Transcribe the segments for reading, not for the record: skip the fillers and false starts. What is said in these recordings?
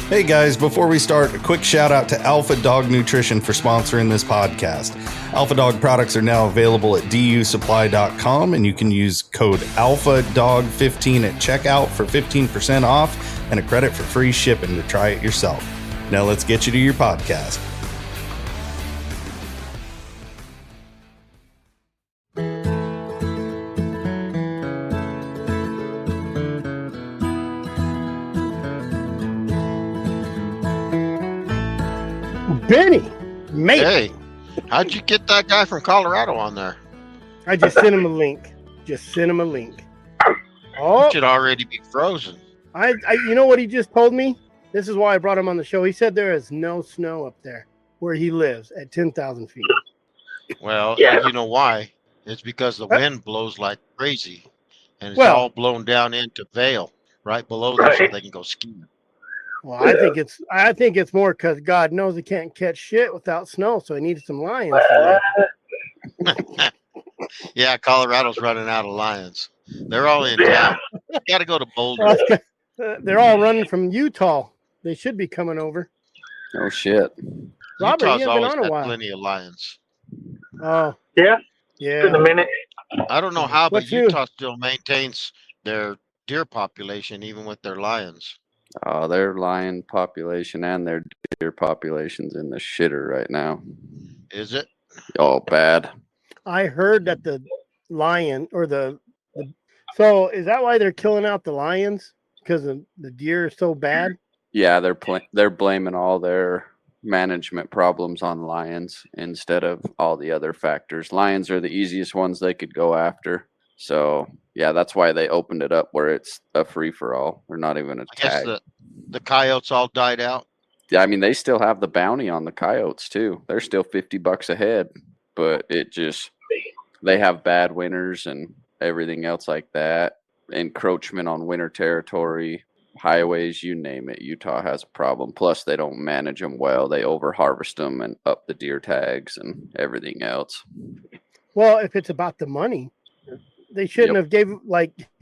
Hey guys, before we start, a quick shout out to Alpha Dog Nutrition for sponsoring this podcast. Alpha Dog products are now available at dusupply.com, and you can use code ALPHADOG15 at checkout for 15% off and a credit for free shipping to try it yourself. Now let's get you to your podcast. Benny, mate. Hey, how'd you get that guy from Colorado on there? I just sent him a link. Oh, It should already be frozen. you know what he just told me? This is why I brought him on the show. He said there is no snow up there where he lives at 10,000 feet. Well, you know why? It's because the wind blows like crazy, and it's Well- all blown down into Vail, right below there, so they can go skiing. Well, I think it's more because God knows he can't catch shit without snow, so he needs some lions. Yeah, Colorado's running out of lions. They're all in town. Got to go to Boulder. They're all running from Utah. They should be coming over. Oh shit! Robert, Utah's you haven't always been on a had while. plenty of lions. Oh, Yeah, yeah. it's been a minute. I don't know how, but What's new? Utah still maintains their deer population even with their lions. Their lion population and their deer population's in the shitter right now. Is it? Oh, bad. I heard that the lion or the so is that why they're killing out the lions? Because the deer are so bad? Yeah, they're blaming all their management problems on lions instead of all the other factors. Lions are the easiest ones they could go after. So yeah, that's why they opened it up where it's a free for all. They're not even a I guess tag. the coyotes all died out. Yeah, I mean they still have the bounty on the coyotes too. They're still $50 a head, but they have bad winters and everything else like that. Encroachment on winter territory, highways, you name it. Utah has a problem. Plus, they don't manage them well. They over harvest them and up the deer tags and everything else. Well, if it's about the money, they shouldn't have gave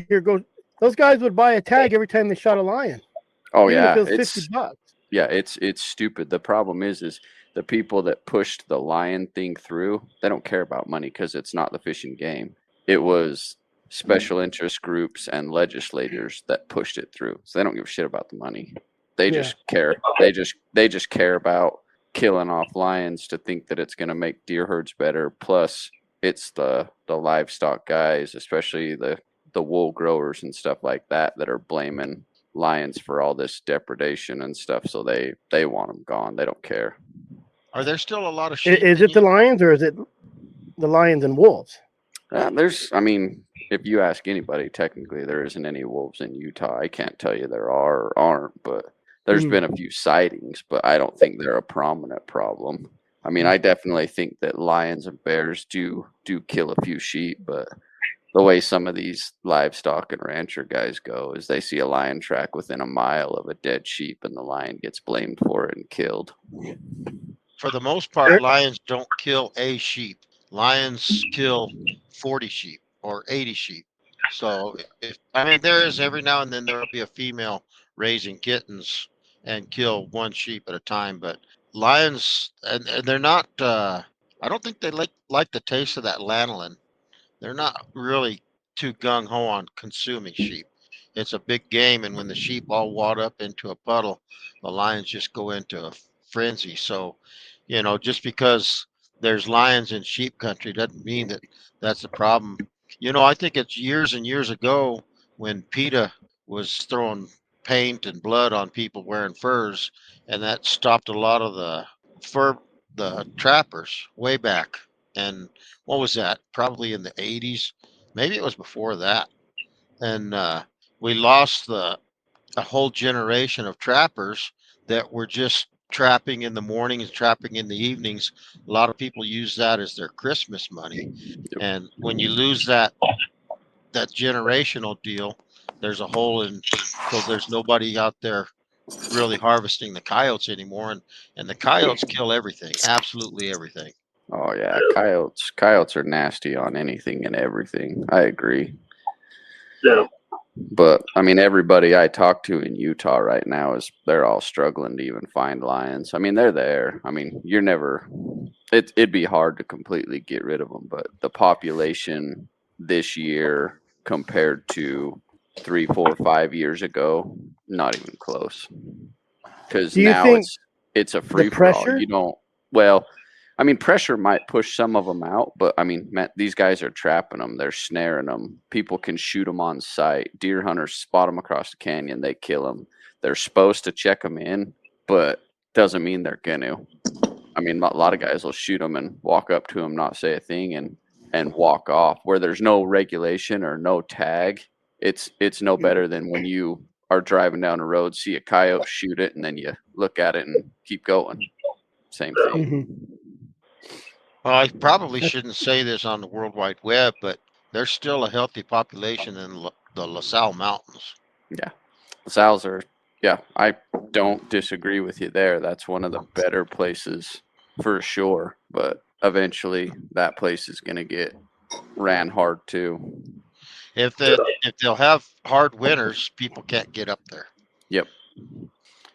here goes. Those guys would buy a tag every time they shot a lion. Oh even yeah, if it was $50. Yeah, it's stupid. The problem is the people that pushed the lion thing through, they don't care about money because it's not the fishing game. It was special interest groups and legislators that pushed it through. So they don't give a shit about the money. They just care. They just care about killing off lions to think that it's going to make deer herds better. Plus, it's the livestock guys, especially the wool growers and stuff like that are blaming lions for all this depredation and stuff. So they want them gone. They don't care. Are there still a lot of sheep? Is it the lions or is it the lions and wolves? If you ask anybody, technically there isn't any wolves in Utah. I can't tell you there are or aren't, but there's been a few sightings, but I don't think they're a prominent problem. I mean, I definitely think that lions and bears do kill a few sheep, but the way some of these livestock and rancher guys go is they see a lion track within a mile of a dead sheep and the lion gets blamed for it and killed. For the most part, lions don't kill a sheep. Lions kill 40 sheep or 80 sheep. So, there is every now and then there will be a female raising kittens and kill one sheep at a time. But lions, and they're not, I don't think they like the taste of that lanolin. They're not really too gung-ho on consuming sheep. It's a big game, and when the sheep all wad up into a puddle, the lions just go into a frenzy. So, just because there's lions in sheep country doesn't mean that that's the problem. I think it's years and years ago when PETA was throwing paint and blood on people wearing furs, and that stopped a lot of the trappers way back. And what was that? Probably in the 80s. Maybe it was before that. And we lost a whole generation of trappers that were just trapping in the mornings, trapping in the evenings. A lot of people use that as their Christmas money. And when you lose that generational deal, there's a hole in, so there's nobody out there really harvesting the coyotes anymore. And the coyotes kill everything, absolutely everything. Oh yeah, coyotes are nasty on anything and everything. I agree. Yeah. But I mean, everybody I talk to in Utah right now they're all struggling to even find lions. I mean, they're there. I mean, it'd be hard to completely get rid of them, but the population this year compared to 3, 4, 5 years ago, not even close. Because Do you now think it's a the free for all. pressure? You don't. Well, I mean, pressure might push some of them out, but I mean, man, these guys are trapping them. They're snaring them. People can shoot them on sight. Deer hunters spot them across the canyon. They kill them. They're supposed to check them in, but doesn't mean they're going to. I mean, a lot of guys will shoot them and walk up to them, not say a thing, and walk off. Where there's no regulation or no tag, it's no better than when you are driving down a road, see a coyote, shoot it, and then you look at it and keep going. Same thing. Mhm. Well, I probably shouldn't say this on the World Wide Web, but there's still a healthy population in the LaSalle Mountains. Yeah. LaSalle's are, yeah, I don't disagree with you there. That's one of the better places for sure. But eventually that place is going to get ran hard too. If they'll have hard winters, people can't get up there. Yep.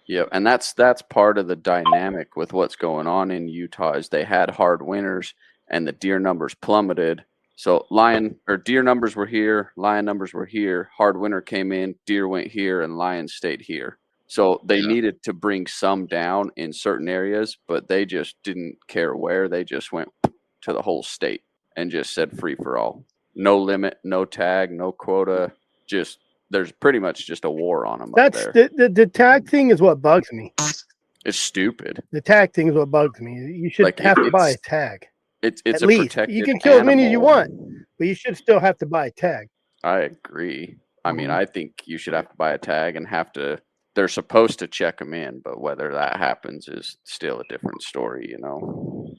Yep. And that's part of the dynamic with what's going on in Utah is they had hard winters and the deer numbers plummeted. So deer numbers were here, lion numbers were here, hard winter came in, deer went here, and lions stayed here. So they needed to bring some down in certain areas, but they just didn't care where. They just went to the whole state and just said free for all. No limit, no tag, no quota. Just there's pretty much just a war on them up there. The tag thing is what bugs me. It's stupid. The tag thing is what bugs me. You should Like, have to buy a tag. It's At a least protected you can kill as many as you animal. want, but you should still have to buy a tag. I agree. I mean, I think you should have to buy a tag and they're supposed to check them in, but whether that happens is still a different story, you know.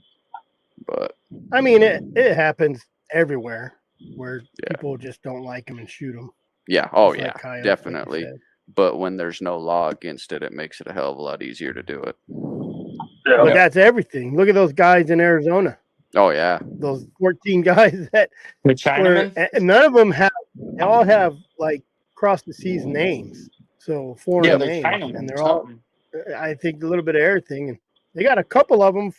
But I mean, it happens everywhere where people just don't like them and shoot them. yeah, oh Just yeah, like coyotes, definitely. like you said. But when there's no law against it, it makes it a hell of a lot easier to do it. But that's everything. Look at those guys in Arizona. Oh yeah, Those 14 guys that The Chinaman? and none of them they all have like across the seas names. So foreign they're names. Chinaman. And they're all, I think, a little bit of everything. And they got a couple of them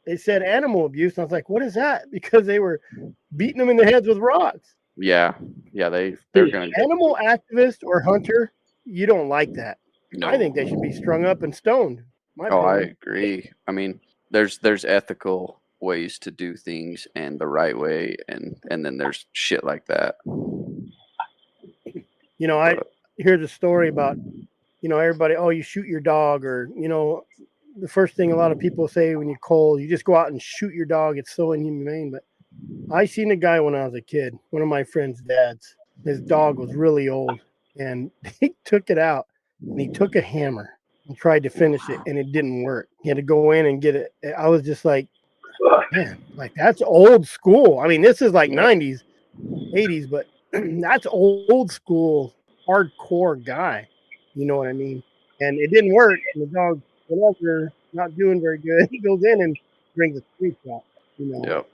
they said animal abuse. And I was like, what is that? Because they were beating them in the heads with rocks. yeah. They're gonna get Animal activist or hunter, you don't like that. no. I think they should be strung up and stoned. I agree. I mean, there's ethical ways to do things and the right way, and then there's shit like that. You know, I hear the story about, everybody, oh, you shoot your dog, or, the first thing a lot of people say when you're cold, you just go out and shoot your dog. It's so inhumane. But I seen a guy when I was a kid, one of my friend's dads. His dog was really old, and he took it out, and he took a hammer and tried to finish it, and it didn't work. He had to go in and get it. I was just like, man, like that's old school. I mean, this is like 90s, 80s, but that's old school, hardcore guy. You know what I mean? And it didn't work. And the dog, whatever, not doing very good. He goes in and brings a street shot. Yep.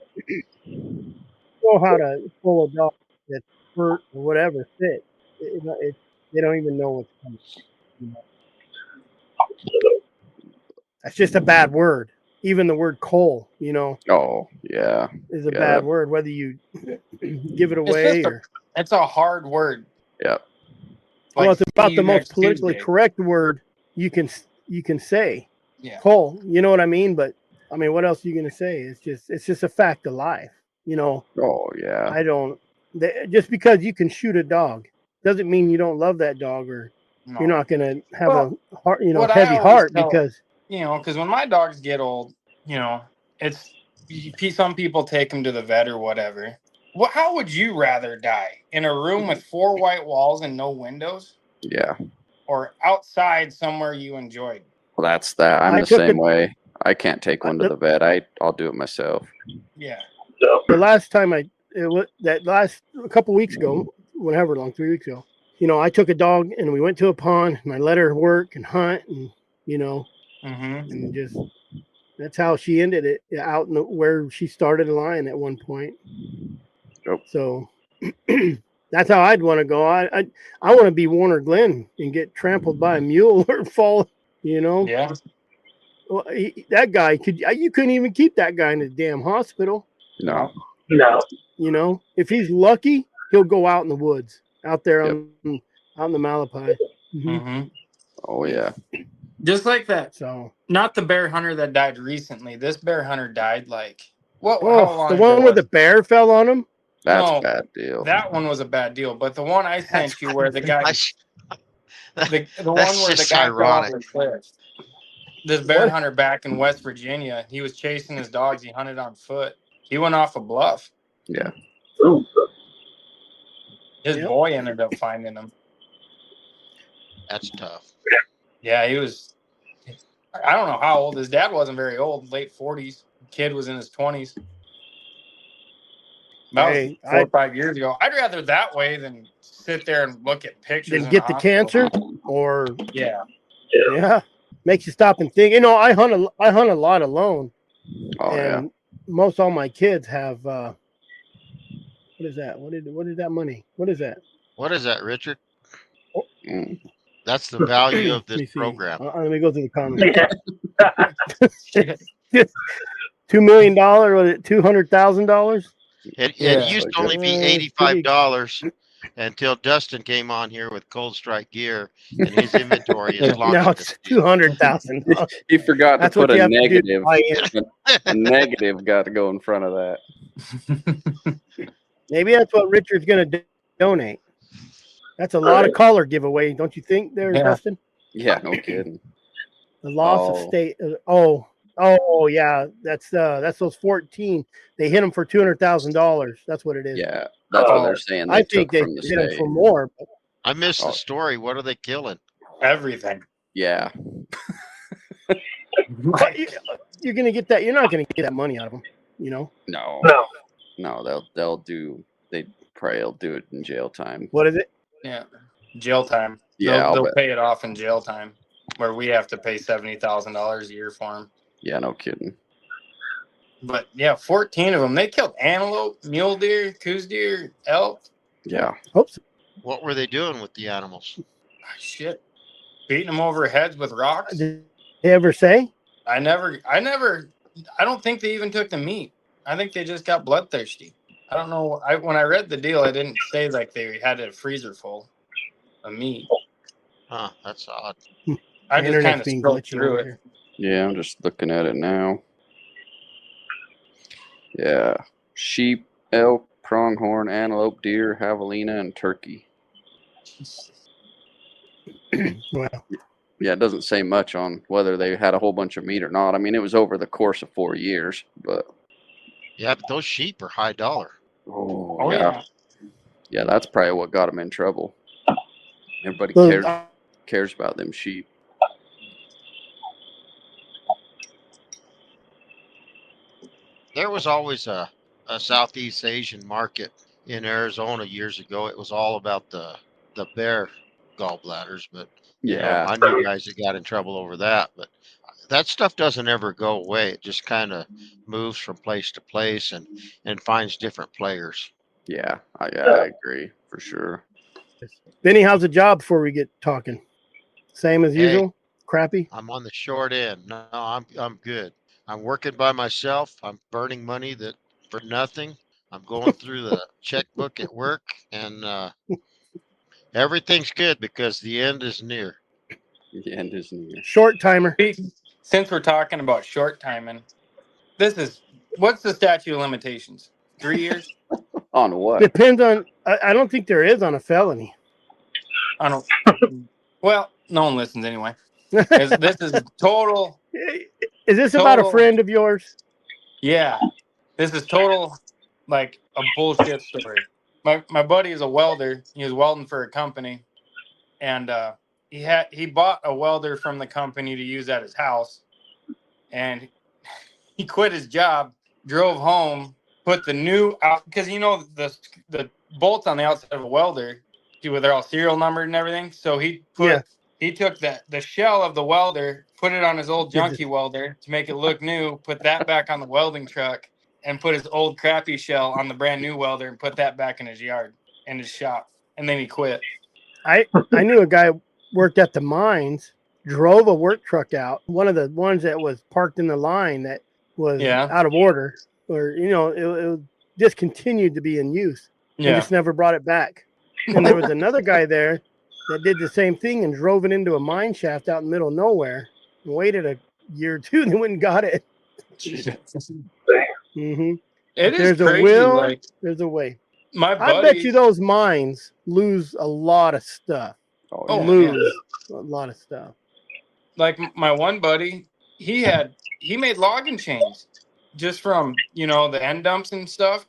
Know how to pull a dog that's hurt or whatever fit. They don't even know what's coming. That's just a bad word. Even the word coal, Oh yeah. is a bad word. Whether you give it away or it's a hard word. Yep. well, it's about the most next politically Tuesday. correct word you can say. Yeah. Coal, you know what I mean? But I mean, what else are you gonna say? It's just a fact of life. Oh yeah. I don't. Just because you can shoot a dog doesn't mean you don't love that dog, or No. you're not gonna have a heart, what I heavy always heart tell- because because when my dogs get old, it's some people take them to the vet or whatever. How would you rather die? In a room with 4 white walls and no windows? Yeah. Or outside somewhere you enjoyed? Well, that's that. I'm I the took same way. I can't take one to the vet. I'll do it myself. Yeah. the last time a couple weeks ago, whatever long, 3 weeks ago, I took a dog and we went to a pond and I let her work and hunt and Mm-hmm. and just that's how she ended it where she started a lion at one point. Yep. So That's how I'd want to go. I want to be Warner Glenn and get trampled by a mule or fall. Yeah. Well, that guy you couldn't even keep that guy in the damn hospital. No. If he's lucky, he'll go out in the woods, out there Yep. out in the Malapai. Mm-hmm. Oh yeah. Just like that. So Not the bear hunter that died recently. This bear hunter died like how oh, long the ago one where was the bear fell on him. That's No, a bad deal. That one was a bad deal. But the one I sent you where the guy the one That's where the just guy fell off ironic. the cliff. This bear What? hunter back in West Virginia, he was chasing his dogs. He hunted on foot. He went off a bluff. Yeah. His Yep. boy ended up finding him. That's tough. Yeah, he was. I don't know how old. His dad wasn't very old, late 40s. Kid was in his 20s. That was 4 or 5 years ago. I'd rather that way than sit there and look at pictures. Then in get the hospital. cancer, or Yeah. makes you stop and think. I hunt a lot alone, Oh yeah. and most all my kids have. What is that? What is that money? What is that? What is that, Richard? Mm. That's the value of Let me this see. program. Let me go through the comments. $2 million, was it $200,000? It Yeah. used to only be $85 until Dustin came on here with Cold Strike gear, and his inventory is launched. Now it's $200,000. He forgot That's to what put you a have to do to negative. buy in. A negative got to go in front of that. Maybe that's what Richard's going to donate. That's a lot of collar giveaway, don't you think, there, Dustin? Yeah, no kidding. The loss of state. Oh, yeah. That's those 14. They hit them for $200,000. That's what it is. Yeah, that's what they're saying. I think they from the hit them state. for more. But I missed the story. What are they killing? Everything. Yeah. you're going to get that. You're not going to get that money out of them. No. They'll do. They probably will do it in jail time. What is it? Yeah. Jail time. Yeah, They'll pay it off in jail time, where we have to pay $70,000 a year for them. Yeah, no kidding. But yeah, 14 of them. They killed antelope, mule deer, coos deer, elk. Yeah. Oops. What were they doing with the animals? Shit. Beating them over heads with rocks. Did they ever say? I don't think they even took the meat. I think they just got bloodthirsty. I don't know. When I read the deal, I didn't say like they had a freezer full of meat. Huh, that's odd. I just kind of scrolled through it. Yeah, I'm just looking at it now. Yeah. Sheep, elk, pronghorn, antelope, deer, javelina, and turkey. Well, Yeah, it doesn't say much on whether they had a whole bunch of meat or not. I mean, it was over the course of 4 years, but... Yeah, but those sheep are high dollar. Oh yeah. Yeah, that's probably what got them in trouble. Everybody cares about them sheep. There was always a Southeast Asian market in Arizona years ago. It was all about the bear gallbladders, but I knew guys that got in trouble over that. But that stuff doesn't ever go away. It just kind of moves from place to place and finds different players. Yeah, I agree for sure. Benny, how's the job before we get talking? Same as usual? Crappy? I'm on the short end. No, I'm good. I'm working by myself. I'm burning money for nothing. I'm going through the checkbook at work, and everything's good because the end is near. The end is near. Short timer. Since we're talking about short timing, what's the statute of limitations? 3 years? On what? Depends on. I don't think there is on a felony. I don't. Well, no one listens anyway. This is total. Is this about a friend of yours? Yeah, this is total, like a bullshit story. My buddy is a welder. He was welding for a company, and he bought a welder from the company to use at his house, and he quit his job, drove home, put the new out because the bolts on the outside of a welder, they're all serial numbered and everything. So he took the shell of the welder, put it on his old junky welder to make it look new, put that back on the welding truck, and put his old crappy shell on the brand new welder and put that back in his yard. in his shop, and then he quit. I knew a guy worked at the mines, drove a work truck out, one of the ones that was parked in the line that was out of order, or it discontinued to be in use, and just never brought it back. And there was another guy there that did the same thing and drove it into a mine shaft out in the middle of nowhere and waited a year or two and went and got it. Mm-hmm. There's a will, there's a way. I bet you those mines lose a lot of stuff. A lot of stuff. Like my one buddy, he made logging chains just from the end dumps and stuff.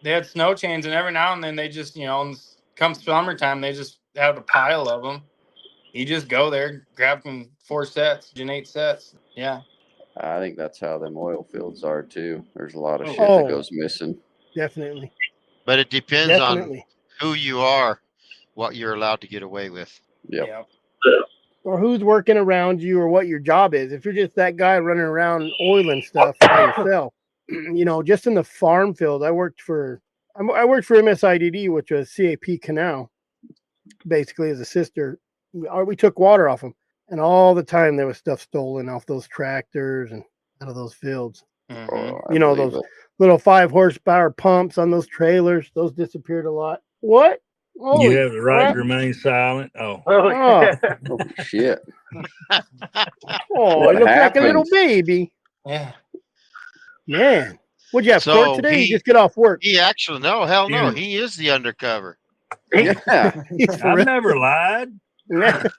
They had snow chains, and every now and then they just come summertime they just have a pile of them. You just go there, grab them 4 sets, 8 sets. Yeah. I think that's how them oil fields are too. There's a lot of shit that goes missing. Definitely. But it depends on who you are, what you're allowed to get away with. Yep. Or who's working around you, or what your job is. If you're just that guy running around oiling stuff by yourself, just in the farm field. I worked for MSIDD, which was CAP Canal, basically as a sister. We took water off them, and all the time there was stuff stolen off those tractors and out of those fields. Mm-hmm. Those little 5 horsepower pumps on those trailers, those disappeared a lot. What? You have the right to remain silent. Oh shit. Oh, it looks like a little baby. Yeah. Man. What'd you have court today? You just get off work. He actually, no, hell no. He is the undercover. Yeah. I've never lied. Never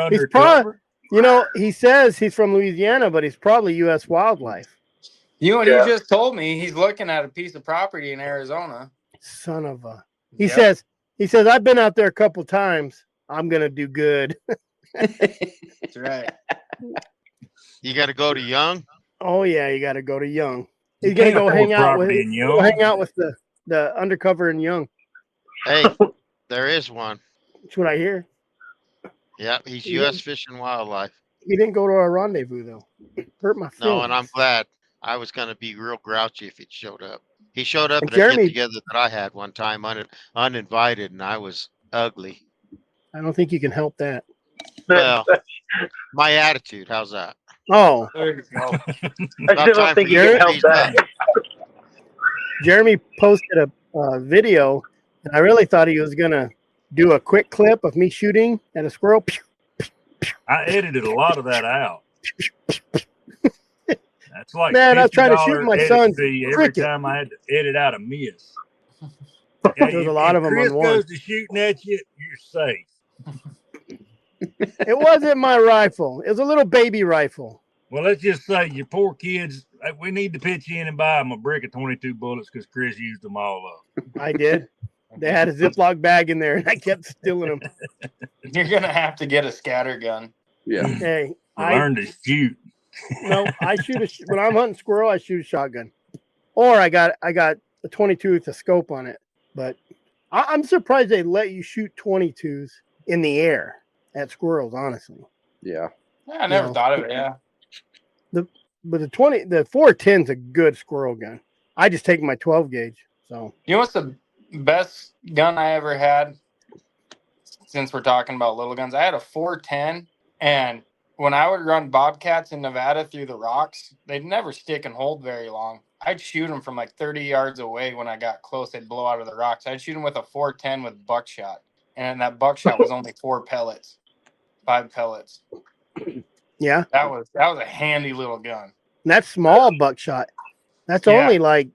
He's undercover. He says he's from Louisiana, but he's probably U.S. wildlife. You know what he just told me? He's looking at a piece of property in Arizona. Son of a. He says, I've been out there a couple times. I'm going to do good. That's right. You got to go to Young? Oh, yeah, you got to go to Young. He's going to go hang out with the undercover in Young. Hey, there is one. That's what I hear. Yeah, he's U.S. Fish and Wildlife. He didn't go to our rendezvous, though. Hurt my feelings. No, and I'm glad. I was going to be real grouchy if he showed up. He showed up at a get-together that I had one time uninvited, and I was ugly. I don't think you can help that. Well, my attitude, how's that? Oh. There you go. I still don't think you can help that. Jeremy posted a video, and I really thought he was going to do a quick clip of me shooting at a squirrel. I edited a lot of that out. That's like man, I was trying to shoot my son's every time I had to edit out a miss. There's a lot of them Chris on one. goes to shooting at you, you're safe. It wasn't my rifle. It was a little baby rifle. Well, let's just say your poor kids, we need to pitch in and buy them a brick of 22 bullets because Chris used them all up. I did. They had a Ziploc bag in there, and I kept stealing them. You're going to have to get a scatter gun. Yeah. Hey, I learned to shoot. No, I when I'm hunting squirrel, I shoot a shotgun. Or I got a 22 with a scope on it. But I'm surprised they let you shoot 22s in the air at squirrels, honestly. Yeah. I never thought of it, yeah. But the 410's a good squirrel gun. I just take my 12 gauge. So you know what's the best gun I ever had? Since we're talking about little guns, I had a 410, and when I would run bobcats in Nevada through the rocks, they'd never stick and hold very long. I'd shoot them from like 30 yards away. When I got close, they'd blow out of the rocks. I'd shoot them with a 410 with buckshot, and that buckshot was only 5 pellets. Yeah, that was a handy little gun. And that's small buckshot. That's only like,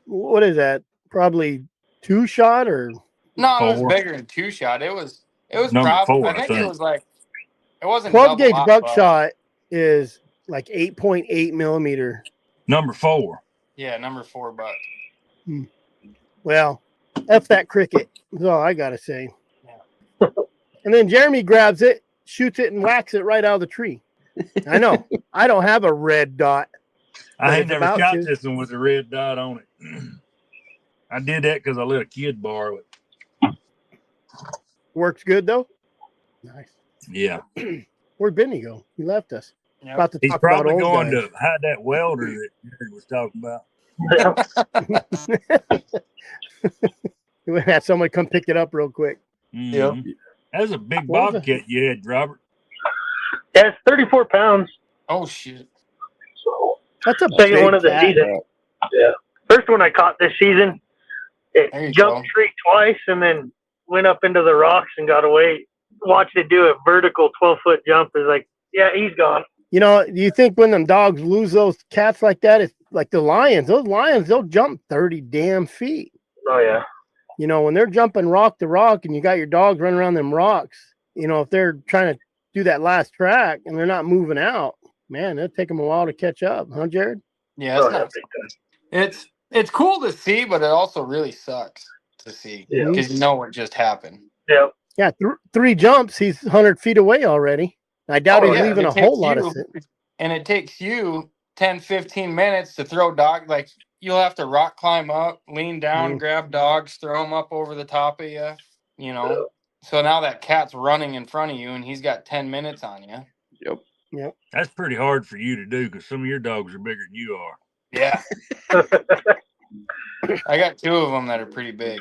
what is that? Probably 2-shot or no? It was bigger than 2-shot. It was probably. I think it was like. It wasn't 12 gauge buckshot is like 8.8 millimeter. Number 4. Yeah, number 4 buck. Well, F that cricket. That's all I gotta say. Yeah. And then Jeremy grabs it, shoots it, and whacks it right out of the tree. I know. I don't have a red dot. I ain't never shot this one with a red dot on it. I did that because I let a kid borrow it. Works good though. Nice. Yeah. Where'd Benny go? He left us. Yep. About to He's talk probably about going old guys. to hide that welder that Jared was talking about. We had somebody come pick it up real quick. Yep. That was a big What was bobcat you had, Robert. Yeah, it's 34 pounds. Oh shit. That's a Second big one of the cat. season. Yeah. First one I caught this season, it There you jumped go. tree twice and then went up into the rocks and got away. Watched it do a vertical 12-foot jump. Is like, yeah, he's gone. You know, do you think when them dogs lose those cats like that, it's like the lions? Those lions, they'll jump 30 damn feet. Oh yeah. You know, when they're jumping rock to rock and you got your dogs running around them rocks, you know, if they're trying to do that last track and they're not moving out, man, it'll take them a while to catch up, huh, Jared? Yeah, it's Oh, yeah, not. big time. It's cool to see, but it also really sucks to see Yeah. because you know what just happened. Yeah. Yeah, 3 jumps, he's 100 feet away already. I doubt Oh, he's yeah, leaving it a whole takes lot you- of it. And it takes you 10, 15 minutes to throw dog. Like you'll have to rock climb up, lean down, grab dogs, throw them up over the top of you, you know. So now that cat's running in front of you and he's got 10 minutes on you. Yep. That's pretty hard for you to do because some of your dogs are bigger than you are. Yeah. I got 2 of them that are pretty big.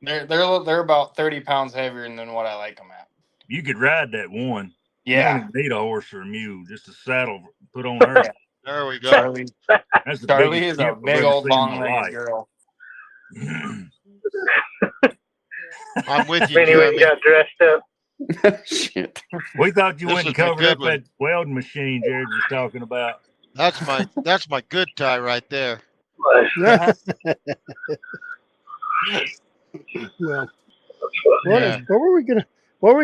They're about 30 pounds heavier than what I like them at. You could ride that one. Yeah. You don't even need a horse or a mule, just a saddle put on her. There we go. Charlie, That's the Charlie biggest is a skip I've big ever old seen in my long-legged life. girl. I'm with you, Anyway, Jeremy. he got dressed up. Shit. We thought you This went and is a covered good up one. that welding machine Jared was talking about. That's my good tie right there. Well, Yeah. what were we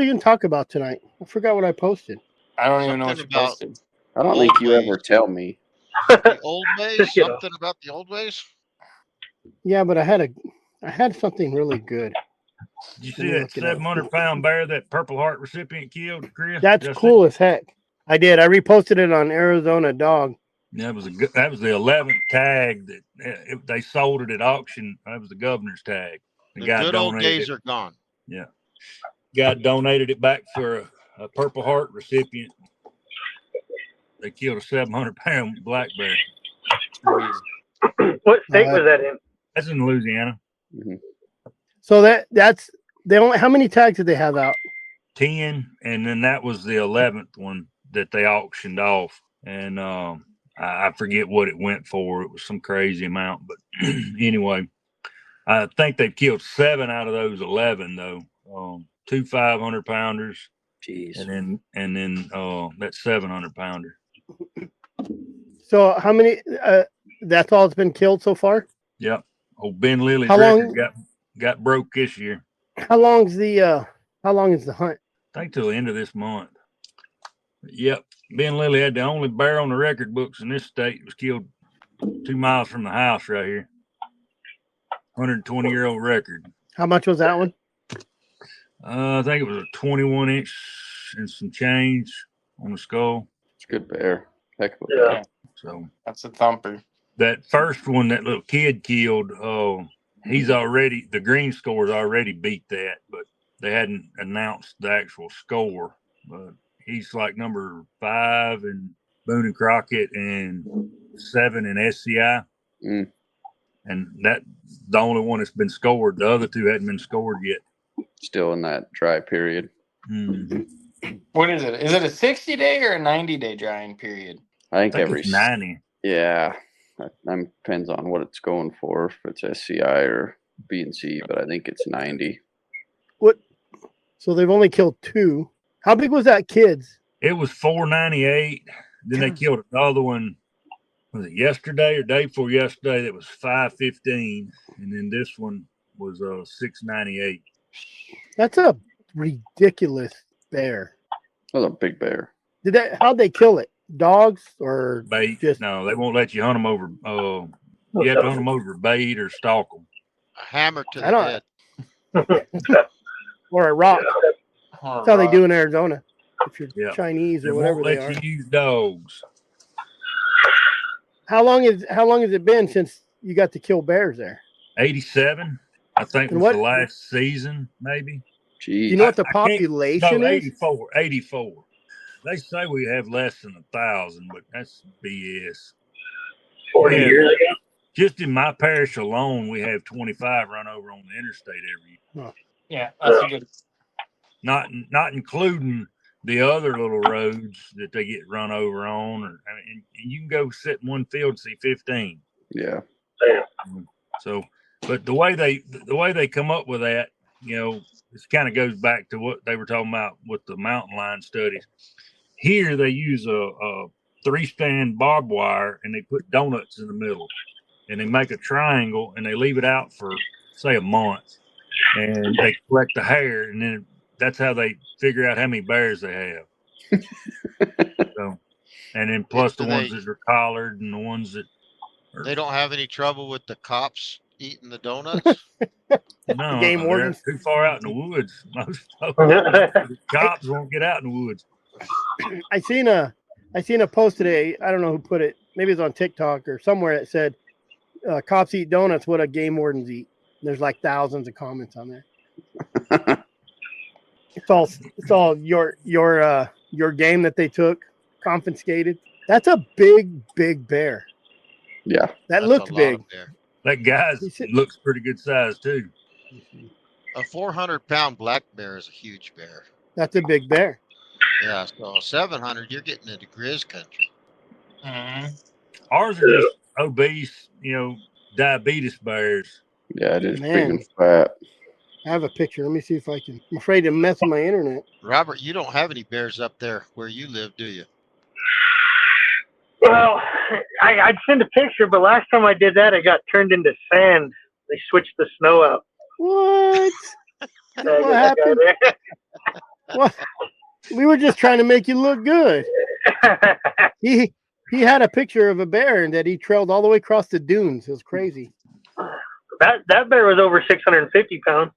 gonna talk about tonight? I forgot what I posted. I don't even know what you Something about- posted. I don't Old think you ways. ever tell me. The old ways? Just, you know. Something about the old ways? Yeah, but I had something really good. Did you Let see me that look it up. 700-pound bear that Purple Heart recipient killed, Chris? That's Just cool as heck. I did. I reposted it on Arizona Dog. That was that was the 11th tag that they sold it at auction. That was the governor's tag. The good old days are gone. Yeah, guy donated it back for a Purple Heart recipient. They killed a 700-pound black bear. What state was that in? That's in Louisiana. So that's they only. How many tags did they have out? 10, and then that was the 11th one that they auctioned off, and I forget what it went for. It was some crazy amount, but anyway, I think they've killed 7 out of those 11 though. 2 500-pounders, Jeez. and then that 700-pounder. So how many? That's all that's been killed so far. Yep. Old Ben Lilly's How long- record got broke this year. How long is the hunt? I think till the end of this month. Yep. Ben Lilly had the only bear on the record books in this state that was killed 2 miles from the house right here. 120-year-old record. How much was that one? I think it was a 21-inch and some change on the skull. It's a good bear. Heck of a Yeah. bear. So That's a thumper. that first one that little kid killed, he's already, the green score's already beat that, but they hadn't announced the actual score. But he's like number 5 in Boone and Crockett and 7 in SCI. Mm. And that's the only one that's been scored. The other 2 hadn't been scored yet. Still in that dry period. Mm-hmm. What is it? Is it a 60-day or a 90-day drying period? I think, I think every it's 90. Yeah, that depends on what it's going for. If it's SCI or B&C, but I think it's 90. What? So they've only killed 2. How big was that kid's? It was 498. Then they killed another one. Was it yesterday or day before yesterday? That was 515, and then this one was 698. That's a ridiculous bear. That was a big bear. How'd they kill it? Dogs or Bait? just No, they won't let you hunt them over. You have to hunt them over bait or stalk them. A hammer to I the don't- head. or a rock? Oh, That's how they do in Arizona. If you're Yeah. Chinese They or won't whatever they let are. you use dogs. How long has it been since you got to kill bears there? 87, I think, And was what- the last season, maybe. Jeez. You know what the I can't- population No, is? 84. They say we have less than 1,000, but that's BS. 40 Yeah. years ago. just in my parish alone, we have 25 run over on the interstate every year. Yeah, that's a good. Not including the other little roads that they get run over on, and you can go sit in one field and see 15. Yeah. So, but the way they come up with that, it kind of goes back to what they were talking about with the mountain lion studies. Here they use a 3-strand barbed wire and they put donuts in the middle, and they make a triangle and they leave it out for say a month, and they collect the hair, and then that's how they figure out how many bears they have. So, and then plus the ones that are collared and the ones that they don't have any trouble with the cops eating the donuts. No, Game they're wardens. too far out in the woods. Most of the cops won't get out in the woods. I seen a post today. I don't know who put it. Maybe it's on TikTok or somewhere. It said, "Cops eat donuts. What do game wardens eat?" There's like thousands of comments on there. It's all your game that they took, confiscated. That's a big bear. Yeah, that looked big. That guy looks pretty good size too. A 400-pound black bear is a huge bear. That's a big bear. Yeah, so 700, you're getting into grizz country. Mm-hmm. Ours are just obese, diabetes bears. Yeah, it is big and fat. I have a picture. Let me see if I can. I'm afraid to mess with my internet. Robert, you don't have any bears up there where you live, do you? Well, I'd send a picture, but last time I did that, it got turned into sand. They switched the snow out. What? What happened? What? We were just trying to make you look good. He had a picture of a bear and that he trailed all the way across the dunes. It was crazy. That bear was over 650 pounds.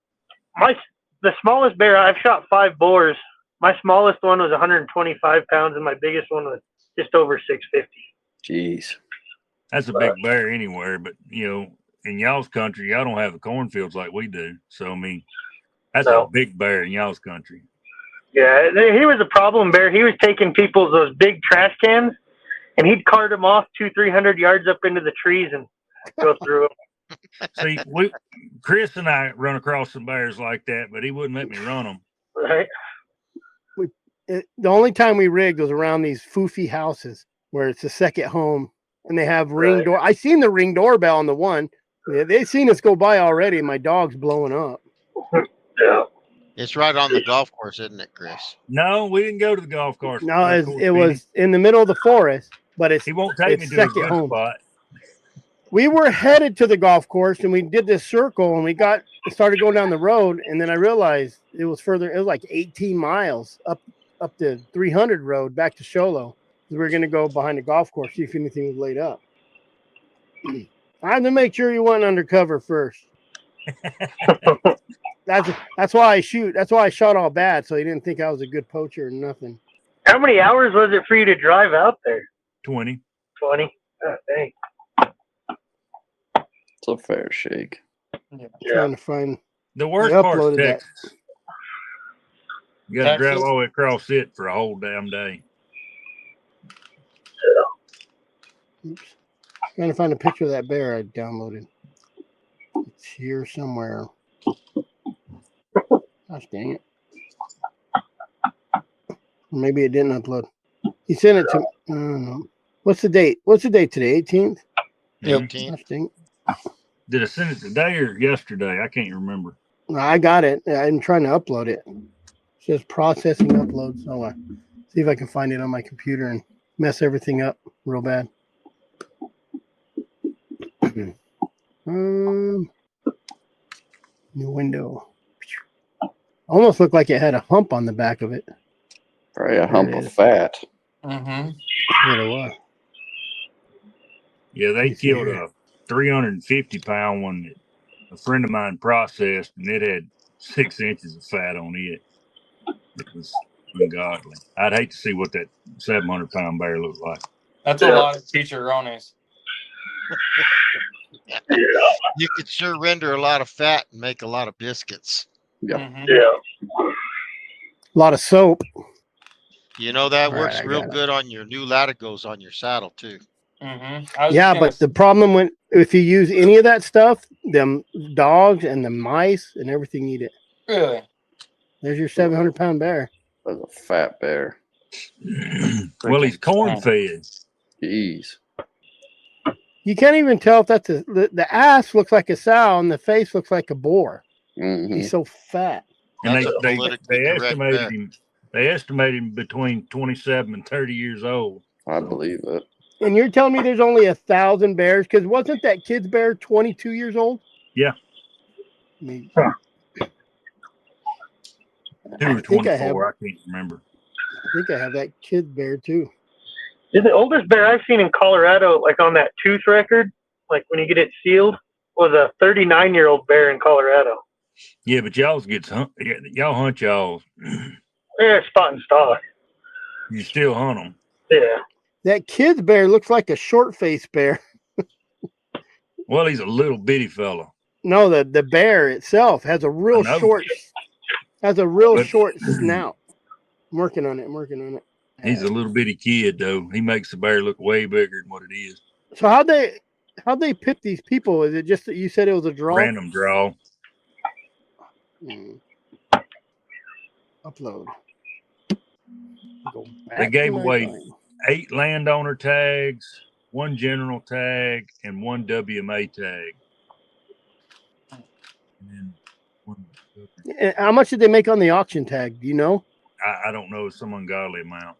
The smallest bear, I've shot 5 boars. My smallest one was 125 pounds, and my biggest one was just over 650. Jeez. That's a big bear anywhere, but, in y'all's country, y'all don't have the cornfields like we do. So, I mean, that's a big bear in y'all's country. Yeah, he was a problem bear. He was taking those big trash cans, and he'd cart them off 200-300 yards up into the trees and go through them. See, Chris and I run across some bears like that, but he wouldn't let me run them. Right. The only time we rigged was around these foofy houses where it's a second home and they have ring door. I seen the ring doorbell on the one. Yeah, they seen us go by already. My dog's blowing up. Yeah. It's right on the golf course, isn't it, Chris? No, we didn't go to the golf course. No, it was in the middle of the forest, but he won't take me to a good spot. We were headed to the golf course and we did this circle and we started going down the road, and then I realized it was further. It was like 18 miles up the 300 road back to Sholo. We were going to go behind the golf course, see if anything was laid up. I had to make sure you went undercover first. That's why I shoot. That's why I shot all bad, so he didn't think I was a good poacher or nothing. How many hours was it for you to drive out there? 20. 20? Oh, dang. It's a fair shake. Yeah. Trying to find the worst part of Texas. You got to drive all the way across it for a whole damn day. Oops. Trying to find a picture of that bear I downloaded. It's here somewhere. Gosh dang it. Maybe it didn't upload. He sent it to me. I don't know. What's the date? What's the date today? 18th? Yep. 18th. Did I send it today or yesterday? I can't remember. I got it. I'm trying to upload it. It says processing upload. So see if I can find it on my computer and mess everything up real bad. New window. Almost looked like it had a hump on the back of it. Probably a hump of fat. Mm-hmm. What it was. Yeah, they killed a 350-pound one that a friend of mine processed, and it had 6 inches of fat on it. It was ungodly. I'd hate to see what that 700-pound bear looked like. That's a lot of chicharrones. You could sure render a lot of fat and make a lot of biscuits. Yep. Mm-hmm. Yeah. A lot of soap. You know that All works right, I real got it. good on your new Latigos on your saddle too. Yeah, but the problem if you use any of that stuff, them dogs and the mice and everything eat it. Really? There's your 700-pound bear. That's a fat bear. Well, he's corn fed. Jeez. You can't even tell if that's the ass looks like a sow and the face looks like a boar. Mm-hmm. He's so fat. And That's a they politically correct estimated bear. him. They estimated him between 27 and 30 years old. I believe it. And you're telling me there's only 1,000 bears? Because wasn't that kid's bear 22 years old? Yeah. I mean, 2 or 24, I can't remember. I think I have that kid's bear too. The oldest bear I've seen in Colorado, like on that tooth record, like when you get it sealed, was a 39-year-old bear in Colorado. Yeah, but y'all hunt y'all. Yeah, spot and stalk. You still hunt them. Yeah. That kid's bear looks like a short-faced bear. Well, he's a little bitty fella. No, the bear itself has a real short snout. I'm working on it. He's a little bitty kid, though. He makes the bear look way bigger than what it is. So how'd they pick these people? Is it just that you said it was a draw? Random draw. Upload. They gave away 8 landowner tags, 1 general tag, and 1 WMA tag. And how much did they make on the auction tag? Do you know? I don't know, some ungodly amount.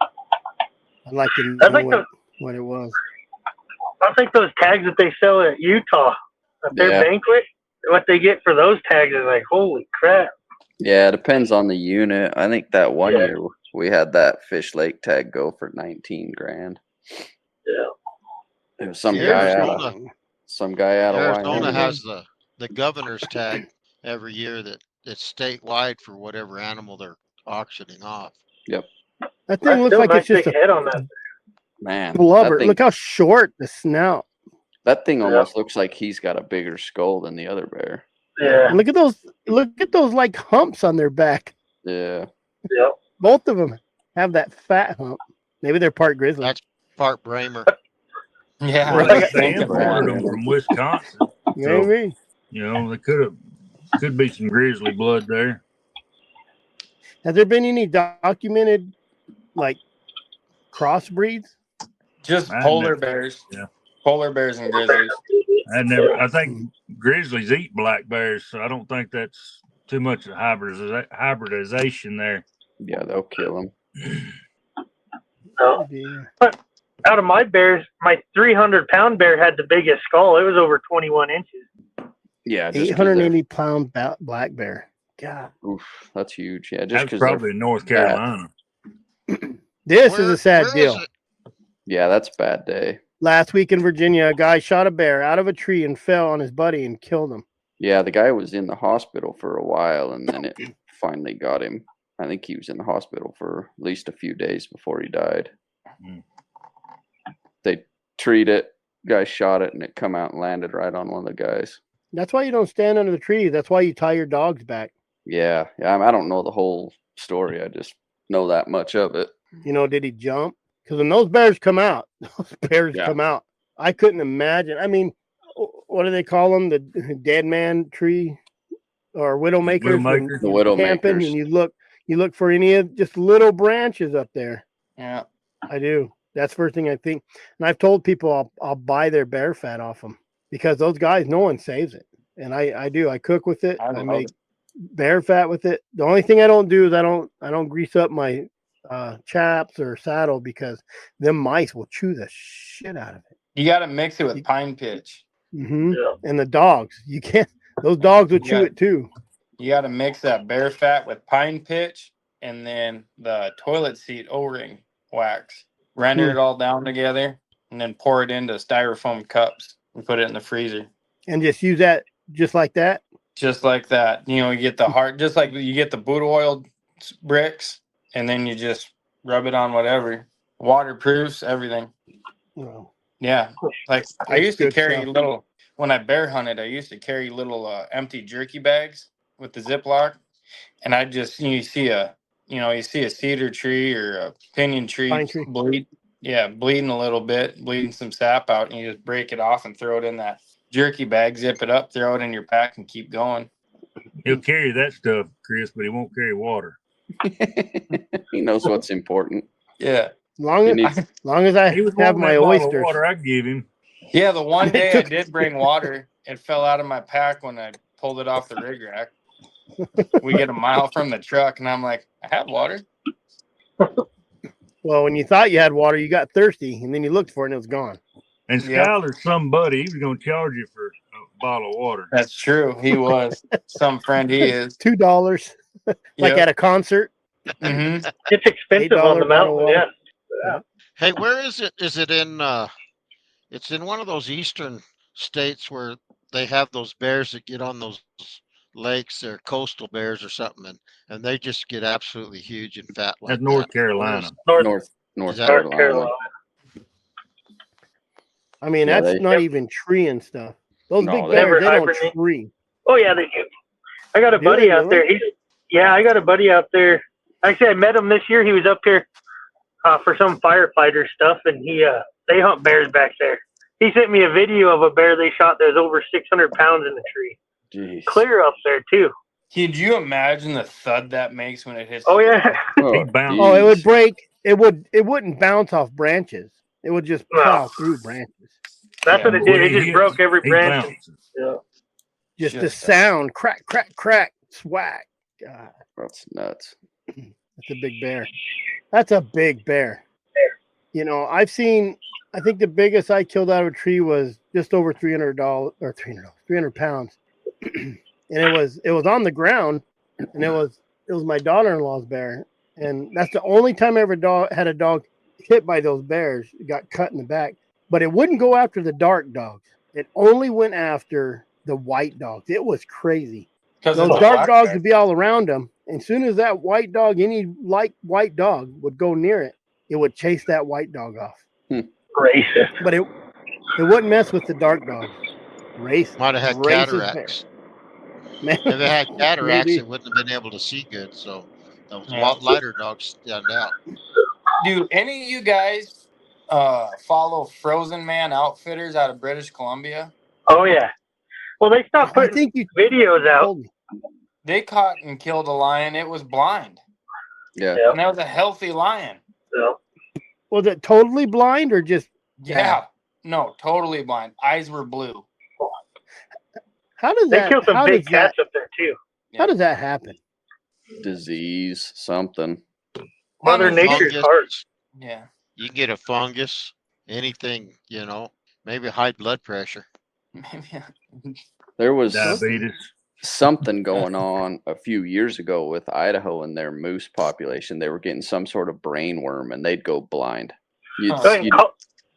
I'd like to know what it was. I think those tags that they sell at Utah at their banquet, what they get for those tags is like, holy crap. Yeah, it depends on the unit. I think that one year we had that Fish Lake tag go for $19,000. Yeah. It was some guy out of Arizona Wyoming. has the governor's tag every year it's statewide for whatever animal they're auctioning off. Yep. That thing looks like it's just a head on that. Man, blubber. Look how short the snout. That thing almost looks like he's got a bigger skull than the other bear. Yeah. And look at those like humps on their back. Yeah. Yep. Both of them have that fat hump. Maybe they're part grizzly. That's part Bramer. Yeah. Well, they imported them from Wisconsin. Maybe. So, they could be some grizzly blood there. Has there been any documented like crossbreeds? Just polar bears. Yeah. Polar bears and grizzlies. I think grizzlies eat black bears, so I don't think that's too much hybridization there. Yeah, they'll kill them. No. But out of my bears, my 300-pound bear had the biggest skull. It was over 21 inches. Yeah, 880-pound black bear. God. Oof, that's huge. Yeah, just that's probably in North Carolina. This is a sad deal. Yeah, that's a bad day. Last week in Virginia, a guy shot a bear out of a tree and fell on his buddy and killed him. Yeah, the guy was in the hospital for a while, and then it finally got him. I think he was in the hospital for at least a few days before he died. Mm. They treat it. Guy shot it, and it come out and landed right on one of the guys. That's why you don't stand under the tree. That's why you tie your dogs back. Yeah. I don't know the whole story. I just know that much of it. Did he jump? Because when those bears come out, I couldn't imagine. I mean, what do they call them? The dead man tree or widowmakers? The widowmakers. And you look for any of just little branches up there. Yeah, I do. That's the first thing I think. And I've told people I'll buy their bear fat off them because those guys, no one saves it. And I do. I cook with it. I make bear fat with it. The only thing I don't do is I don't grease up my chaps or saddle because them mice will chew the shit out of it. You got to mix it with pine pitch. Mm-hmm. Yeah. And the dogs, you can't. Those dogs will chew it too. You got to mix that bear fat with pine pitch and then the toilet seat O-ring wax. Render it all down together and then pour it into styrofoam cups and put it in the freezer. And just use that just like that? Just like that. You get the heart, just like you get the Buddha oil bricks and then you just rub it on whatever. Waterproofs, everything. Wow. Yeah. Like I used to carry when I bear hunted, I used to carry little empty jerky bags with the Ziploc. And I just, you see a cedar tree or a pinyon tree bleed. Yeah, bleeding a little bit, bleeding some sap out, and you just break it off and throw it in that jerky bag, zip it up, throw it in your pack, and keep going. He'll carry that stuff, Chris, but he won't carry water. He knows what's important. Yeah. Long He as, needs, long as I He was have wanting my that bottle of oysters. water I give him. Yeah, the one day I did bring water. It fell out of my pack when I pulled it off the rig rack. We get a mile from the truck, and I'm like, I have water. Well, when you thought you had water, you got thirsty, and then you looked for it, and it was gone. And Yep. Skylar's somebody. He was going to charge you for a bottle of water. That's true. He was. Some friend he is. $2, like at a concert. Mm-hmm. It's expensive on the $8 bottle mountain. of Yeah. Hey, where is it? Is it in? It's in one of those eastern states where they have those bears that get on those lakes. They're coastal bears or something, and they just get absolutely huge and fat like That's North that. Carolina. North North that- North Carolina. Carolina. I mean, Yeah, that's they- not even tree and stuff. Those No, big they- bears, they don't hibernate. tree. Oh yeah, they do. I got a Do buddy they out there. really? I got a buddy out there. Actually, I met him this year. He was up here for some firefighter stuff, and they hunt bears back there. He sent me a video of a bear they shot that was over 600 pounds in the tree. Jeez. Clear up there too. Could you imagine the thud that makes when it hits? Oh the yeah. ground? Oh, Big bounce. Oh, it would geez. break. It wouldn't bounce off branches. It would just No. plow through branches. That's Yeah, what it When did. It he just hits, broke every he branch. bounces. Yeah. Just the Just sound, crack, crack, crack, swag. God, That's nuts. that's a big bear. That's a big bear. You know, I think the biggest I killed out of a tree was just over $300 or 300 pounds. And it was on the ground, and it was my daughter-in-law's bear. And that's the only time I ever had a dog hit by those bears. It got cut in the back. But it wouldn't go after the dark dogs. It only went after the white dogs. It was crazy. Because Those it's a dark black dogs bear. would be all around them. And as soon as that white dog, any light white dog would go near it, it would chase that white dog off. Racist. But it wouldn't mess with the dark dog. Race. Might have had racist cataracts. bear. If it had cataracts, Maybe. it wouldn't have been able to see good. So those Yeah. lighter dogs stand out. Do any of you guys follow Frozen Man Outfitters out of British Columbia? Oh yeah. Well, they stopped I putting think you videos out. told me. They caught and killed a lion. It was blind, Yeah. Yep. and that was a healthy lion. So, Was it totally blind or just Yeah, no, totally blind. Eyes were blue. how does they that killed some how big does that cats up there too. how does that happen? Disease, something. Mother I mean, Nature's Fungus. hard. Yeah. You can get a fungus, anything, maybe high blood pressure. Maybe. There was Diabetes. something going on a few years ago with Idaho and their moose population. They were getting some sort of brain worm, and they'd go blind. You'd, Huh. you'd,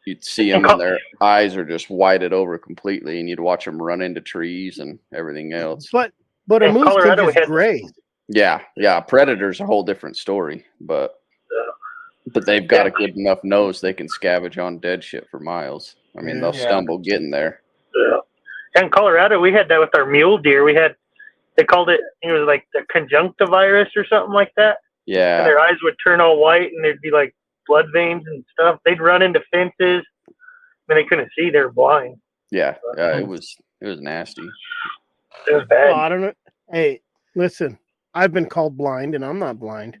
you'd see them, and their eyes are just whited over completely, and you'd watch them run into trees and everything else. But a In moose Colorado, can we just had- graze. Yeah. Predator's a whole different story, but they've got a good enough nose they can scavenge on dead shit for miles. I mean, they'll Yeah. stumble getting there. In Colorado, we had that with our mule deer. They called it was like the conjunctivirus or something like that. And Yeah, their eyes would turn all white, and there'd be like blood veins and stuff. They'd run into fences, and they couldn't see. They're blind. yeah. It was nasty. It was Well, bad. I don't know. Hey, listen, I've been called blind, and I'm not blind.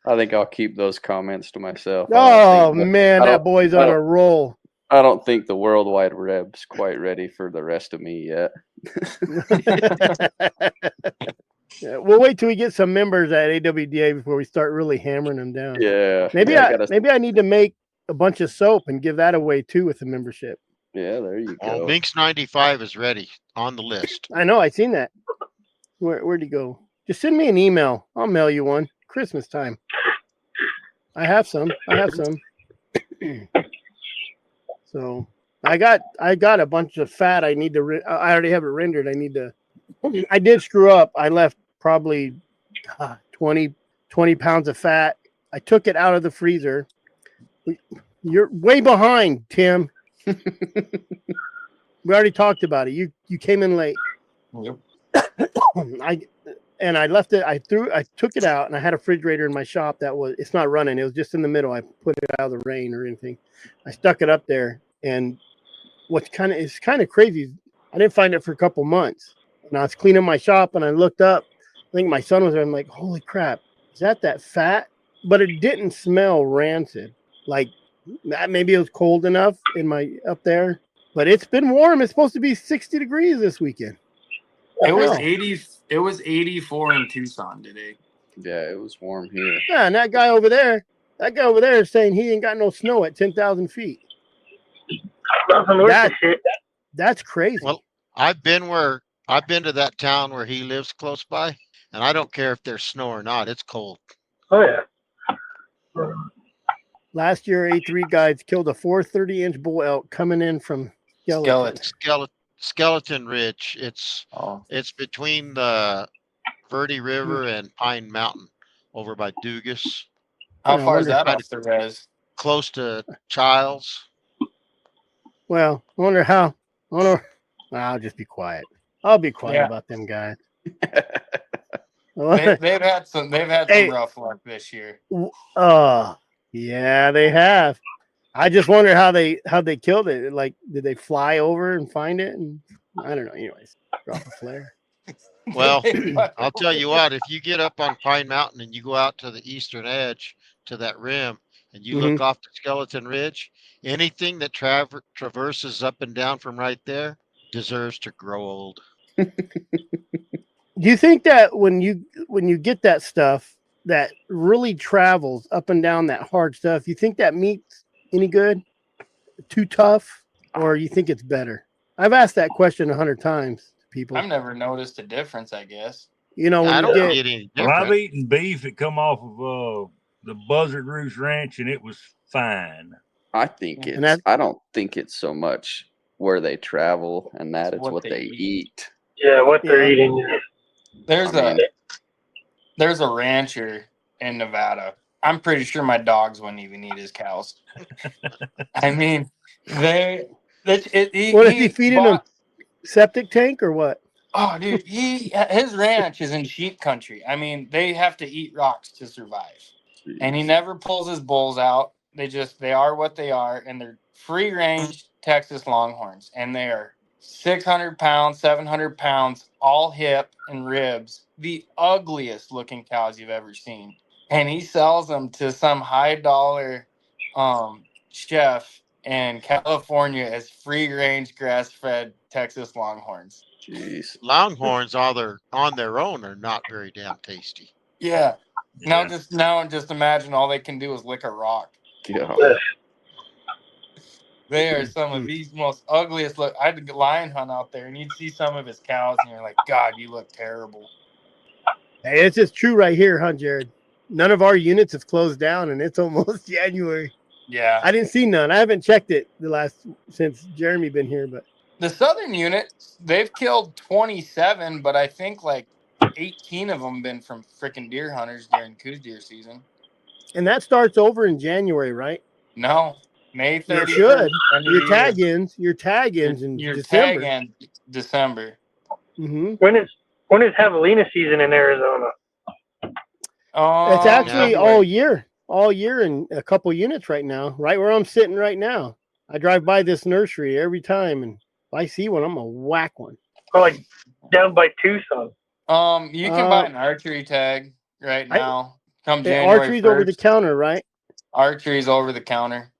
I think I'll keep those comments to myself. Oh I don't think man, I that don't- boy's I on a don't- roll. I don't think the World Wide Web's quite ready for the rest of me yet. Yeah, we'll wait till we get some members at AWDA before we start really hammering them down. Yeah. Maybe yeah, maybe I need to make a bunch of soap and give that away too with the membership. Yeah, there you Oh, go. Minx 95 is ready on the list. I know, I seen that. Where'd he go? Just send me an email. I'll mail you one. Christmas time. I have some. So I got a bunch of fat. I need to. I already have it rendered. I did screw up. I left probably 20 pounds of fat. I took it out of the freezer. You're way behind, Tim. We already talked about it. You came in late. Yep. and I left it. I took it out, and I had a refrigerator in my shop it's not running. It was just in the middle. I put it out of the rain or anything. I stuck it up there, and it's kind of crazy. I didn't find it for a couple months, and I was cleaning my shop, and I looked up. I think my son was there. I'm like, holy crap, is that fat? But it didn't smell rancid. Like maybe it was cold enough up there, but it's been warm. It's supposed to be 60 degrees this weekend. It was Hell. 80. It was 84 in Tucson today. Yeah, it was warm here. Yeah, and that guy over there is saying he ain't got no snow at 10,000 feet. Nothing worth the shit. That's crazy. Well, I've been to that town where he lives close by, and I don't care if there's snow or not. It's cold. Oh yeah. Last year, A3 guides killed a 430-inch bull elk coming in from Skeleton Ridge. It's between the Verde River and Pine Mountain over by Dugas. How far is that off the res? Close to Childs. Well, I'll just be quiet. I'll be quiet about them guys. They've had some rough luck this year. Yeah, they have. I just wonder how they killed it. Like, did they fly over and find it? And I don't know. Anyways, drop a flare. Well, I'll tell you what. If you get up on Pine Mountain and you go out to the eastern edge to that rim, and you look off the Skeleton Ridge, anything that traverses up and down from right there deserves to grow old. Do you think that when you get that stuff that really travels up and down that hard stuff, you think that meat's any good? Too tough? Or you think it's better? I've asked that question 100 times to people. I've never noticed a difference, I guess. You know, I don't get any different. Well, I've eaten beef that come off of the Buzzard Roost Ranch, and it was fine. I don't think it's so much where they travel and that it's what they eat. Yeah, what they're eating. There's a rancher in Nevada. I'm pretty sure my dogs wouldn't even eat his cows. I mean, what is he feeding them? Septic tank or what? Oh, dude, his ranch is in sheep country. I mean, they have to eat rocks to survive. Jeez. And he never pulls his bulls out. They are what they are, and they're free range Texas Longhorns, and they are 600 pounds, 700 pounds, all hip and ribs, the ugliest looking cows you've ever seen. And he sells them to some high dollar chef in California as free range grass fed Texas Longhorns. Jeez. Longhorns on their own are not very damn tasty. Yeah. Now just imagine all they can do is lick a rock. Yeah. They are some of the most ugliest look. I had a lion hunt out there, and you'd see some of his cows, and you're like, God, you look terrible. Hey, it's just true right here, huh, Jared? None of our units have closed down, and it's almost January. Yeah. I didn't see none. I haven't checked it since Jeremy been here, but the southern unit, they've killed 27, but I think like 18 of them been from freaking deer hunters during Coos deer season. And that starts over in January, right? No. May 30th. You should. Your tag-ins in December. Tag-in December. Mm-hmm. When is javelina season in Arizona? It's actually all year in a couple units right now, right where I'm sitting right now. I drive by this nursery every time, and if I see one, I'm gonna whack one. Oh, like down by Tucson. You can buy an archery tag right now. Come January archery's 1st. Over the counter, right? Archery's over the counter.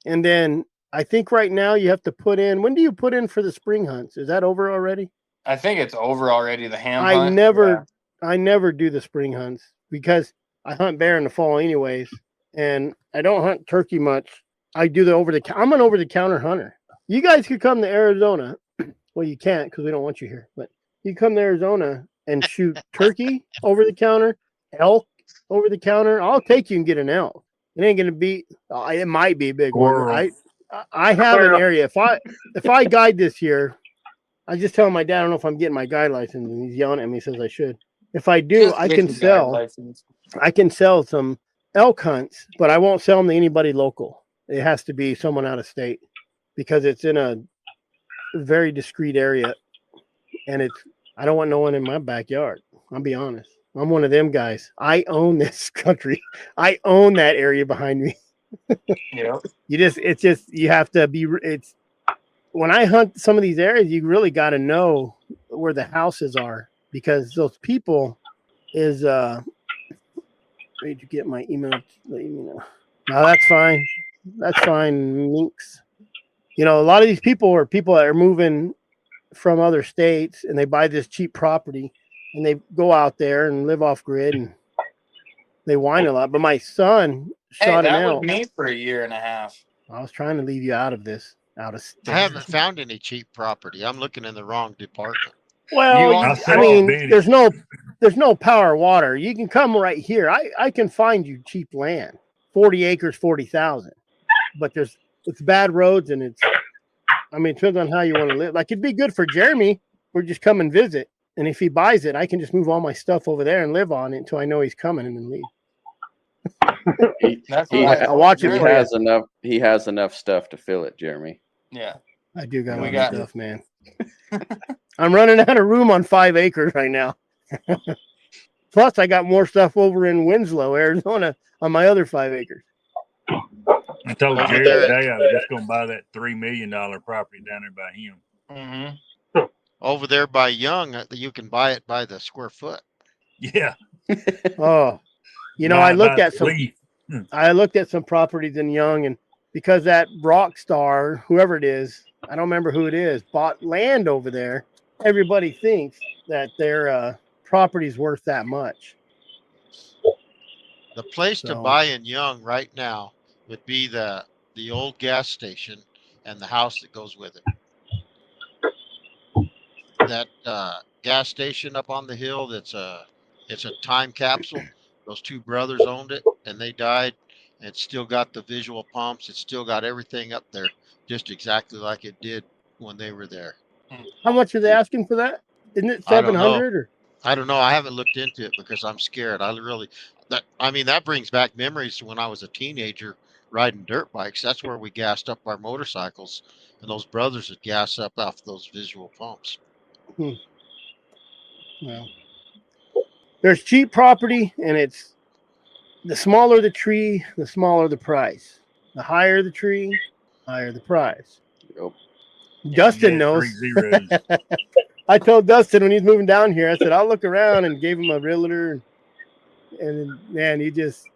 And then I think right now you have to put in. When do you put in for the spring hunts? Is that over already? I think it's over already. The ham hunt. I never do the spring hunts because I hunt bear in the fall anyways, and I don't hunt turkey much. I do I'm an over the counter hunter. You guys could come to Arizona. Well, you can't because we don't want you here. But you come to Arizona and shoot turkey over the counter, elk over the counter. I'll take you and get an elk. It ain't gonna be. It might be a big one. I have an area. If I guide this year, I just tell my dad I don't know if I'm getting my guide license, and he's yelling at me. He says I should. If I do, I can sell. I can sell some elk hunts, but I won't sell them to anybody local. It has to be someone out of state because it's in a very discreet area, and I don't want no one in my backyard. I'll be honest. I'm one of them guys. I own this country. I own that area behind me. Yeah. You have to be. It's when I hunt some of these areas, you really got to know where the houses are because those people is. Ready to get my email? Let me know. No, that's fine. That's fine. Links. A lot of these people are people that are moving from other states and they buy this cheap property and they go out there and live off grid and they whine a lot. But my son shot an That was elk. me for a year and a half. I was trying to leave you out of this, out of state. I haven't found any cheap property. I'm looking in the wrong department. Well, I I saw mean, Benny. there's no power water. You can come right here. I can find you cheap land, 40 acres, 40,000. But it's bad roads and it depends on how you want to live. Like it'd be good for Jeremy. We're just come and visit. And if he buys it, I can just move all my stuff over there and live on it until I know he's coming and then leave. I'll watch it. He has enough stuff to fill it, Jeremy. Yeah. I do got a lot of stuff, man. I'm running out of room on 5 acres right now. Plus, I got more stuff over in Winslow, Arizona, on my other 5 acres. I told Jerry today I was just going to buy that $3 million property down there by him. Mm-hmm. Over there by Young, you can buy it by the square foot. Yeah. Oh, I looked at some properties in Young, and because that Rockstar, whoever it is, I don't remember who it is, bought land over there. Everybody thinks that their property's worth that much. The place to buy in Young right now would be the old gas station and the house that goes with it. That gas station up on the hill, it's a time capsule. Those two brothers owned it and they died. And it's still got the visual pumps. It's still got everything up there, just exactly like it did when they were there. How much are they asking for that? Isn't it 700 or? I don't know. I haven't looked into it because I'm scared. That brings back memories to when I was a teenager riding dirt bikes. That's where we gassed up our motorcycles, and those brothers would gas up off those visual pumps. Well, there's cheap property, and it's the smaller the tree, the smaller the price. The higher the tree, higher the price. Yep. Dustin knows. I told Dustin when he's moving down here, I said, I'll look around, and gave him a realtor. And man, he just.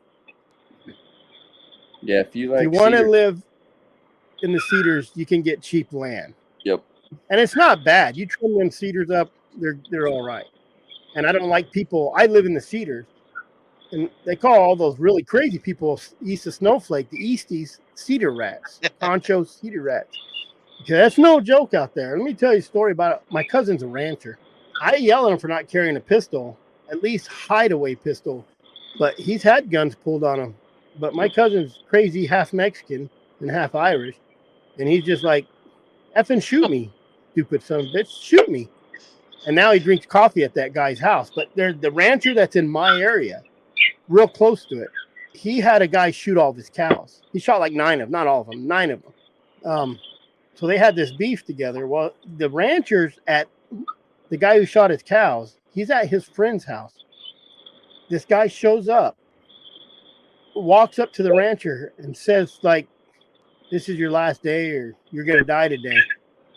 Yeah, if you want to live in the cedars, you can get cheap land. Yep. And it's not bad. You trim them cedars up, they're all right. And I don't like people. I live in the cedars. And they call all those really crazy people east of Snowflake, the Easties, cedar rats, Concho cedar rats. Okay, that's no joke out there. Let me tell you a story about it. My cousin's a rancher. I yell at him for not carrying a pistol, at least hideaway pistol, but he's had guns pulled on him. But my cousin's crazy, half Mexican and half Irish, and he's just like, effing shoot me, stupid son of a bitch, shoot me. And now he drinks coffee at that guy's house. But the rancher that's in my area, real close to it, he had a guy shoot all of his cows. He shot like 9 of them, not all of them, 9 of them. So they had this beef together. Well, the ranchers at the guy who shot his cows, he's at his friend's house. This guy shows up, walks up to the rancher and says, like, this is your last day or you're going to die today.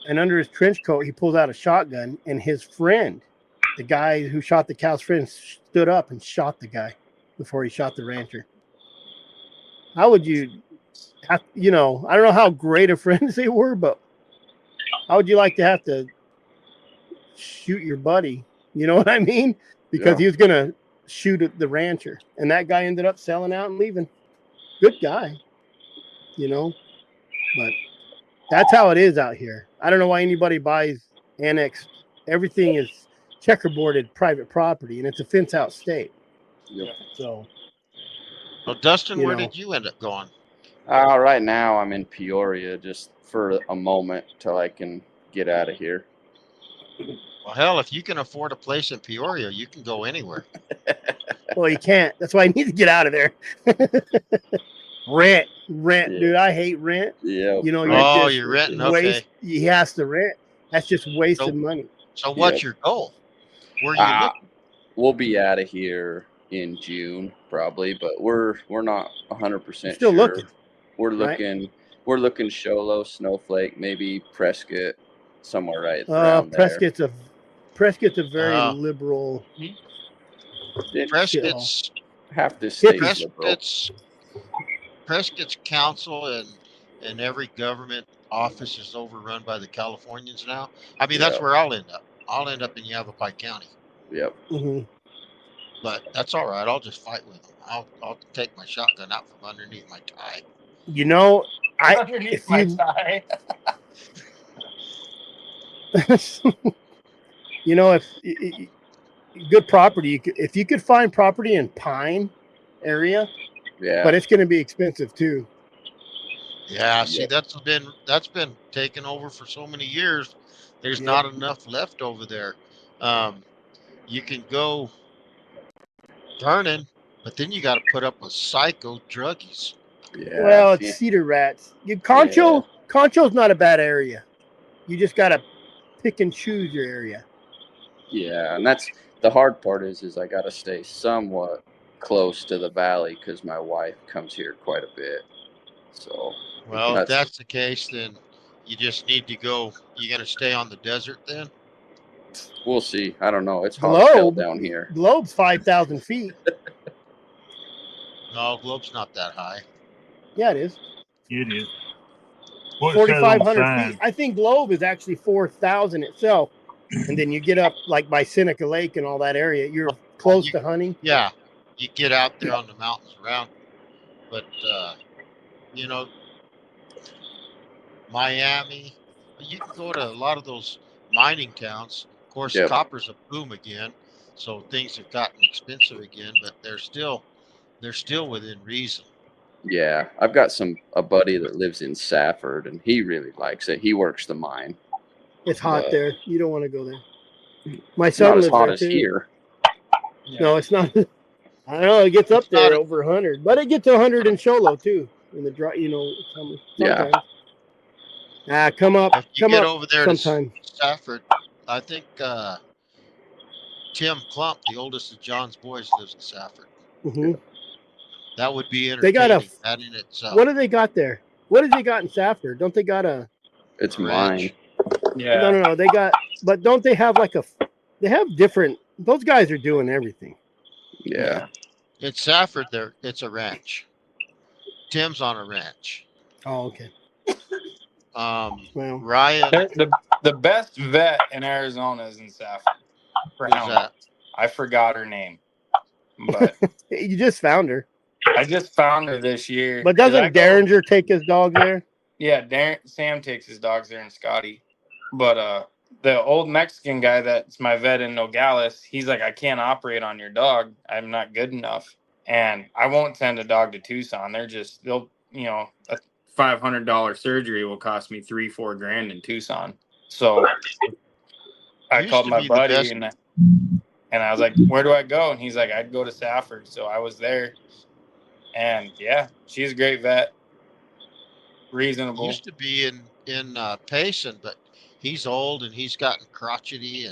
And under his trench coat, he pulls out a shotgun, and his friend, the guy who shot the cow's friend, stood up and shot the guy before he shot the rancher. How would you have, I don't know how great of friends they were, but how would you like to have to shoot your buddy? You know what I mean? Because he was going to shoot at the rancher, and that guy ended up selling out and leaving. Good guy, but that's how it is out here. I don't know why anybody buys annexed. Everything is checkerboarded private property, and it's a fence out state. Yep. So, well, Dustin, where did you end up going? Right now I'm in Peoria just for a moment till I can get out of here. Well, hell, if you can afford a place in Peoria, you can go anywhere. Well, you can't. That's why I need to get out of there. Rent, dude. I hate rent. Yeah. You're renting. Okay. He has to rent. That's just wasted money. So what's your goal? Where are you looking? we'll be out of here in June probably, but we're not 100% Still sure. looking. We're right? looking Sholo, Snowflake, maybe Prescott, somewhere right around there. Prescott's a very Uh, liberal shithole. Prescott's Half this state Hippies. is liberal. Prescott's council and every government office is overrun by the Californians now. I mean, that's Yep. where I'll end up. I'll end up in Yavapai County, Yep. hmm but that's all right. I'll just fight with them. I'll take my shotgun out from underneath my tie. You know, Underneath if my you tie. you know if good property, if you could find property in Pine area, Yeah. but it's going to be expensive too. Yeah, see, Yep. that's been taken over for so many years. There's Yep. not enough left over there. You can go burning, but then you got to put up with psycho druggies. Yeah. Well, see, it's Cedar Rats. Concho's not a bad area. You just got to pick and choose your area. yeah, and that's the hard part is I got to stay somewhat close to the valley because my wife comes here quite a bit. So Well, if that's that's the case, then you just need to go. You gonna stay on the desert then? we'll see. I don't know. It's hot as hell Globe, down here. Globe's 5,000 feet. No, Globe's not that high. Yeah, it is. It is. What it says on the 4,500 sign. feet. I think Globe is actually 4,000 itself. And then you get up like by Seneca Lake and all that area. You're close to hunting. Yeah, you get out there on the mountains around, but you know, Miami. You can go to a lot of those mining towns. Of course, Yep. copper's a boom again, so things have gotten expensive again, but they're still within reason. Yeah, I've got a buddy that lives in Safford, and he really likes it. He works the mine. It's hot But- there. You don't want to go there. My It's son not as lives hot there as too. here. No, it's not. I don't know. It gets up It's not there a- over 100, but it gets to 100 in Sholo too. In the dry, sometimes. Yeah. Come up. If you Come get up over there sometime. to Stafford, I think Tim Klump, the oldest of John's boys, lives in Stafford. hmm That would be They got entertaining. That in itself. What do they got there? What have they got in Safford? Don't they got a? It's Ranch. mine. Yeah. No. They got, but don't they have like a? They have different. Those guys are doing everything. Yeah. In Safford, it's a ranch. Tim's on a ranch. Oh, okay. Well, Ryan, The best vet in Arizona is in Safford. For who's hound that? dogs. I forgot her name, but you just found her. I just found her this year. But 'Cause I doesn't go- Derringer take his dog there? Yeah, Sam takes his dogs there and Scotty. But the old Mexican guy that's my vet in Nogales, he's like, I can't operate on your dog. I'm not good enough. And I won't send a dog to Tucson. They'll a $500 surgery will cost me $3-4 grand in Tucson. So I Used called to my be the buddy best. and I was like, where do I go? And he's like, I'd go to Safford. So I was there. And yeah, she's a great vet. Reasonable. Used to be in Payson, but he's old and he's gotten crotchety,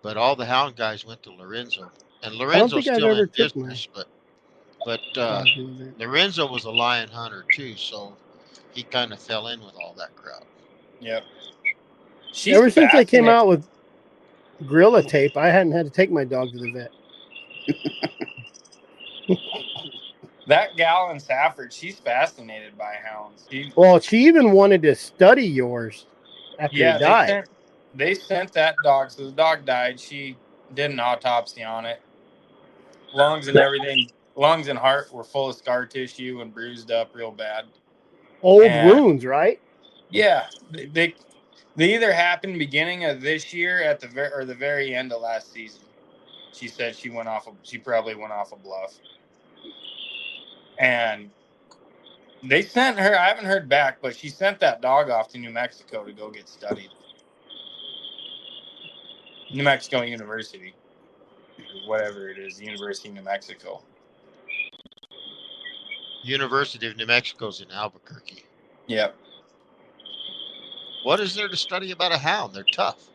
but all the hound guys went to Lorenzo, and Lorenzo's think I've still ever in took my business, but dog there. Lorenzo was a lion hunter too, so he kind of fell in with all that crowd. Yep. Ever since they came fascinating. out with gorilla tape, I hadn't had to take my dog to the vet. That gal in Safford, she's fascinated by hounds. Well, she even wanted to study yours after he died. They sent that dog. So the dog died. She did an autopsy on it. Lungs and everything, lungs and heart were full of scar tissue and bruised up real bad. Old wounds, right? Yeah, they either happened beginning of this year at the very end of last season. She said she probably went off a bluff. And they sent her, I haven't heard back, but she sent that dog off to New Mexico to go get studied. New Mexico University, whatever it is, University of New Mexico. University of New Mexico's in Albuquerque. Yep. What is there to study about a hound? They're tough.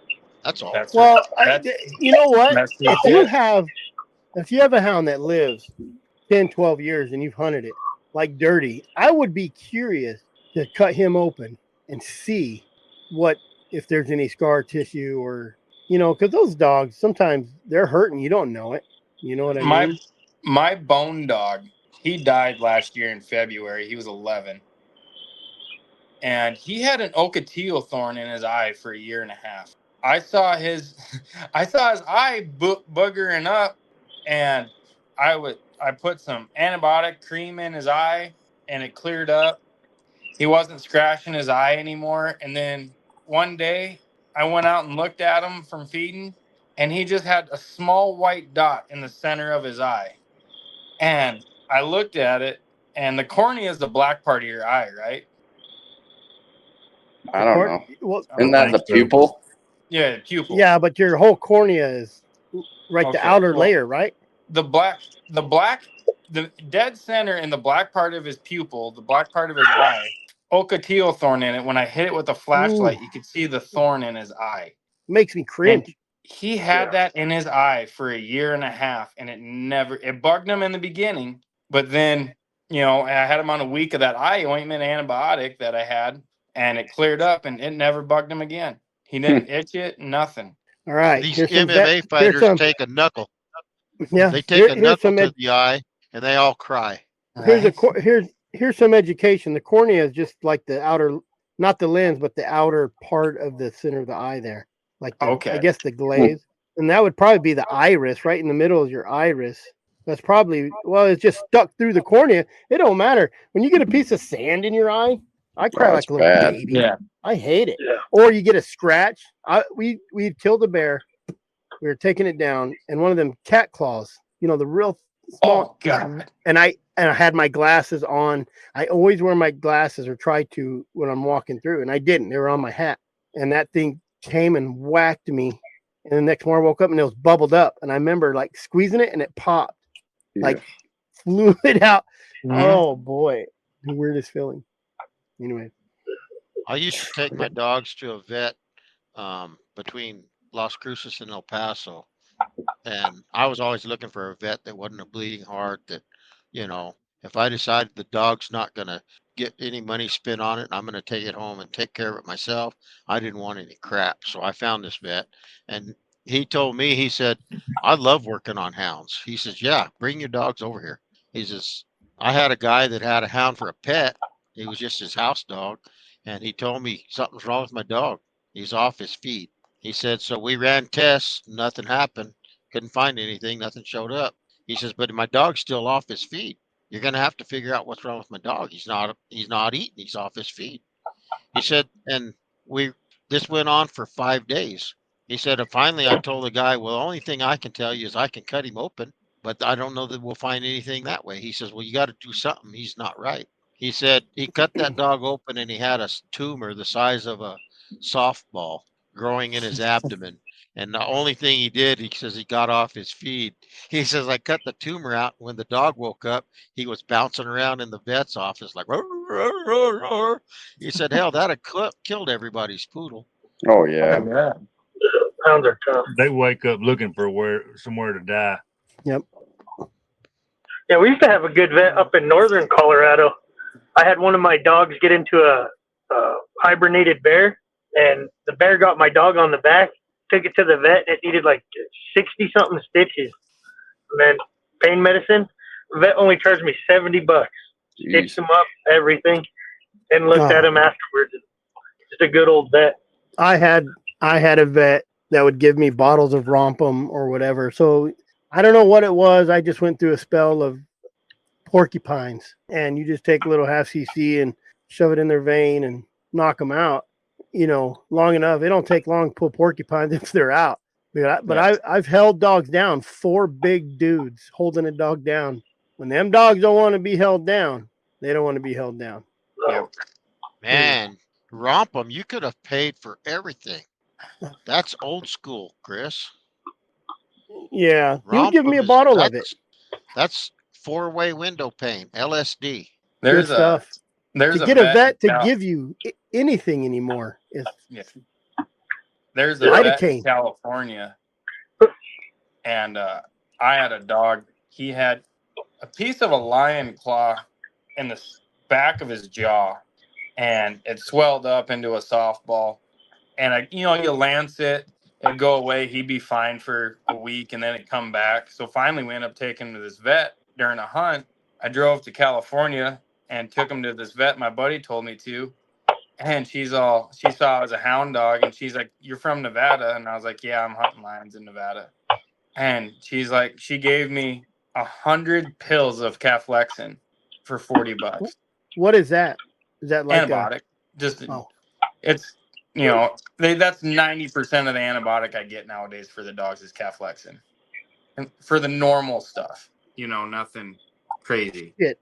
That's all. Well, you know what? if you have a hound that lives 10, 12 years and you've hunted it like dirty, I would be curious to cut him open and see if there's any scar tissue or, because those dogs, sometimes they're hurting. You don't know it. You know what I mean? My bone dog, he died last year in February. He was 11. And he had an ocotillo thorn in his eye for a year and a half. I saw his eye boogering up, and I put some antibiotic cream in his eye, and it cleared up. He wasn't scratching his eye anymore. And then one day, I went out and looked at him from feeding, and he just had a small white dot in the center of his eye. And I looked at it, and the cornea is the black part of your eye, right? I don't know. Well, Isn't that the pupil? Yeah, pupil. yeah, but your whole cornea is right, the outer layer, right? The dead center in the black part of his pupil, the black part of his eye, ocotillo thorn in it. When I hit it with a flashlight, you could see the thorn in his eye. Makes me cringe. And he had that in his eye for a year and a half, and it bugged him in the beginning, but then, I had him on a week of that eye ointment antibiotic that I had, and it cleared up, and it never bugged him again. He didn't itch it, nothing. All right. These MMA fighters take a knuckle. Yeah. They take a knuckle to the eye, and they all cry. Here's some education. The cornea is just like the outer, not the lens, but the outer part of the center of the eye there. Like I guess the glaze. And that would probably be the iris. Right in the middle is your iris. That's probably, it's just stuck through the cornea. It don't matter. When you get a piece of sand in your eye, I cry like a little baby. Yeah. I hate it. Yeah. Or you get a scratch. We killed a bear. We were taking it down, and one of them cat claws, the real small. Oh God! And I had my glasses on. I always wear my glasses, or try to, when I'm walking through, and I didn't. They were on my hat, and that thing came and whacked me. And the next morning I woke up and it was bubbled up, and I remember like squeezing it, and it popped, like fluid out. Mm-hmm. Oh boy, the weirdest feeling. Anyway, I used to take my dogs to a vet between Las Cruces and El Paso, and I was always looking for a vet that wasn't a bleeding heart, that, if I decided the dog's not going to get any money spent on it, I'm going to take it home and take care of it myself, I didn't want any crap. So I found this vet, and he told me, he said, I love working on hounds. He says, yeah, bring your dogs over here. He says, I had a guy that had a hound for a pet. He was just his house dog. And he told me something's wrong with my dog. He's off his feed. He said, so we ran tests. Nothing happened. Couldn't find anything. Nothing showed up. He says, but my dog's still off his feed. You're going to have to figure out what's wrong with my dog. He's not eating. He's off his feed. He said, and this went on for 5 days. He said, and finally I told the guy, well, the only thing I can tell you is I can cut him open, but I don't know that we'll find anything that way. He says, well, you got to do something. He's not right. He said he cut that dog open, and he had a tumor the size of a softball growing in his abdomen. And the only thing he did, he says, he got off his feed. He says, I cut the tumor out. When the dog woke up, he was bouncing around in the vet's office like, roar, roar, roar, roar. He said, hell, that had killed everybody's poodle. Oh, yeah. Hounds are tough. They wake up looking for somewhere to die. Yep. Yeah, we used to have a good vet up in northern Colorado. I had one of my dogs get into a hibernated bear, and the bear got my dog on the back, took it to the vet, and it needed like 60-something stitches. And then pain medicine, the vet only charged me $70. Stitched him up, everything, and looked at him afterwards. Just a good old vet. I had a vet that would give me bottles of Rompum or whatever. So I don't know what it was. I just went through a spell of porcupines, and you just take a little half cc and shove it in their vein and knock them out, long enough. It don't take long to pull porcupines if they're out. But I've held dogs down, 4 big dudes holding a dog down. When them dogs don't want to be held down, they don't want to be held down. Man, Rompum, you could have paid for everything. That's old school, Chris. Yeah, you would give me a bottle of it. That's 4-way window pane, LSD. There's stuff. To get a vet to give you anything anymore is There's a vet in California, and I had a dog. He had a piece of a lion claw in the back of his jaw, and it swelled up into a softball. And you lance it, it'd go away. He'd be fine for a week, and then it'd come back. So finally, we ended up taking him to this vet during a hunt. I drove to California and took him to this vet. My buddy told me to. And she saw I was a hound dog, and she's like, "You're from Nevada?" And I was like, "Yeah, I'm hunting lions in Nevada." And she's like, she gave me 100 pills of Caflexin for $40. What is that? Is that like Antibiotic. Just Oh. it's that's 90% of the antibiotic I get nowadays for the dogs is Caflexin. And for the normal stuff, nothing crazy. Shit.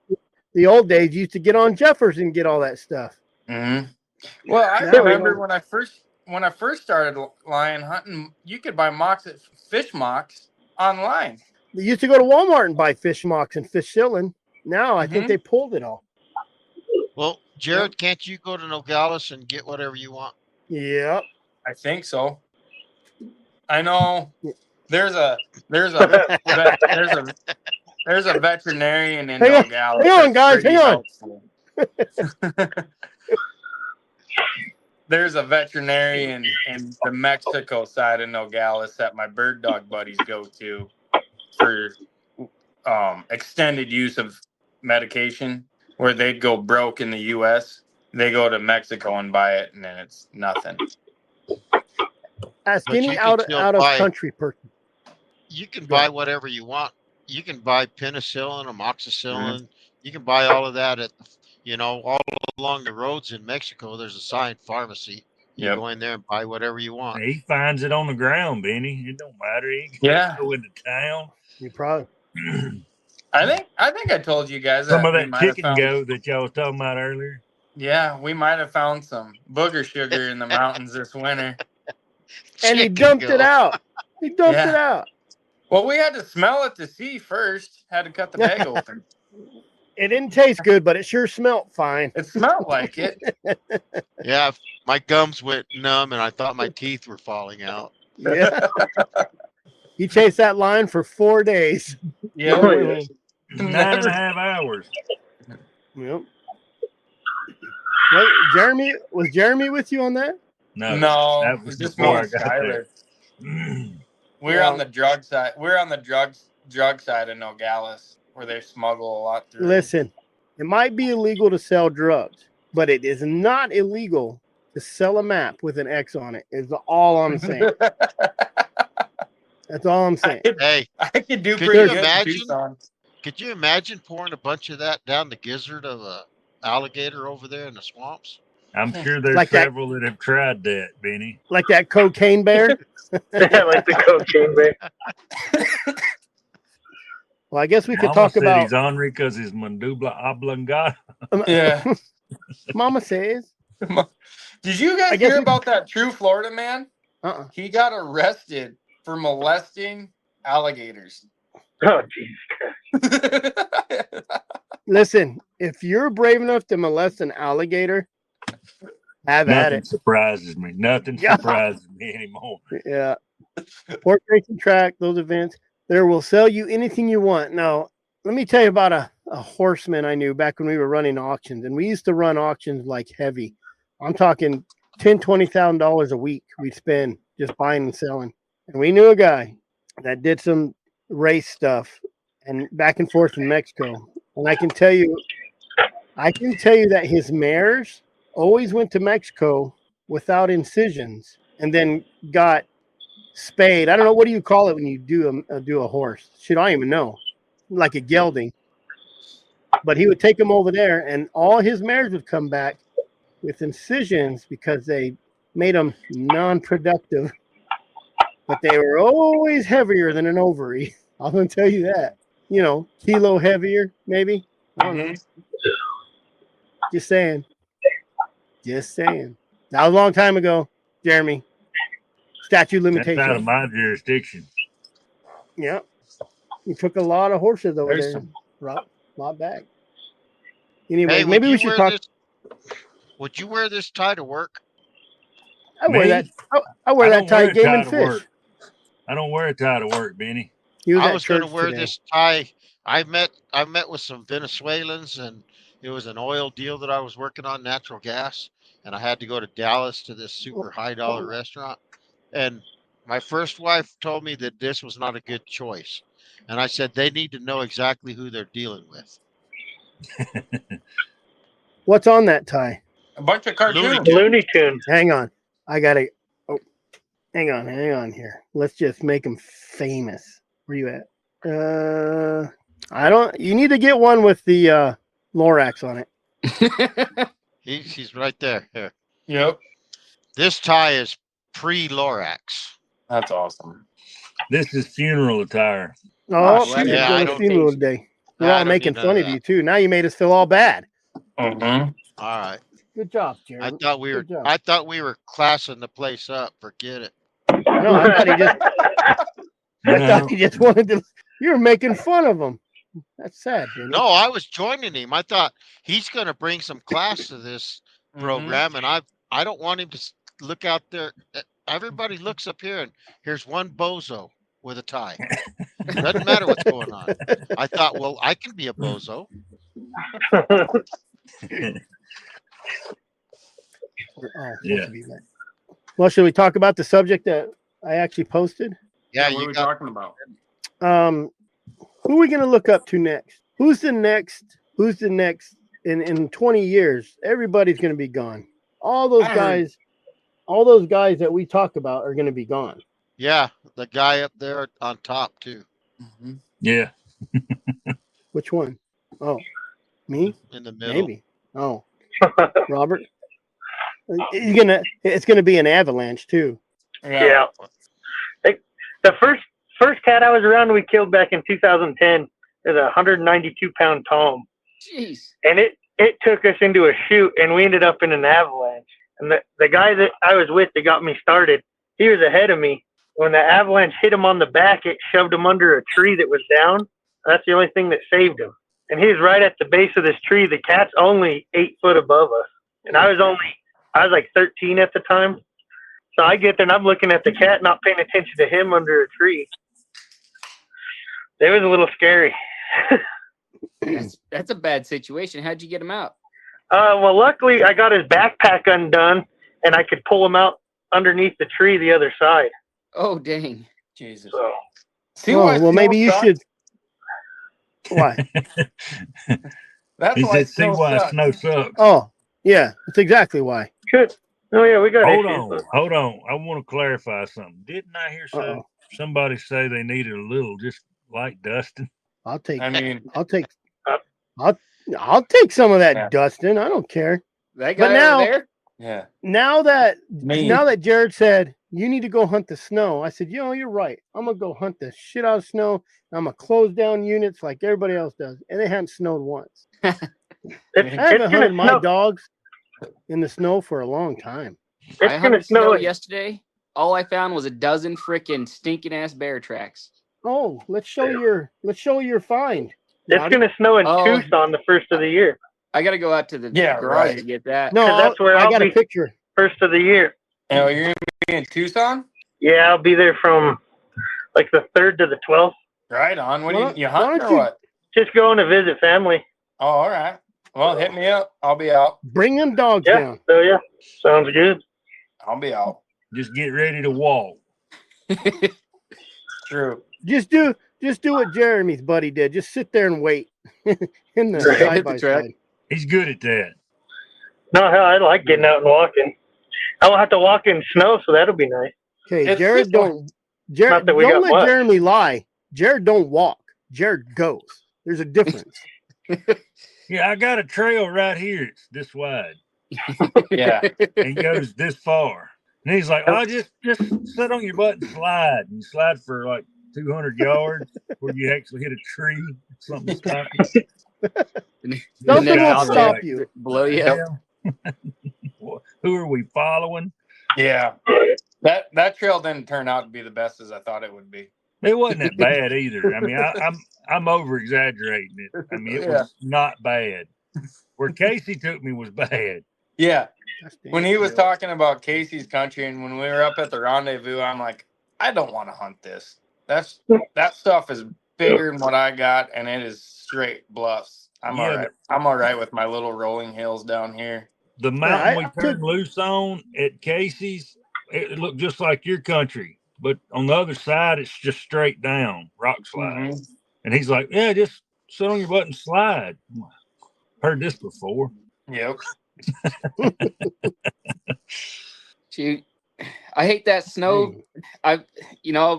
The old days you used to get on Jefferson and get all that stuff. Mm-hmm. Well, I Now remember when I first started lion hunting, you could buy fish mocks online. They used to go to Walmart and buy fish mocks and fish shilling. Now I think they pulled it all. Well, Jared, can't you go to Nogales and get whatever you want? Yeah. I think so. I know there's a veterinarian in Nogales. Hang on, guys. Hang on. There's a veterinarian in the Mexico side of Nogales that my bird dog buddies go to for extended use of medication, where they'd go broke in the U.S. They go to Mexico and buy it, and then it's nothing. Ask But any you can out still of buy- country person. You can buy whatever you want. You can buy penicillin, amoxicillin. You can buy all of that at, all along the roads in Mexico. There's a sign pharmacy. You go in there and buy whatever you want. He finds it on the ground, Benny. It don't matter. He can go into town. You probably. I think I told you guys Some that of we that might have chicken found, goat that y'all was talking about earlier. Yeah, we might have found some booger sugar in the mountains this winter. And he dumped it out. He dumped it out. Well, we had to smell it to see first. Had to cut the bag open. It didn't taste good, but it sure smelled fine. It smelled like it. Yeah, my gums went numb and I thought my teeth were falling out. Yeah. He chased that lion for 4 days. Yeah. 9.5 hours. Yep. Was Jeremy with you on that? No, that was just before me I and got Skyler. there. We're on the drug side. We're on the drug side of Nogales, where they smuggle a lot through. Listen, it might be illegal to sell drugs, but it is not illegal to sell a map with an X on it. Is all I'm saying. That's all I'm saying. Hey, I could do could pretty you good in imagine? Tucson. Could you imagine pouring a bunch of that down the gizzard of a alligator over there in the swamps? I'm sure there's Like that- several that have tried that, Benny. Like that cocaine bear? Yeah, like the cocaine bear. Well, I guess we could Mama talk said about. he's ornery because his mandibula oblongata. Yeah. Mama says. Did you guys guess hear we- about that true Florida man? Uh-uh. He got arrested for molesting alligators. Oh, Jesus. Listen, if you're brave enough to molest an alligator, have at Nothing it. surprises me. Nothing Yeah. surprises me anymore. Yeah. Horse racing track, those events, there will sell you anything you want. Now, let me tell you about a horseman I knew back when we were running auctions, and we used to run auctions like heavy. I'm talking $10,000-$20,000 a week we'd spend just buying and selling. And we knew a guy that did some race stuff and back and forth in Mexico. And I can tell you that his mares always went to Mexico without incisions and then got spayed. I don't know, what do you call it when you do a horse? Shit, I don't even know. Like a gelding. But he would take them over there, and all his mares would come back with incisions because they made them non-productive. But they were always heavier than an ovary. I'm going to tell you that. Kilo heavier, maybe. I don't know. Just saying. That was a long time ago, Jeremy. Statute limitations. That's out of my jurisdiction. Yeah. You took a lot of horses over There's there. Lot back. Anyway, Hey, maybe we should talk. Would you wear this tie to work? I wear Me? that. I wear that tie game and fish. I don't wear a tie to work, Benny. He was I at was going to church wear today. this tie. I met with some Venezuelans, and it was an oil deal that I was working on, natural gas, and I had to go to Dallas to this super high dollar restaurant. And my first wife told me that this was not a good choice, and I said they need to know exactly who they're dealing with. What's on that tie? A bunch of Looney cartoons. Tunes. Looney Tunes. Hang on. I got to. Oh, hang on here. Let's just make him famous. Where you at? I don't. You need to get one with the Lorax on it. He's right there. Here. Yep. This tie is pre-Lorax. That's awesome. This is funeral attire. Oh, shoot. you Yeah, go I to don't- funeral today. We're I all don't making need none fun of of that. you too. Now you made us feel all bad. Mm-hmm. All right. Good job, Jared. I thought we were. Good job. I thought we were classing the place up. Forget it. No, I thought he just. I No, thought he just wanted to. You were making fun of him. That's sad, Denny. No, I was joining him. I thought he's going to bring some class to this program, and I don't want him to look out there. Everybody looks up here, and here's one bozo with a tie. Doesn't matter what's going on. I thought, well, I can be a bozo. Oh, Yeah. well, should we talk about the subject that I actually posted? Yeah, What are you we got. talking about? Who are we going to look up to next? Who's the next? In 20 years, everybody's going to be gone. All those guys that we talk about are going to be gone. Yeah, the guy up there on top too, Mm-hmm. yeah. Which one? Oh, me? in the middle. Maybe. Oh, Robert. It's gonna be an avalanche too. Yeah. The first cat I was around we killed back in 2010 is a 192-pound tom. Jeez. And it took us into a chute, and we ended up in an avalanche. And the guy that I was with that got me started, he was ahead of me. When the avalanche hit him on the back, it shoved him under a tree that was down. That's the only thing that saved him. And he was right at the base of this tree. The cat's only 8 foot above us. And I was like 13 at the time. So I get there and I'm looking at the cat, not paying attention to him under a tree. It was a little scary. That's a bad situation. How'd you get him out? Well, luckily I got his backpack undone and I could pull him out underneath the tree the other side. Oh, dang. Jesus. So See why well, maybe you snow should. Why? That's He why said, see why snow sucks. Oh, yeah, that's exactly why. good. Oh yeah, we got Hold issues. on. I want to clarify something. Didn't I hear somebody say they needed a little just light dusting? I'll take I mean, I'll take some of that dusting. I don't care. That But guy now- over there? yeah. Now that Me. Jared said you need to go hunt the snow, I said, you're right. I'm gonna go hunt the shit out of snow. I'm gonna close down units like everybody else does, and it hadn't snowed once. I haven't hunted my dogs in the snow for a long time. I It's hunted gonna snow. yesterday. All I found was a dozen freaking stinking ass bear tracks. Oh, let's show your find. It's Rowdy. gonna snow in Oh. Tucson the first of the year. I gotta go out to the garage right. to get that. No, 'Cause that's where I I'll got a be. picture. First of the year. Oh, you're gonna be in Tucson? Yeah, I'll be there from like the 3rd to the 12th. Right on. What Why do you why hunt don't or you- what? Just going to visit family. Oh, all right. Well, hit me up. I'll be out. Bring them dogs Yeah. down. So yeah, sounds good. I'll be out. Just get ready to walk. True. Just do what Jeremy's buddy did. Just sit there and wait in the Right. side by The truck. side. He's good at that. No, hell, I like getting out and walking. I won't have to walk in snow, so that'll be nice. Okay, It's Jared, just Not that we don't got let much. Jeremy lie. Jared don't walk. Jared goes. There's a difference. Yeah, I got a trail right here. It's this wide. Yeah. And goes this far. And he's like, oh, just sit on your butt and slide. And you slide for like 200 yards where you actually hit a tree. Something stop you. Nothing Yeah, will I'll stop like, you. Blow you up. Who are we following? Yeah. That trail didn't turn out to be the best as I thought it would be. It wasn't that bad either. I mean, I'm over exaggerating it. I mean, it was not bad. Where Casey took me was bad. Yeah. That's damn When he was good. talking about Casey's country and when we were up at the rendezvous, I'm like, I don't want to hunt this. That stuff is bigger than what I got, and it is straight bluffs. I'm Yeah, all right. I'm all right with my little rolling hills down here. The mountain we I took turned loose on at Casey's, it looked just like your country, but on the other side, it's just straight down rock slide. Mhm. And he's like, "Yeah, just sit on your butt and slide." Heard this before. Yep. Shoot, I hate that snow. Dang. I've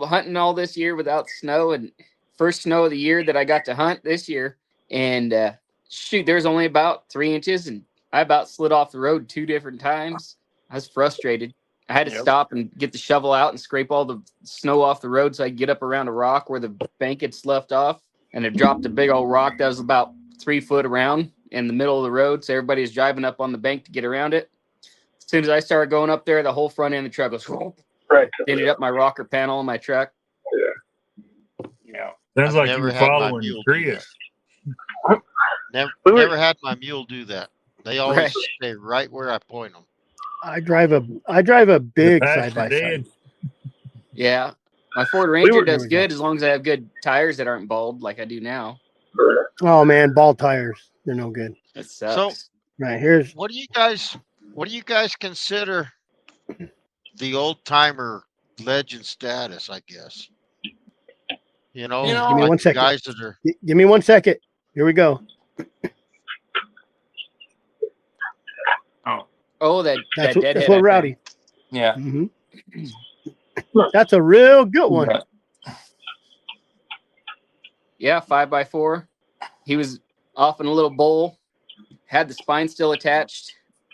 hunting all this year without snow, and first snow of the year that I got to hunt this year, and shoot, there's only about 3 inches, and I about slid off the road 2 different times. I was frustrated. I had to Yep. stop and get the shovel out and scrape all the snow off the road so I could get up around a rock where the bank had sloughed off, and it dropped a big old rock that was about 3 foot around in the middle of the road. So everybody was driving up on the bank to get around it. As soon as I started going up there, the whole front end of the truck goes Right. ended up my rocker panel on my truck. Yeah. Sounds I've like never you're had my following mule do Chris. Never had my mule do that. They always Right. stay right where I point them. I drive a big Past side by the side. dead. Yeah. My Ford Ranger were- does There we go. good as long as I have good tires that aren't bald like I do now. Oh man, ball tires. They're no good. It sucks. Right, here's What do you guys consider the old timer legend status? I guess You give me know, like one the second. guys that are. Give me 1 second. Here we go. Oh, that That's deadhead. what I Rowdy. yeah. hmm That's a real good one. But Yeah, 5x4. He was off in a little bowl, had the spine still attached,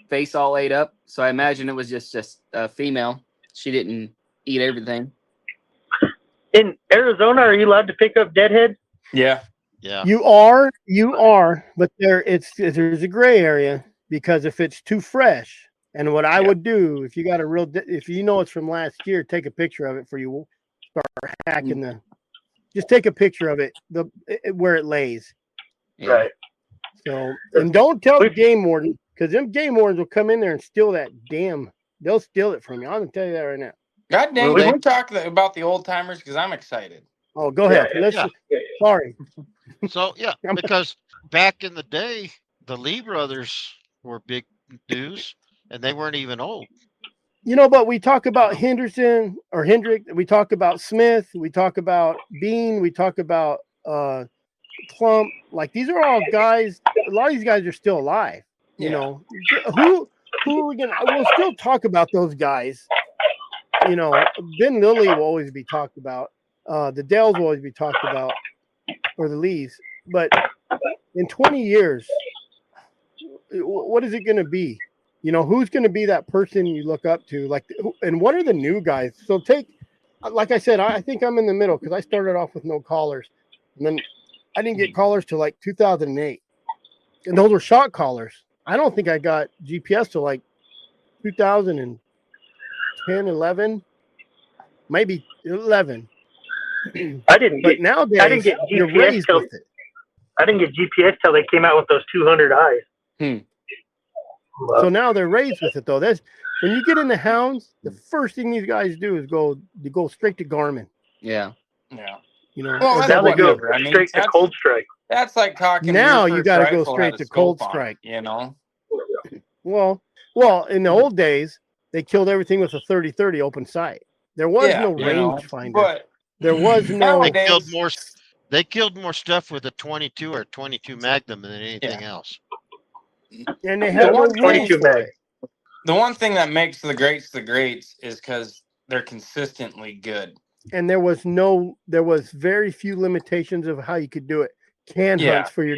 face all ate up. So I imagine it was just a female. She didn't eat everything. In Arizona, are you allowed to pick up deadhead? yeah. Yeah. You are, but there's a gray area because if it's too fresh, and what I would do if you got if you know it's from last year, take a picture of it for you. Start hacking just take a picture of it, where it lays. Yeah. Right. So, and don't tell We've- game warden, because them game wardens will come in there and steal that they'll steal it from you. I'm gonna tell you that right now. God dang, Will can they? we talk about the old timers? Because I'm excited. Oh, go ahead. Yeah, Let's yeah. sorry. So yeah, because back in the day, the Lee brothers were big dudes, and they weren't even old. But we talk about Henderson or Hendrick. We talk about Smith. We talk about Bean. We talk about Clump. Like these are all guys. A lot of these guys are still alive. You Yeah. know, who are we gonna? We'll still talk about those guys. Ben Lilly will always be talked about. The Dales will always be talked about, or the Lees. But in 20 years, what is it going to be? Who's going to be that person you look up to? And what are the new guys? So like I said, I think I'm in the middle because I started off with no collars, and then I didn't get collars till like 2008, and those were shot collars. I don't think I got GPS till like 2010, 11, maybe 11. I didn't But get nowadays, I didn't get you're GPS raised till with it. I didn't get GPS till they came out with those 200 eyes. So now they're raised with it, though. That's when you get into Hounds. The first thing these guys do is go straight to Garmin. Yeah. Yeah. or Well, that's Now they go whatever. I mean, straight to that's- Cold Strike. That's like talking. Now your you first gotta go rifle straight had a to scope Cold on it, Strike. Well, Well, in the old days, they killed everything with a 30-30 open sight. There was no range finder. But There was no. They nowadays, killed more. They killed more stuff with a 22 or 22 Magnum than anything else. And they had no one rules 22 for mag. it. the one thing that makes the greats is because they're consistently good. And there was very few limitations of how you could do it. Hunts for your,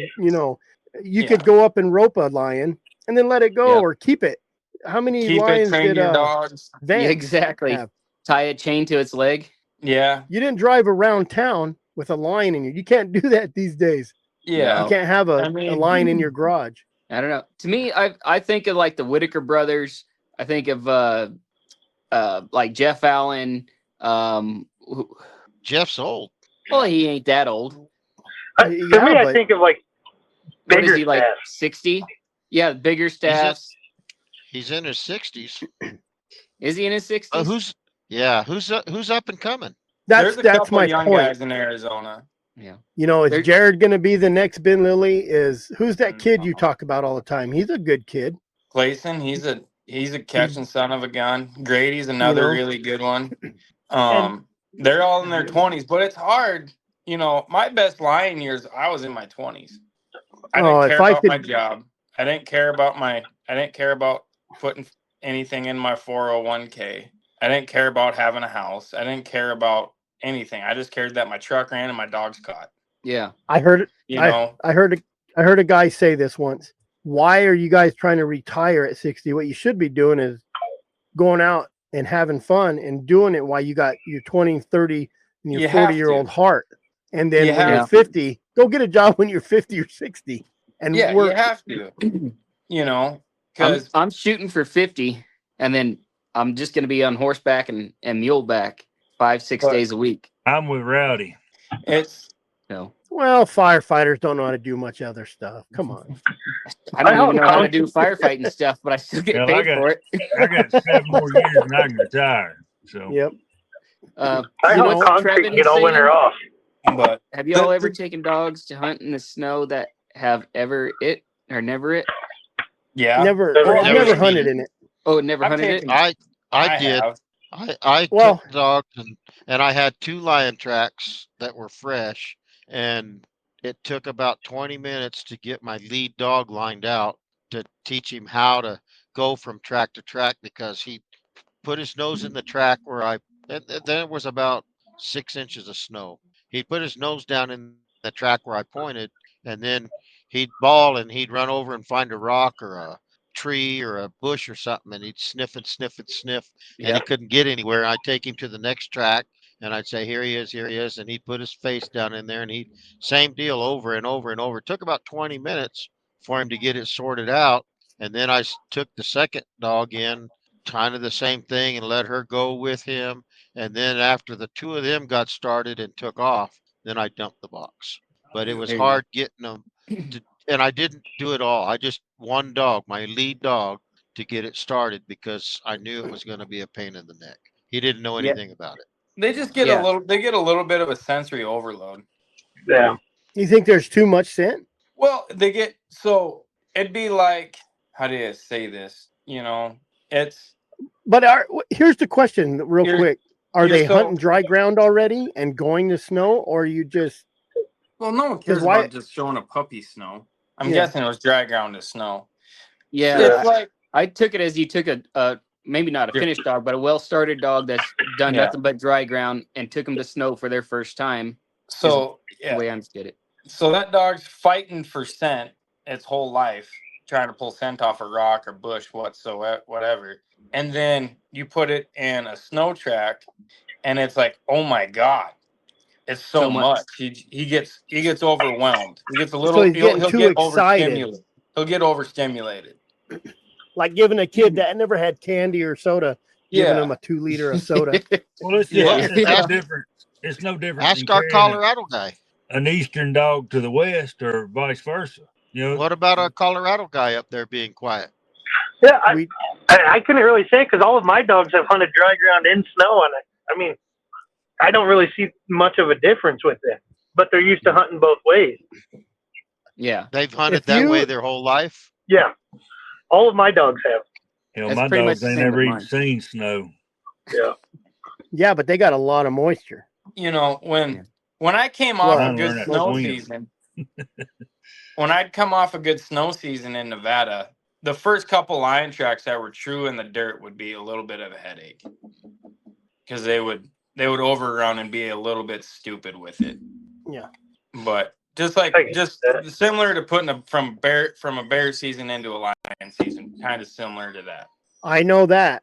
you could go up and rope a lion and then let it go Yep. or keep it. How many Keep it, lions train did your dogs. Vance Yeah, exactly. have? Tie a chain to its leg. Yeah. You didn't drive around town with a lion in you. You can't do that these days. Yeah. You can't have a lion in your garage. I don't know. To me, I think of like the Whitaker brothers. I think of like Jeff Allen. Jeff's old. Well, he ain't that old. For me, I think of like What bigger is he, like staff. 60? Yeah, bigger staffs. He's in his 60s. Is he in his 60s? Who's up and coming? There's a that's couple my young point. guys in Arizona. Yeah. You know, is There- Jared going to be the next Ben Lilly? Who's that kid you No. talk about all the time? He's a good kid. Clayson, he's a catching son of a gun. Grady's another know? really good one. And- They're all in their 20s, but it's hard. You know, my best lion years, I was in my 20s. I didn't care about my job. I didn't care about putting anything in my 401k. I didn't care about having a house. I didn't care about anything. I just cared that my truck ran and my dogs caught. Yeah. I heard it. You know, I heard a guy say this once. Why are you guys trying to retire at 60? What you should be doing is going out and having fun and doing it while you got your 20, 30, and your You have 40-year-old to. heart. And then You when have you're 50, go get a job when you're 50 or 60 and yeah, work. you have to. You know, I'm, because I'm shooting for 50, and then I'm just going to be on horseback and muleback 5-6 But- days a week. I'm with Rowdy. it's So Well, firefighters don't know how to do much other stuff. Come on. I don't I even know how to help do firefighting stuff, but I still get Hell, paid for it. I got 7 more years and I can retire. So Yep. I You help know, concrete Trevin get all winter saying- off. but Have y'all The- ever the- taken dogs to hunt in the snow that have ever it or never it? yeah, Never Well, I've never never hunted seen in it. Oh, never I've hunted it? taken- I did. have. I Well- took dogs and I had 2 lion tracks that were fresh, and it took about 20 minutes to get my lead dog lined out to teach him how to go from track to track, because he put his nose in the track where and there was about 6 inches of snow. He'd put his nose down in the track where I pointed, and then he'd bawl and he'd run over and find a rock or a tree or a bush or something, and he'd sniff and sniff and sniff, and Yeah. he couldn't get anywhere. I'd take him to the next track and I'd say, here he is, and he'd put his face down in there, and he'd same deal over and over and over. It took about 20 minutes for him to get it sorted out, and then I took the second dog in, kind of the same thing, and let her go with him. And then after the 2 of them got started and took off, then I dumped the box. But it was There you hard getting them to, and I didn't do it all. I just one dog, my lead dog, to get it started, because I knew it was going to be a pain in the neck. He didn't know Yeah. anything about it. They just get Yeah. they get a little bit of a sensory overload. Yeah. You think there's too much scent? Well, so it'd be like, how do you say this? You know, it's But here's the question, real Here's- quick. Are here's they so- hunting dry ground already and going to snow, or you just well, no one cares why- about just showing a puppy snow. I'm Yeah. guessing it was dry ground to snow. Yeah. It's like I took it as you took a maybe not a Yeah. finished dog, but a well-started dog that's done Yeah. nothing but dry ground and took him to snow for their first time. so The yeah. way I understood it. So that dog's fighting for scent its whole life, trying to pull scent off a rock or bush, whatsoever, whatever. And then you put it in a snow track, and it's like, oh my god, it's so, So much. much. He gets overwhelmed. He gets a little. he's getting he'll too get excited. overstimulated. He'll get overstimulated. like giving a kid that never had candy or soda, giving Yeah. him a 2 liter of soda? well, it's Yeah. just it's no different. It's no different than Ask our carrying Colorado guy. an eastern dog to the west or vice versa. You know, What about our Colorado guy up there being quiet? Yeah, We- I couldn't really say because all of my dogs have hunted dry ground in snow, and I mean, I don't really see much of a difference with it. But they're used to hunting both ways. Yeah. They've hunted If that you- way their whole life. Yeah, all of my dogs have. hell, That's my pretty much dogs the ain't same never with even mine. seen snow. Yeah, Yeah, but they got a lot of moisture. You know, when Yeah. when I came Well, off Trying a to good learn that snow swing. season, when I'd come off a good snow season in Nevada, the first couple lion tracks that were true in the dirt would be a little bit of a headache because they would overrun and be a little bit stupid with it. Yeah. But just I get that. similar to putting from a bear season into a lion season, kind of similar to that. I know that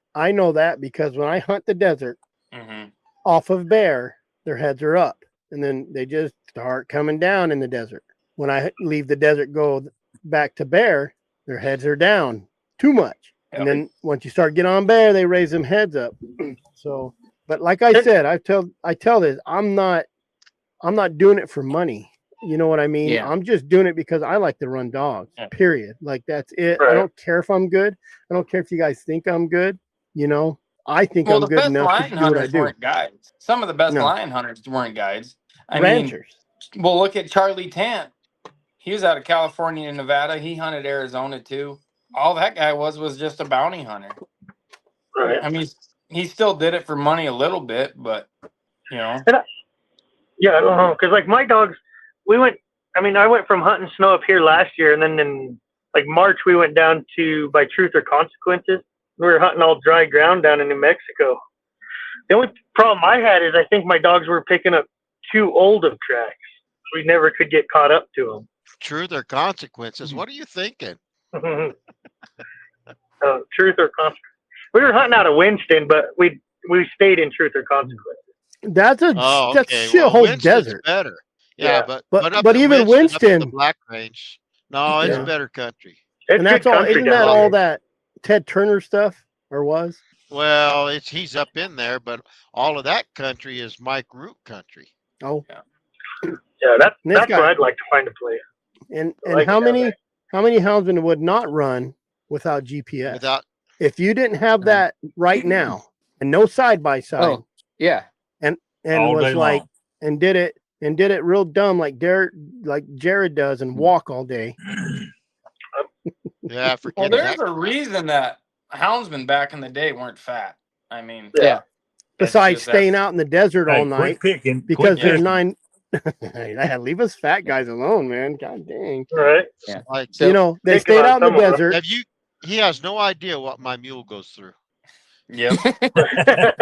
because when I hunt the desert Hmm. off of bear, their heads are up, and then they just start coming down in the desert. When I leave the desert, go back to bear, their heads are down too much. And then once you start getting on bear, they raise them heads up. So, but like I said, I tell this, I'm not doing it for money. You know what I mean? Yeah. I'm just doing it because I like to run dogs. Yeah. Period. Like that's it. I Right. don't care if I'm good. I don't care if you guys think I'm good. You know, I think Well, I'm the good best enough to lion do what I hunters do. weren't guides. Some of the best No. lion hunters weren't guides. I Ranchers. mean, well, look at Charlie Tant. He was out of California and Nevada. He hunted Arizona too. All that guy was just a bounty hunter. Right. I mean, he still did it for money a little bit, but you know. Yeah, I don't know, because like my dogs, I went from hunting snow up here last year, and then in like March we went down to by Truth or Consequences. We were hunting all dry ground down in New Mexico. The only problem I had is I think my dogs were picking up too old of tracks. We never could get caught up to Truth or consequences? What are you thinking? them. Truth or Consequences. We were hunting out of Winston, but we stayed in Truth or Consequences. That's a Oh, that's okay. shit Well, whole Winston's desert. better. Yeah. Yeah, But up but in even up in the Winston, Black Range. No, it's Yeah. better country. It's and that's good all. country Isn't down that there. all that Ted Turner stuff or was? Well, he's up in there, but all of that country is Mike Root country. Oh, Yeah, that's And this where guy- I'd like to find a place. and I like how it down many there. how many houndsmen would not run without GPS? Without If you didn't have that right now and no side by side, Oh, yeah. and All was day like long. and did it real dumb like Jared does and walk all day. yeah, Well, forget there's that. a reason that houndsmen back in the day weren't fat. I mean, Yeah. it's Besides just that- staying out in the desert all Hey, night quit picking. because quit there's picking. 9. Leave us fat guys alone, man. God dang. All right. Yeah. Like, So, You know, they think stayed about out in the someone, right? desert. have you? He has no idea what my mule goes through. Yep.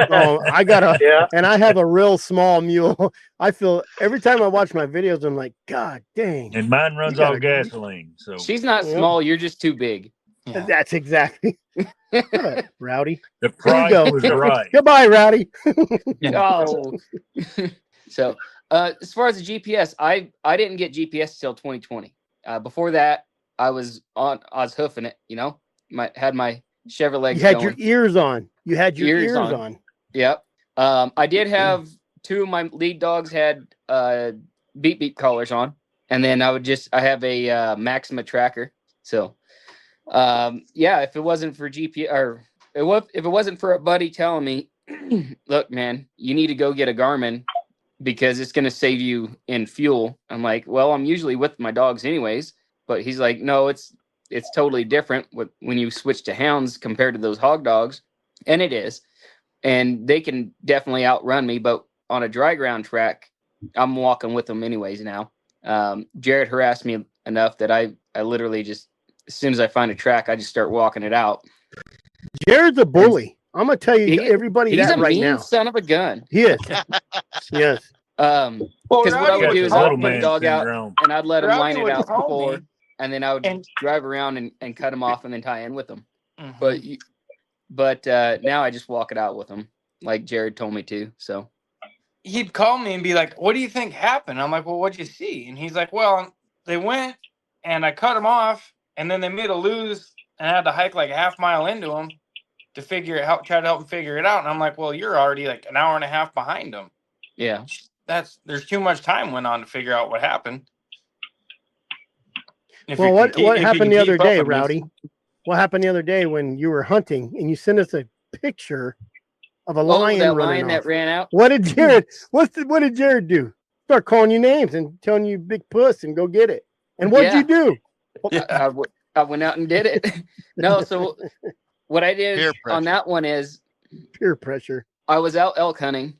Oh, I got a Yeah. and I have a real small mule. I feel every time I watch my videos, I'm like, God dang. And mine runs You gotta- off gasoline. So she's not Yep. small. You're just too big. Yeah. That's exactly Shut up, Rowdy. the Here we price go. was right. Goodbye, Rowdy. Oh. So, as far as the GPS, I didn't get GPS till 2020. Before that, I was hoofing it. You know, had my Chevrolet You had going. your ears on. You had your ears on. Yep. I did have two of my lead dogs had beep beep collars on, and then I have a Maxima tracker. So, yeah, if it wasn't for GPS or if it wasn't for a buddy telling me, look, man, you need to go get a Garmin because it's going to save you in fuel. I'm like, well, I'm usually with my dogs anyways, but he's like, no, it's totally different when you switch to hounds compared to those hog dogs, and it is. And they can definitely outrun me, but on a dry ground track, I'm walking with them anyways now. Jared harassed me enough that I literally just, as soon as I find a track, I just start walking it out. Jared's a bully. I'm gonna tell you everybody He's that a right mean now. son of a gun. He is. Yes. Well, Because what I would Rowdy do would is tell I'd little put a man dog out syndrome. and I'd let him Rowdy line it would out tell before, me- and then I would and- drive around and cut him off and then tie in with him. Mhm. But now I just walk it out with him, like Jared told me to. So He'd call me and be like, "What do you think happened?" I'm like, "Well, what'd you see?" And he's like, "Well, they went and I cut them off, and then they made a lose, and I had to hike like a half mile into them to try to help them figure it out." And I'm like, "Well, you're already like an hour and a half behind them. yeah, There's too much time went on to figure out what happened." Well, what happened the other day, Rowdy? What happened the other day when you were hunting and you sent us a picture of a lion that running lion off? that ran out. What did Jared? What did Jared do? Start calling you names and telling you big puss and go get it. And what'd Yeah. you do? I went out and did it. No, so what I did Peer on pressure. that one is Peer pressure. I was out elk hunting.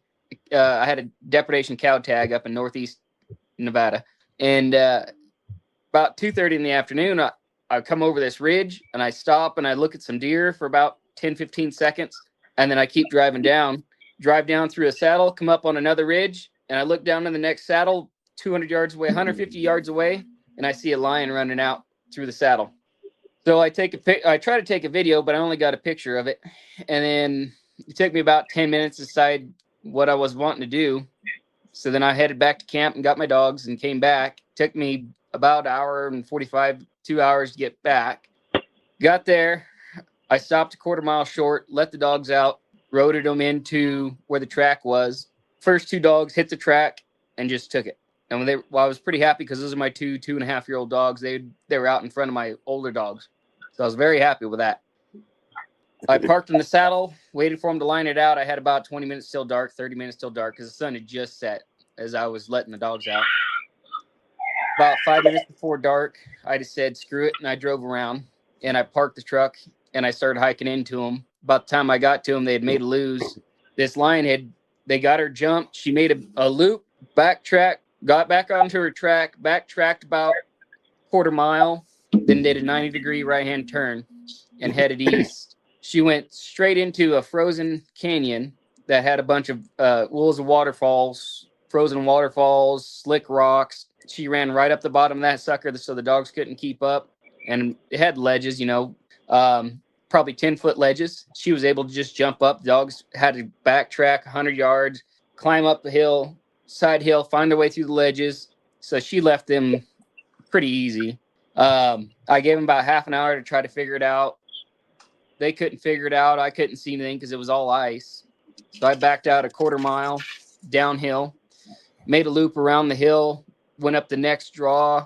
I had a depredation cow tag up in northeast Nevada, and about 2:30 in the afternoon, I come over this ridge and I stop and I look at some deer for about 10-15 seconds, and then I keep driving down, drive down through a saddle, come up on another ridge, and I look down in the next saddle 200 yards away, 150 yards away, and I see a lion running out through the saddle. So I try to take a video, but I only got a picture of it, and then it took me about 10 minutes to decide what I was wanting to do. So then I headed back to camp and got my dogs and came back. Took me about an hour and 45, 2 hours to get back. Got there. I stopped a quarter mile short, let the dogs out, roded them into where the track was. First two dogs hit the track and just took it. And I was pretty happy because those are my 2.5-year-old dogs. They were out in front of my older dogs. So I was very happy with that. I parked in the saddle, waited for him to line it out. I had about 20 minutes till dark, 30 minutes till dark, because the sun had just set as I was letting the dogs out. About 5 minutes before dark, I just said, screw it, and I drove around, and I parked the truck, and I started hiking into them. About the time I got to them, they had made a lose. This lion they got her jumped. She made a loop, backtrack, got back onto her track, backtracked about quarter mile, then did a 90-degree right-hand turn and headed east. She went straight into a frozen canyon that had a bunch of Mules and waterfalls, frozen waterfalls, slick rocks. She ran right up the bottom of that sucker so the dogs couldn't keep up. And it had ledges, probably 10-foot ledges. She was able to just jump up. The dogs had to backtrack 100 yards, climb up the hill, side hill, find their way through the ledges. So she left them pretty easy. I gave them about half an hour to try to figure it out. They couldn't figure it out. I couldn't see anything because it was all ice. So I backed out a quarter mile downhill, made a loop around the hill, went up the next draw,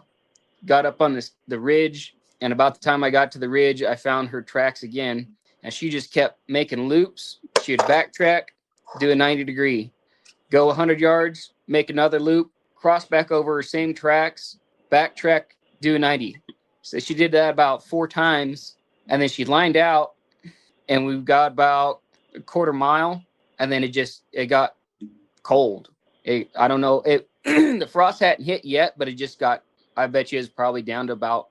got up on the ridge. And about the time I got to the ridge, I found her tracks again. And she just kept making loops. She would backtrack, do a 90-degree, go 100 yards, make another loop, cross back over her same tracks, backtrack, do a 90. So she did that about 4 times. And then she lined out, and we got about a quarter mile. And then it got cold. I don't know. The frost hadn't hit yet, but it just got, I bet you it's probably down to about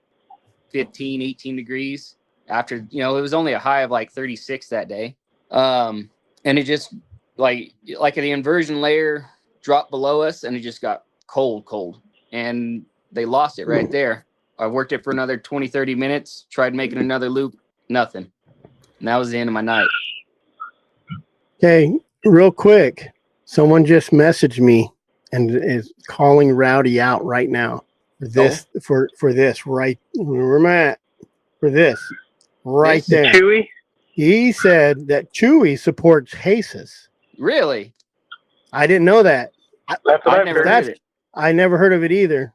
15, 18 degrees after, it was only a high of like 36 that day. And it just like the inversion layer dropped below us, and it just got cold. And they lost it right there. I worked it for another 20, 30 minutes, tried making another loop, nothing. And that was the end of my night. Okay, real quick. Someone just messaged me and is calling Rowdy out right now for this, for this right where I'm at, for this right there. Chewy? He said that Chewy supports Jesus. Really? I didn't know that. That's what I I've never heard. heard of it. I never heard of it either.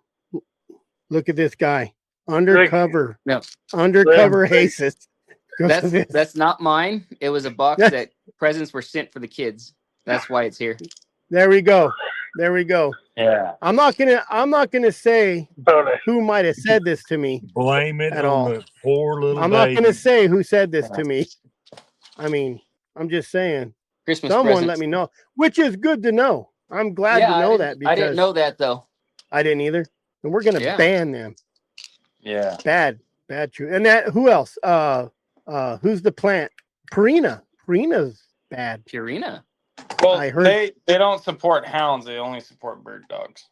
Look at this guy. Undercover. No. Undercover Jesus. That's not mine. It was a box that presents were sent for the kids. That's why it's here. There we go. Yeah. I'm not gonna say who might have said this to me. Blame it at on all. the poor little I'm baby. not gonna say who said this to me. I mean, I'm just saying. Christmas Someone presents. let me know, which is good to know. I'm glad to know that because I didn't know that though. I didn't either. And we're gonna ban them. Yeah. Bad true. And that who else? Who's the plant? Purina's bad. Purina. Well, I heard they don't support hounds. They only support bird dogs.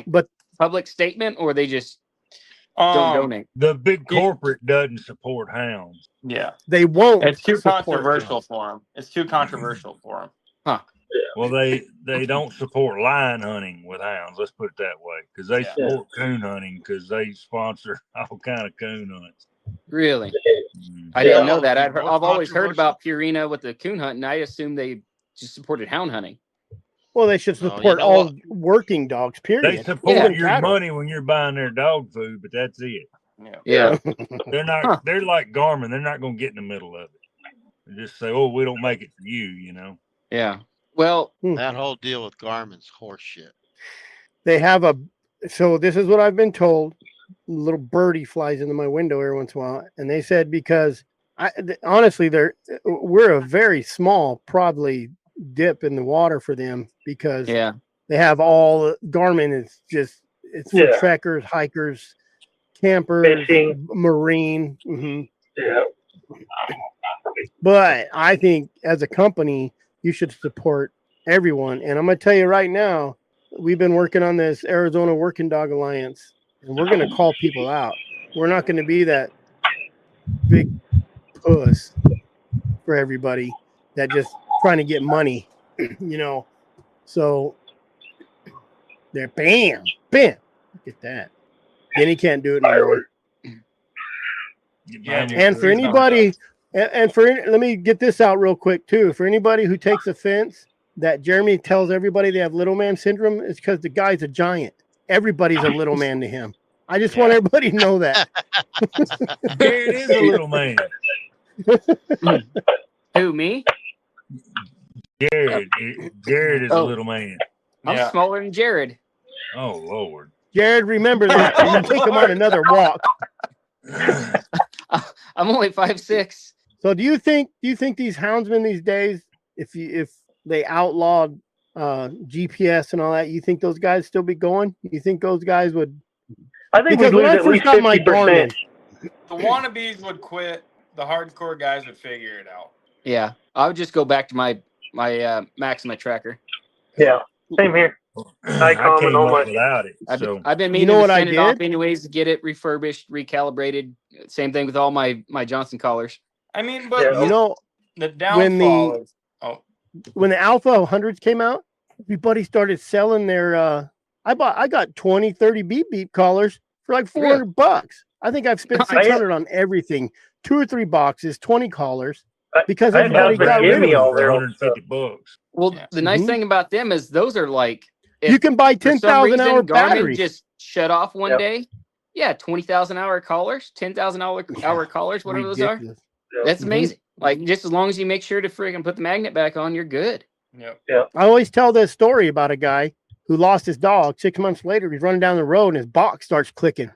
but Public statement, or they just don't donate. The big corporate doesn't support hounds. Yeah. they won't. It's too support controversial them. for them. It's too controversial for them. Huh. Well, they don't support lion hunting with hounds. Let's put it that way, because they support coon hunting because they sponsor all kind of coon hunts. Really? Mm. I didn't know that. I've Most always heard controversial. about Purina with the coon hunt, and I assumed they just supported hound hunting. Well, they should No, you support know all what? working dogs. Period. They support Even your cattle. money when you're buying their dog food, but that's it. Yeah. They're not. They're like Garmin. They're not going to get in the middle of it. They just say, "Oh, we don't make it for you." Yeah. Well, That whole deal with Garmin's horse shit. They have so this is what I've been told. A little birdie flies into my window every once in a while, and they said because honestly, we're a very small, probably dip in the water for them because yeah. they have all Garmin is just it's for trekkers, hikers, campers, Fishing. marine. Mm-hmm. Yeah. But I think as a company, you should support everyone. And I'm going to tell you right now, we've been working on this Arizona Working Dog Alliance, and we're going to call people out. We're not going to be that big puss for everybody that just trying to get money, So they're bam. Look at that. Then he can't do it anymore. And for anybody, let me get this out real quick too. For anybody who takes offense that Jeremy tells everybody they have little man syndrome, it's because the guy's a giant. Everybody's a little man to him. I just want everybody to know that. Jared is a little man. Who, me? Jared. Jared is a Oh. little man. I'm Yeah. smaller than Jared. Oh Lord. Jared, remember that. You take him on another walk. I'm only 5'6". So do you think these houndsmen these days, if they outlawed GPS and all that, you think those guys still be going? You think those guys would? I think Because we when lose I at first least got my 50%. Garmin, The wannabes would quit. The hardcore guys would figure it out. Yeah, I would just go back to my Maxima tracker. Yeah, same here. I Icom and came all up my. without it. So I've been You meaning know to what I send it off did? anyways to get it refurbished, recalibrated. Same thing with all my Johnson collars. I mean, but Yeah. you know, the downfall is when the Alpha 100s came out, everybody started selling their. I got 20, 30 beep beep collars for like $400. I think I've spent Nice. $600 on everything. 2 or 3 boxes, 20 collars, I- because I had everybody Hounds got give rid of me them. all for their old 150 bucks. Well, Yeah. the nice Mhm. thing about them is those are like You can buy for some 10,000 reason hour Garmin batteries. just shut off one Yep. day. Yeah, 20,000 hour collars, 10,000 hour collars, whatever those are. Ridiculous. That's Mhm. amazing. Like just as long as you make sure to freaking put the magnet back on, you're good. Yep. I always tell this story about a guy who lost his dog. 6 months later, he's running down the road and his box starts clicking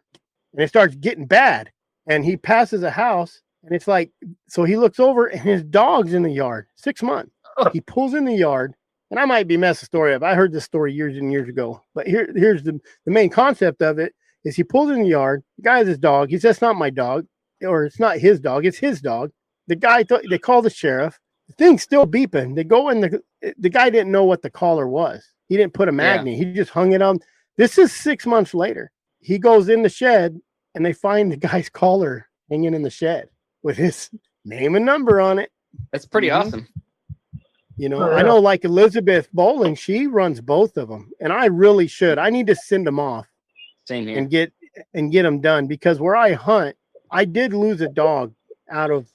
and it starts getting bad. And he passes a house and it's like, so he looks over and his dog's in the yard. 6 months. He pulls in the yard, and I might be messing the story up. I heard this story years and years ago, but here's the main concept of it is he pulls in the yard. The guy has his dog. He says, "That's not my dog," or "It's not his dog. It's his dog." The guy, they call the sheriff. The thing's still beeping. They go in the guy didn't know what the collar was. He didn't put a magnet. He just hung it on. This is 6 months later. He goes in the shed and they find the guy's collar hanging in the shed with his name and number on it. That's pretty Mhm. awesome. You know, I know like Elizabeth Bowling, she runs both of them, and I really should. I need to send them off Same here. and get them done, because where I hunt, I did lose a dog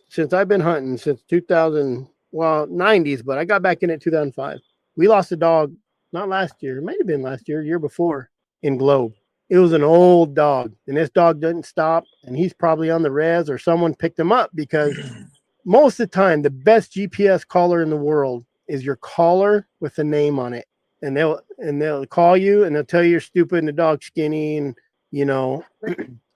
since I've been hunting since 2000, well, 90s, but I got back in it 2005. We lost a dog, not last year. It might have been last year, year before, in Globe. It was an old dog, and this dog didn't stop, and he's probably on the res or someone picked him up, because most of the time, the best GPS collar in the world is your collar with a name on it. And they'll call you and they'll tell you you're stupid and the dog's skinny. And, you know,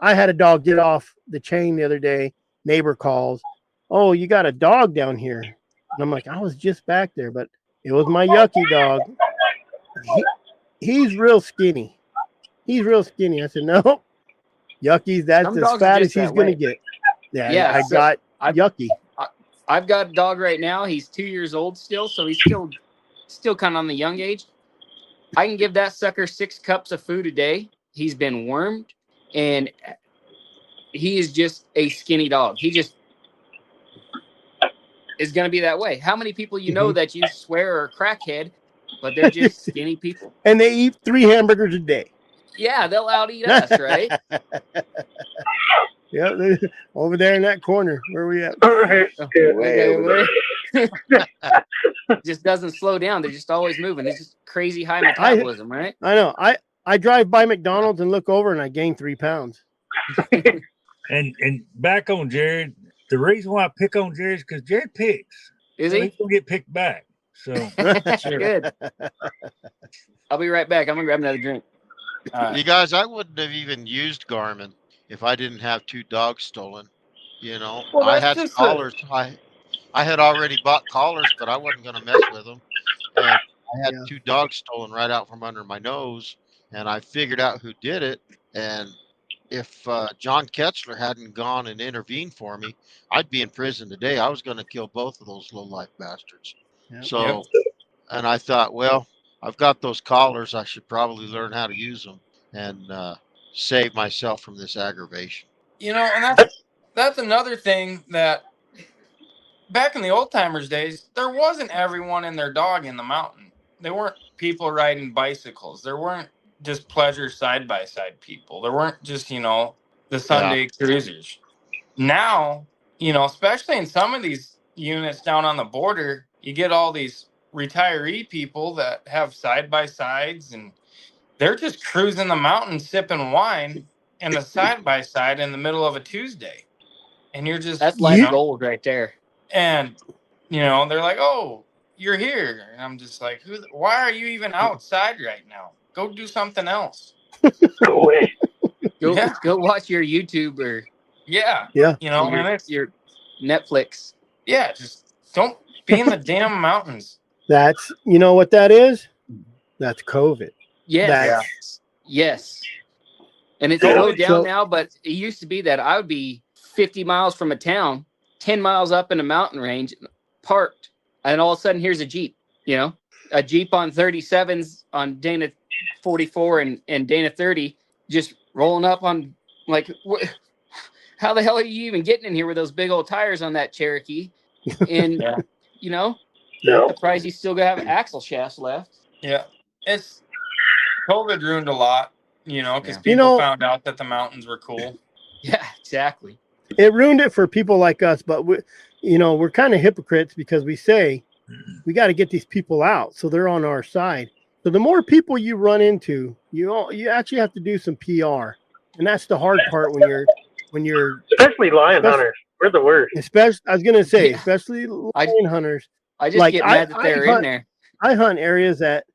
I had a dog get off the chain the other day. Neighbor calls, "Oh, you got a dog down here." And I'm like, "I was just back there," but it was my Yucky dog. He's real skinny. He's real skinny. I said, "No, Yucky's that's Some as dogs are fat as just he's that going to way. get." Yeah, Yeah, I so got I've- Yucky. I've got a dog right now. He's 2 years old still, so he's still kind of on the young age. I can give that sucker 6 cups of food a day. He's been wormed, and he is just a skinny dog. He just is going to be that way. How many people you know that you swear are crackhead, but they're just skinny people? And they eat 3 hamburgers a day. Yeah, they'll out eat us, right? Yeah, over there in that corner. Where are we at? Way over there. Just doesn't slow down. They're just always moving. It's just crazy high metabolism, right? I know. I drive by McDonald's and look over and I gain 3 pounds. And back on Jared, the reason why I pick on Jared is because Jared picks. Is So he? he's gonna get picked back. So Good. I'll be right back. I'm gonna grab another drink. You guys, I wouldn't have even used Garmin if I didn't have 2 dogs stolen. You know, Well, I that's had just collars. I had already bought collars, but I wasn't going to mess with them. And I had Yeah. 2 dogs stolen right out from under my nose, and I figured out who did it. And if John Ketzler hadn't gone and intervened for me, I'd be in prison today. I was going to kill both of those low-life bastards. Yep. So, and I thought, well, I've got those collars. I should probably learn how to use them and save myself from this aggravation. You know, and that's another thing that back in the old timers days, there wasn't everyone and their dog in the mountain. There weren't people riding bicycles. There weren't just pleasure side by side people. There weren't just, the Sunday cruisers. Now, especially in some of these units down on the border, you get all these retiree people that have side by sides and they're just cruising the mountain sipping wine in the side by side in the middle of a Tuesday. and you're just That's you life know, gold right there. and they're like, "Oh, you're here," and I'm just like, Why are you even outside right now? Go do something else. Go away. Go watch your YouTube or Yeah, Yeah. and it's your Netflix. just don't be in the damn mountains. That's, you know what that is? That's COVID. Yes. Yes. And it's Yeah. slowed down So- now, but it used to be that I would be 50 miles from a town, 10 miles up in a mountain range, parked, and all of a sudden here's a Jeep, a Jeep on 37s on Dana 44 and Dana 30, just rolling up on, like, how the hell are you even getting in here with those big old tires on that Cherokee? And, Yeah. surprised you still have axle shafts left. Yeah, it's COVID ruined a lot, because Yeah. people found out that the mountains were cool. Yeah, exactly. It ruined it for people like us, but we're kind of hypocrites because we say we got to get these people out so they're on our side. So the more people you run into, you actually have to do some PR, and that's the hard part when you're especially lion hunters. We're the worst. Especially, I was gonna say, Yeah. especially lion hunters. I just Like, get mad that they're in there. I hunt areas that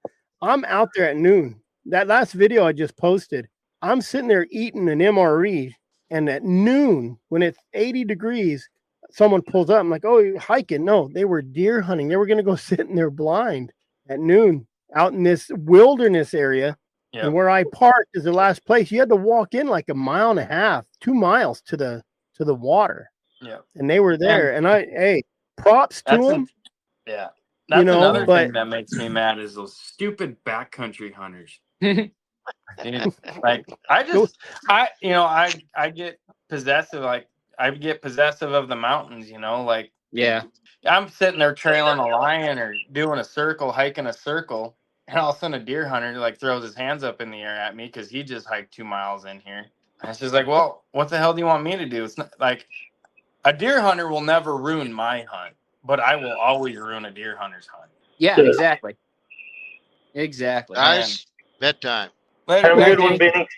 I'm out there at noon. That last video I just posted, I'm sitting there eating an MRE, and at noon, when it's 80 degrees, someone pulls up. I'm like, "Oh, you're hiking?" No, they were deer hunting. They were gonna go sit in their blind at noon out in this wilderness area. Yeah. And where I parked is the last place. You had to walk in like a mile and a half, 2 miles to the water. Yeah. And they were there. And props to them. Yeah. That's another but thing that makes me mad is those stupid backcountry hunters. Dude, like I get possessive. Like I get possessive of the mountains. Like Yeah. I'm sitting there trailing a lion or doing a circle, hiking a circle, and all of a sudden a deer hunter like throws his hands up in the air at me because he just hiked 2 miles in here. And it's just like, well, what the hell do you want me to do? It's not like a deer hunter will never ruin my hunt, but I will always ruin a deer hunter's hunt. Yeah, exactly. Exactly. Guys, bedtime. Later, Have a good man. one, Benny.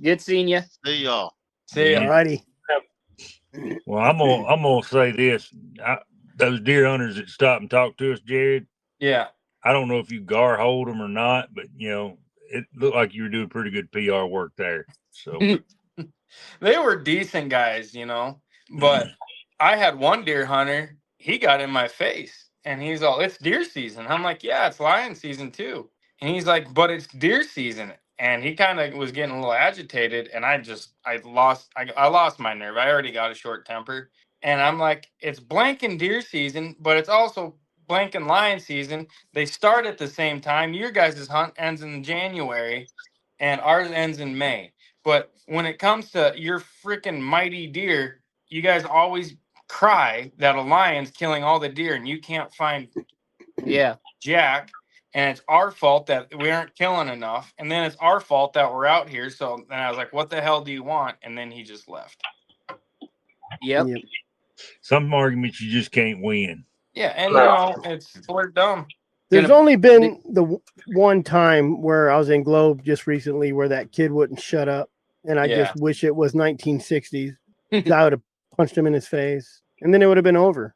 Good seeing you. See y'all. See ya. Alrighty. Well, I'm gonna say this: those deer hunters that stop and talk to us, Jared. Yeah. I don't know if you gar hold them or not, but it looked like you were doing pretty good PR work there. So They were decent guys, but I had one deer hunter, he got in my face and he's all, "It's deer season." I'm like, "Yeah, it's lion season too." And he's like, "But it's deer season." And he kind of was getting a little agitated, and I lost my nerve. I already got a short temper. And I'm like, "It's blanking deer season, but it's also blanking lion season. They start at the same time. Your guys' hunt ends in January and ours ends in May. But when it comes to your freaking mighty deer, you guys always cry that a lion's killing all the deer and you can't find jack. And it's our fault that we aren't killing enough. And then it's our fault that we're out here." So then I was like, "What the hell do you want?" And then he just left. Yep. some arguments you just can't win. Yeah. And, we're dumb. There's only been the one time where I was in Globe just recently where that kid wouldn't shut up. And I just wish it was 1960s. I would have punched him in his face. And then it would have been over.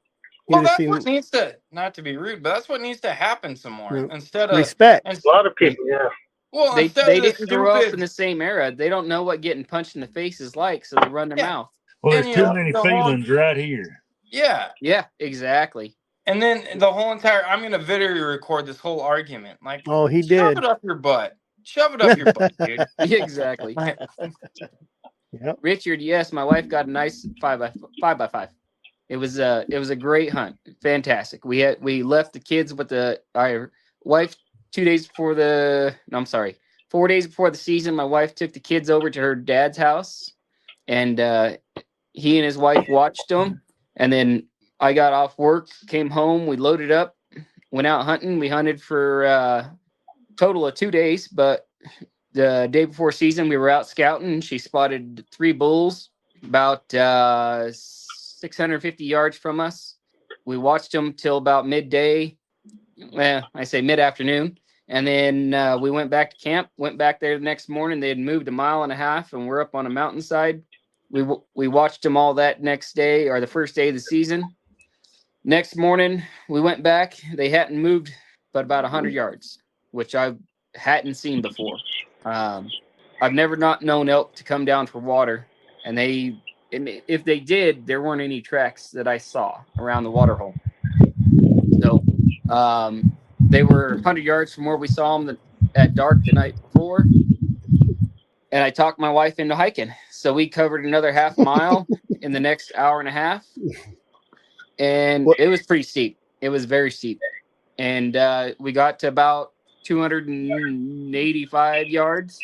Well, that's what needs to, not to be rude, but that's what needs to happen some more. Instead of respect. A lot of people, yeah. Well, they instead of didn't grow up in the same era. They don't know what getting punched in the face is like, so they run their mouth. Well, there's too many feelings right here. Yeah. Yeah, exactly. And then the whole entire, I'm going to video record this whole argument. Like, oh, he shove did. it up your butt. Shove it up your butt, dude. Exactly. Yep. Richard, yes, my wife got a nice 5x5. It was a great hunt. Fantastic. We left the kids with our wife 4 days before the season. My wife took the kids over to her dad's house, and he and his wife watched them. And then I got off work, came home, we loaded up, went out hunting. We hunted for a total of 2 days, but the day before season, we were out scouting. She spotted 3 bulls about 650 yards from us. We watched them till about midday. Well, I say mid-afternoon. And then we went back to camp, went back there the next morning. They had moved 1.5 miles, and we're up on a mountainside we watched them all that next day, or the first day of the season. Next morning, we went back. They hadn't moved but about 100 yards, which I hadn't seen before. I've never not known elk to come down for water, and if they did, there weren't any tracks that I saw around the water hole. So they were 100 yards from where we saw them at dark the night before. And I talked my wife into hiking. So we covered another half mile in the next hour and a half. And it was pretty steep. It was very steep. And we got to about 285 yards,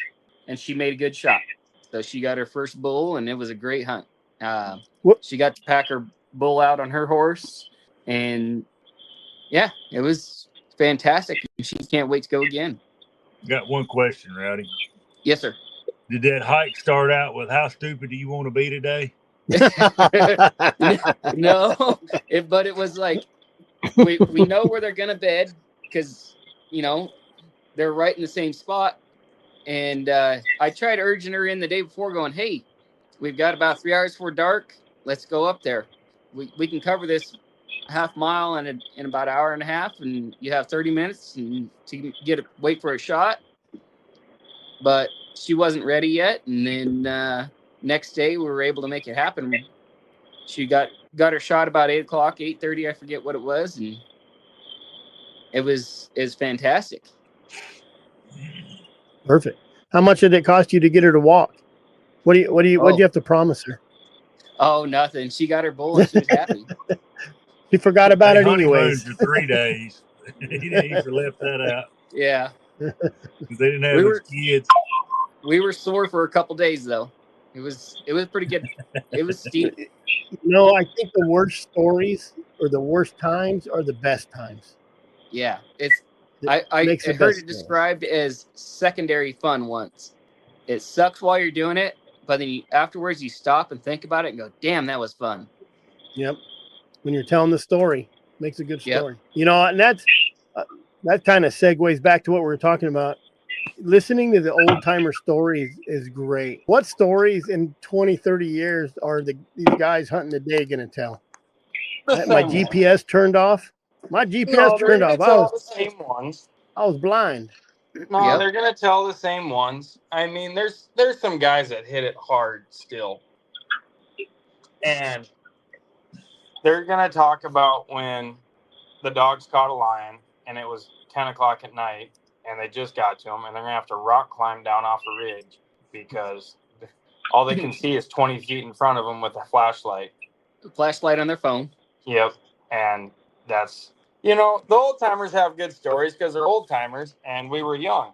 and she made a good shot. So she got her first bull, and it was a great hunt. She got to pack her bull out on her horse, and yeah, it was fantastic. She can't wait to go again. Got one question, Rowdy. Yes, sir. Did that hike start out with "How stupid do you want to be today"? No, but it was like we know where they're gonna bed because they're right in the same spot. And I tried urging her in the day before, going, "Hey, we've got about 3 hours before dark. Let's go up there. We can cover this half mile in about an hour and a half, and you have 30 minutes and to wait for a shot." But she wasn't ready yet, and then next day we were able to make it happen. She got her shot about 8 o'clock, 8:30, I forget what it was, and it was fantastic. Perfect. How much did it cost you to get her to walk? What do you have to promise her? Oh, nothing. She got her bull and she was happy. She forgot about it anyways. For 3 days. He left that out. Yeah. They didn't have his kids. We were sore for a couple days though. It was pretty good. It was steep. I think the worst stories or the worst times are the best times. Yeah, I heard it described as secondary fun once. It sucks while you're doing it, but then afterwards you stop and think about it and go, "Damn, that was fun." Yep. When you're telling the story, makes a good story. Yep. And that kind of segues back to what we were talking about. Listening to the old timer stories is great. What stories in 20, 30 years are these guys hunting today going to tell? My GPS turned off. My GPS turned off. The same ones. I was blind. No, they're gonna tell the same ones. I mean, there's some guys that hit it hard still, and they're gonna talk about when the dogs caught a lion and it was 10 o'clock at night and they just got to him, and they're gonna have to rock climb down off a ridge because all they can see is 20 feet in front of them with a flashlight. The flashlight on their phone. Yep, and that's. The old timers have good stories because they're old timers and we were young.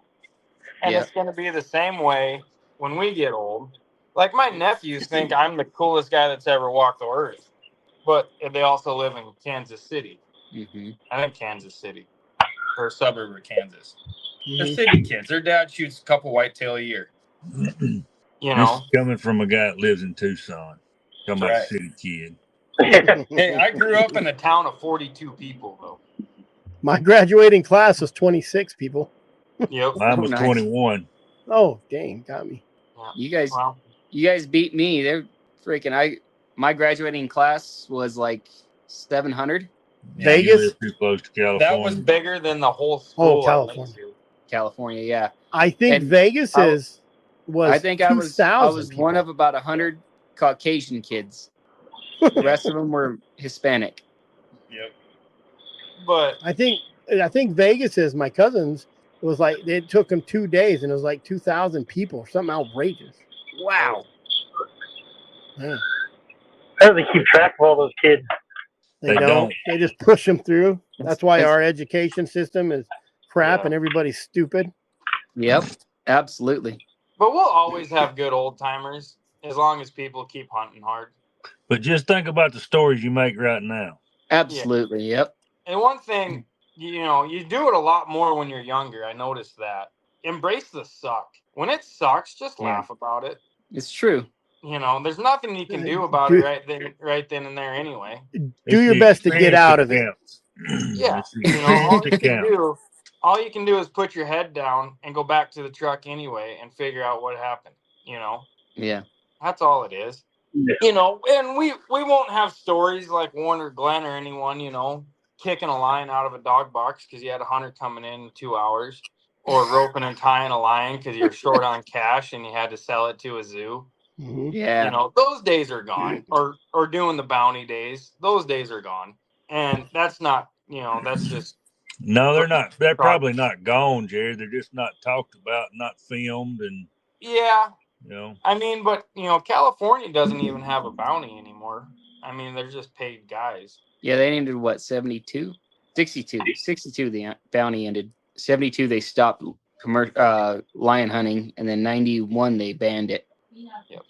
And It's going to be the same way when we get old. Like my nephews think I'm the coolest guy that's ever walked the earth. But they also live in Kansas City. Mm-hmm. I think Kansas City. Or a suburb of Kansas. Mm-hmm. They're city kids. Their dad shoots a couple whitetail a year. This is coming from a guy that lives in Tucson. Talking about a city kid. Hey, I grew up in a town of 42 people, though. My graduating class was 26 people. Yep. Mine was 21. Oh, dang, got me. You guys beat me. They're freaking. My graduating class was like 700. Vegas? Too close to California. That was bigger than the whole school. Oh, California. California, yeah. I think Vegas was. I think I was people. One of about 100 Caucasian kids. The rest of them were Hispanic. Yep. But I think Vegas is my cousins. It was like it took them 2 days, and it was like 2,000 people, something outrageous. Wow. Yeah. How do they keep track of all those kids? They don't. They just push them through. That's why our education system is crap and everybody's stupid. Yep, absolutely. But we'll always have good old timers as long as people keep hunting hard. But just think about the stories you make right now. Absolutely, yep. And one thing, you do it a lot more when you're younger. I noticed that. Embrace the suck. When it sucks, just laugh about it. It's true. There's nothing you can do about it right then and there anyway. Do your best to get out of it. Yeah. All you can do is put your head down and go back to the truck anyway and figure out what happened. Yeah. That's all it is. You know, and we won't have stories like Warren or Glenn or anyone, you know, kicking a lion out of a dog box because you had a hunter coming in 2 hours, or roping and tying a lion because you're short on cash and you had to sell it to a zoo. Mhm. Yeah. You know, those days are gone. Or doing the bounty days, those days are gone. And that's not, you know, that's just No, they're not. They're probably not gone, Jerry. They're just not talked about, not filmed, and yeah. you know. I mean, but you know, California doesn't even have a bounty anymore. I mean, they're just paid guys. Yeah, they ended what, 72? 62. 62 the bounty ended. 72 they stopped lion hunting, and then 91 they banned it. Yep.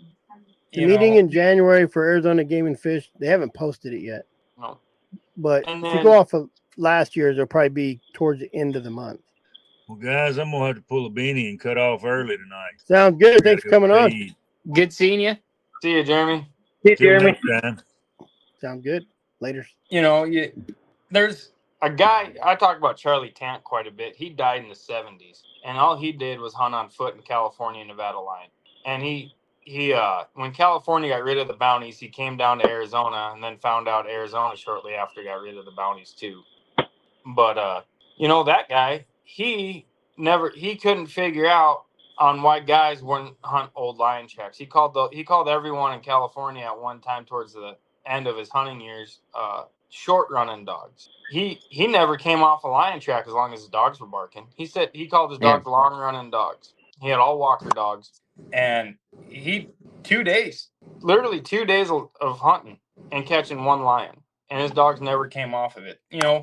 The You meeting know, in January for Arizona Game and Fish, they haven't posted it yet. no. But And if you then- go off of last year's, it'll probably be towards the end of the month. Well, guys, I'm gonna have to pull a beanie and cut off early tonight. Sounds good. Thanks for coming on. Good seeing you. See you, Jeremy. See, Till Jeremy. next time. Sound good. Later. You know, there's a guy, I talk about Charlie Tant quite a bit. He died in the 70s, and all he did was hunt on foot in California and Nevada line. And he when California got rid of the bounties, he came down to Arizona and then found out Arizona shortly after got rid of the bounties too. But you know, that guy, he couldn't figure out on why guys wouldn't hunt old lion tracks. He called everyone in California at one time towards the end of his hunting years short running dogs. He never came off a lion track as long as his dogs were barking. He said he called his dogs long running dogs. He had all walker dogs, and he 2 days, literally 2 days of hunting and catching one lion, and his dogs never came off of it. You know,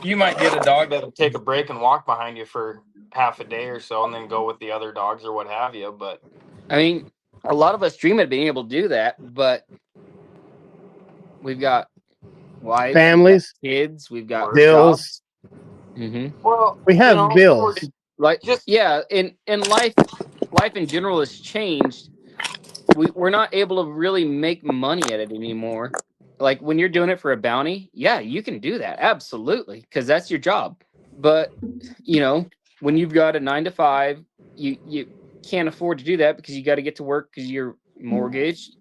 you might get a dog that'll take a break and walk behind you for half a day or so and then go with the other dogs or what have you. But I mean, a lot of us dream of being able to do that, but we've got wives, Families, we've got kids, we've got bills. Mm-hmm. well, We have bills. Like in life in general has changed. We're not able to really make money at it anymore. Like when you're doing it for a bounty, yeah, you can do that, absolutely, because that's your job. But you know, when you've got a 9 to 5, you can't afford to do that because you got to get to work because your mortgage,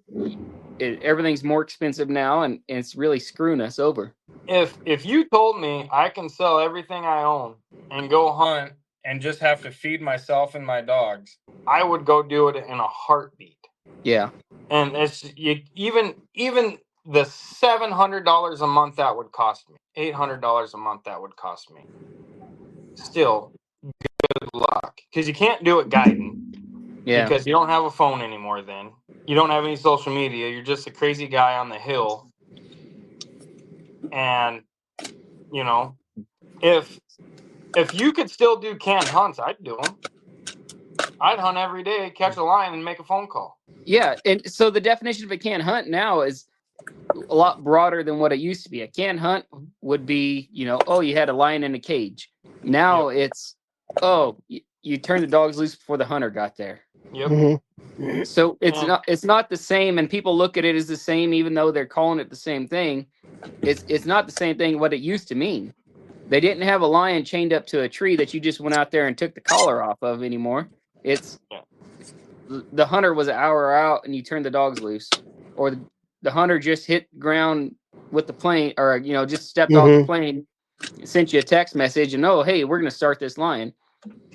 everything's more expensive now, and it's really screwing us over. If you told me I can sell everything I own and go hunt and just have to feed myself and my dogs, I would go do it in a heartbeat. Yeah. And it's even the $700 a month that would cost me, $800 a month that would cost me. Still, good luck, because you can't do it guiding. Yeah. Because you don't have a phone anymore. Then you don't have any social media. You're just a crazy guy on the hill. And you know, if you could still do canned hunts, I'd do them. I'd hunt every day, catch a lion, and make a phone call. Yeah, and so the definition of a canned hunt now is a lot broader than what it used to be. A canned hunt would be, you know, oh, you had a lion in a cage. Now it's, oh, you turned the dogs loose before the hunter got there. Yep. Mm-hmm. So it's not the same, and people look at it as the same, even though they're calling it the same thing. It's not the same thing what it used to mean. They didn't have a lion chained up to a tree that you just went out there and took the collar off of anymore. It's the hunter was an hour out and you turned the dogs loose, or the hunter just hit ground with the plane, or you know, just stepped off the plane, sent you a text message, and oh, hey, we're gonna start this lion.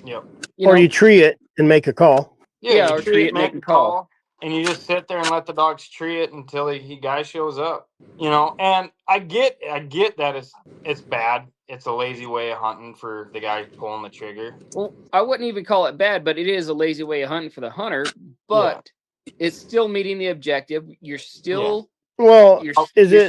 Yep. You tree it and make a call. Yeah, or tree it, make a call. And you just sit there and let the dogs tree it until the guy shows up. You know, and I get that it's bad. It's a lazy way of hunting for the guy pulling the trigger. Well, I wouldn't even call it bad, but it is a lazy way of hunting for the hunter. But it's still meeting the objective. You're still you're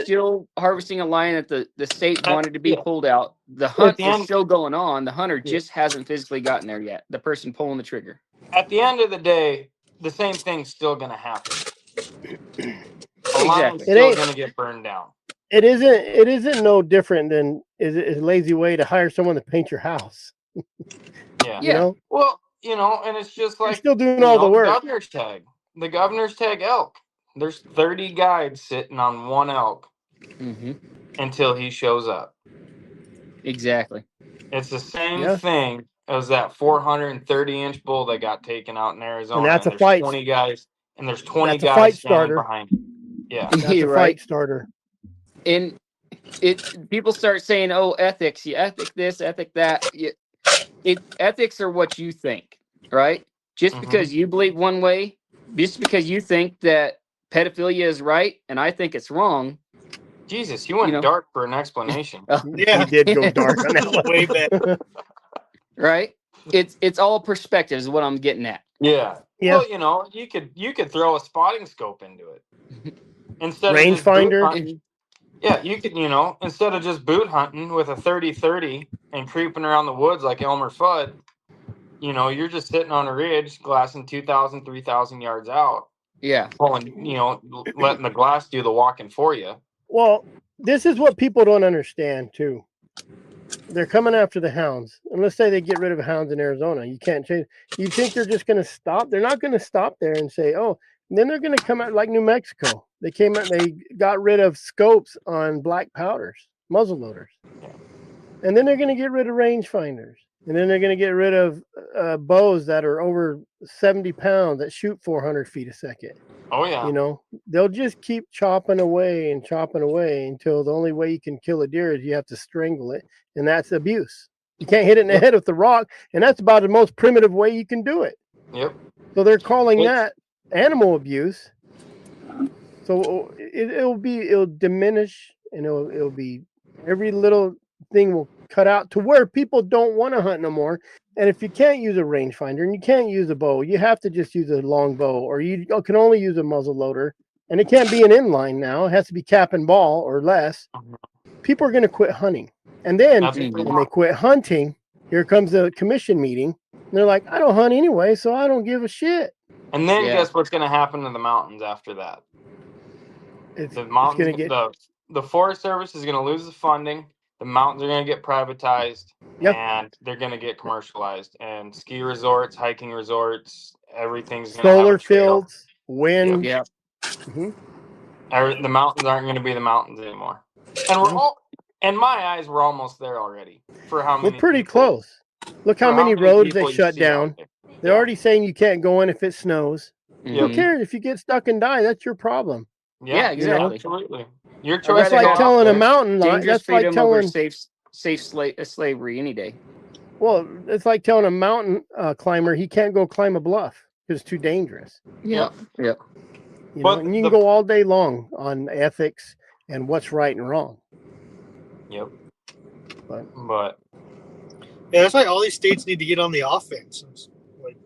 still harvesting a lion that the state wanted to be pulled out. The hunt is still going on. The hunter just hasn't physically gotten there yet. The person pulling the trigger. At the end of the day, the same thing's still going to happen. A lion's still going to get burned down. It isn't no different than is a lazy way to hire someone to paint your house. Yeah. You know? Well, you know, and it's just like you're still doing all the work. The governor's tag elk. There's 30 guides sitting on one elk until he shows up. Exactly. It's the same thing as that 430-inch bull that got taken out in Arizona. And that's a fight. 20 guys. and there's 20 That's a guys fight standing starter. behind you. Yeah. That's a You're right. fight starter. And people start saying, "Oh, ethics, you ethic this, ethic that." Ethics are what you think, right? Just because you believe one way, just because you think that pedophilia is right and I think it's wrong. Jesus, you went dark for an explanation. He did go dark on that one. Way back. Right? It's all perspective is what I'm getting at. Yeah. Yeah. Well, you could throw a spotting scope into it instead of just boot Rangefinder. hunting. Yeah, you could, instead of just boot hunting with a 30-30 and creeping around the woods like Elmer Fudd, you're just sitting on a ridge, glassing 2,000, 3,000 yards out. Yeah. Pulling, letting the glass do the walking for you. Well, this is what people don't understand too. They're coming after the hounds. And let's say they get rid of hounds in Arizona. You can't change. You think they're just going to stop? They're not going to stop there and say, "Oh." And then they're going to come out like New Mexico. They came out. They got rid of scopes on black powders, muzzle loaders, and then they're going to get rid of rangefinders, and then they're going to get rid of bows that are over 70 pounds that shoot 400 feet a second. Oh yeah. They'll just keep chopping away until the only way you can kill a deer is you have to strangle it, and that's abuse. You can't hit it in the head with the rock, and that's about the most primitive way you can do it. Yep. So they're calling that animal abuse. So it'll diminish, and it'll be every little thing will cut out to where people don't want to hunt no more. And if you can't use a rangefinder and you can't use a bow, you have to just use a long bow, or you can only use a muzzle loader, and it can't be an inline now. It has to be cap and ball or less. People are going to quit hunting. And then when they quit hunting, here comes the commission meeting. And they're like, "I don't hunt anyway, so I don't give a shit." And then guess what's going to happen to the mountains after that? The mountains, the Forest Service is going to lose the funding. The mountains are going to get privatized, and they're going to get commercialized. And ski resorts, hiking resorts, everything's going to solar fields, wind. Yeah. The mountains aren't going to be the mountains anymore. And in my eyes, we're almost there already. For how many? We're pretty close. Look how many roads they shut down. They're already saying you can't go in if it snows. Who cares if you get stuck and die? That's your problem. Yeah, exactly. Absolutely. Your choice. That's like telling a mountain lion. That's like telling safe slavery any day. Well, it's like telling a mountain climber he can't go climb a bluff because it's too dangerous. Yeah. And you can go all day long on ethics and what's right and wrong. Yep. But yeah, that's why all these states need to get on the offense. Like,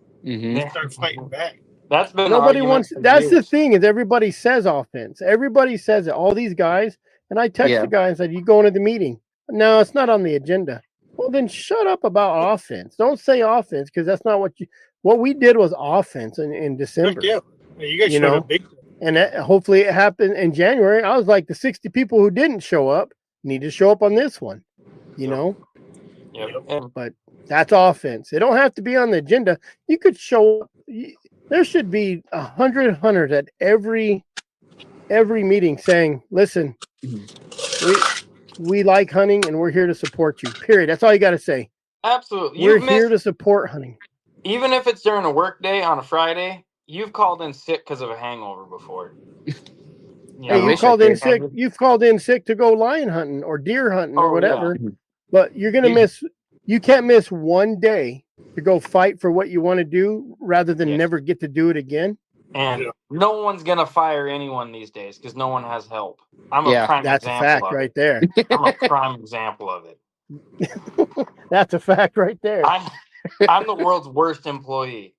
start fighting back. That's been nobody wants. That's the thing is everybody says offense. Everybody says it. All these guys, and I text the guy and said, "You going to the meeting?" No, it's not on the agenda. Well, then shut up about offense. Don't say offense because that's not what we did was offense in December. Yeah, you guys showed up big. And hopefully it happened in January. I was like, the 60 people who didn't show up need to show up on this one. But that's offense. It don't have to be on the agenda. You could show up. There should be 100 hunters at every meeting saying, "Listen, we like hunting and we're here to support you." Period. That's all you got to say. Absolutely. We're here to support hunting. Even if it's during a work day on a Friday, you've called in sick because of a hangover before. You called in sick. You've called in sick to go lion hunting or deer hunting or whatever. Yeah. But you're gonna miss. You can't miss one day to go fight for what you want to do, rather than never get to do it again. And no one's gonna fire anyone these days because no one has help. I'm a prime that's example. A fact right there. I'm a prime example of it. That's a fact right there. I'm the world's worst employee.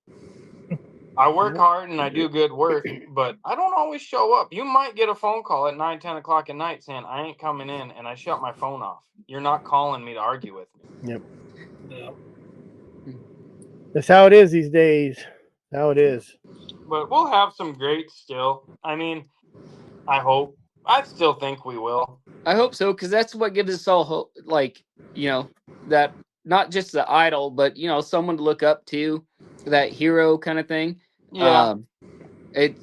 I work hard and I do good work, but I don't always show up. You might get a phone call at 9, 10 o'clock at night saying, "I ain't coming in," and I shut my phone off. You're not calling me to argue with me. Yep. That's how it is these days. How it is. But we'll have some greats still. I mean, I hope. I still think we will. I hope so, because that's what gives us all hope. Like, that not just the idol, but someone to look up to, that hero kind of thing. Yeah. It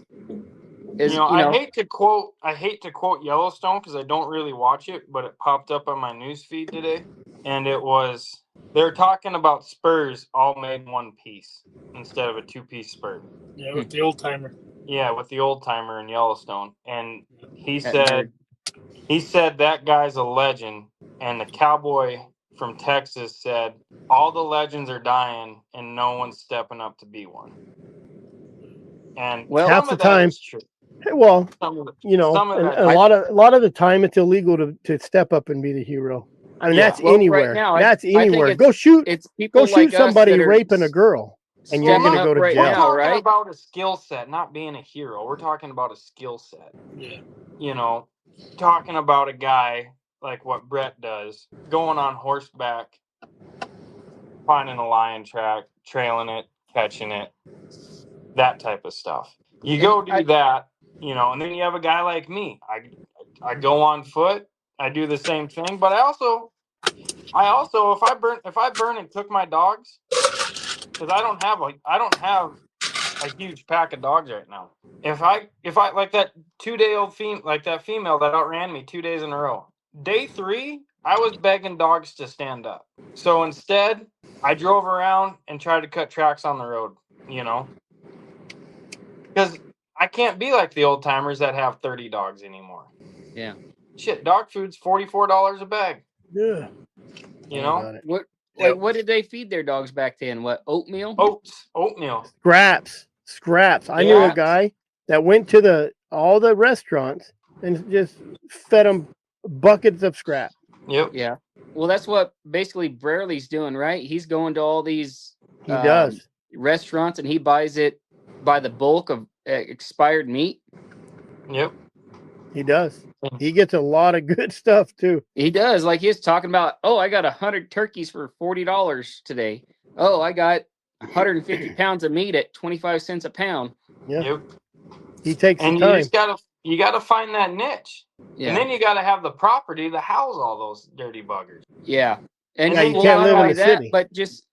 is. I hate to quote Yellowstone because I don't really watch it, but it popped up on my news feed today, and they're talking about spurs all made in one piece instead of a 2-piece spur. Yeah, with the old timer. Yeah, with the old timer in Yellowstone, and he That said nerd. that guy's a legend, and the cowboy from Texas said all the legends are dying and no one's stepping up to be one. And Well, half some the of that time, is true. well, Some of and that a is lot of the time, it's illegal to step up and be the hero. I mean, Yeah. that's Well, right anywhere. now, That's I think anywhere. Go shoot people like us somebody that are raping a girl, and you're stepping gonna up go to right We're jail. now, talking right? about a skill set, not being a hero. We're talking about a skill set. Yeah. You know, talking about a guy like what Brett does, going on horseback, finding a lion track, trailing it, catching it, that type of stuff. You go do that, and then you have a guy like me. I go on foot, I do the same thing, but I also if I burn and cook my dogs, because I don't have a huge pack of dogs right now. If I like that 2 day old that female that outran me 2 days in a row. Day 3, I was begging dogs to stand up. So instead, I drove around and tried to cut tracks on the road, because I can't be like the old timers that have 30 dogs anymore. Yeah. Shit, dog food's $44 a bag. Yeah. You know, What did they feed their dogs back then? What, oatmeal? oatmeal. Scraps. I knew a guy that went to all the restaurants and just fed them buckets of scrap. Yep. Yeah. Well, that's what basically Brarley's doing, right? He's going to all these He does restaurants and he buys it by the bulk of expired meat. Yep. He does. He gets a lot of good stuff too. He does. Like he's talking about, oh, I got 100 turkeys for $40 today. Oh, I got 150 pounds of meat at 25 cents a pound. Yeah. Yep. He takes and the time. You gotta find that niche. Yeah. And then you gotta have the property to house all those dirty buggers. Yeah. And you can't live in the city. But just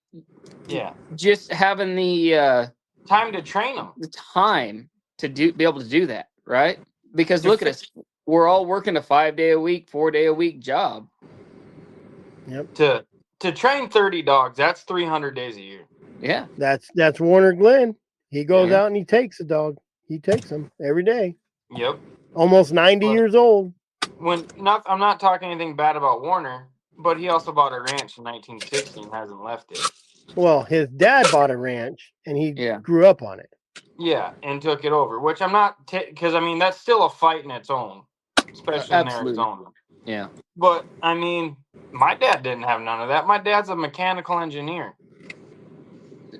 having the time to train them. The time to be able to do that, right? Because look at us. We're all working a 5-day-a-week, 4-day-a-week job. Yep. To train 30 dogs, that's 300 days a year. Yeah. That's Warner Glenn. He goes out and he takes a dog. He takes them every day. Yep. Almost 90 years old. I'm not talking anything bad about Warner, but he also bought a ranch in 1960 and hasn't left it. Well, his dad bought a ranch and he grew up on it. Yeah, and took it over, which I'm not, because that's still a fight in its own, especially in Arizona. Yeah. But my dad didn't have none of that. My dad's a mechanical engineer.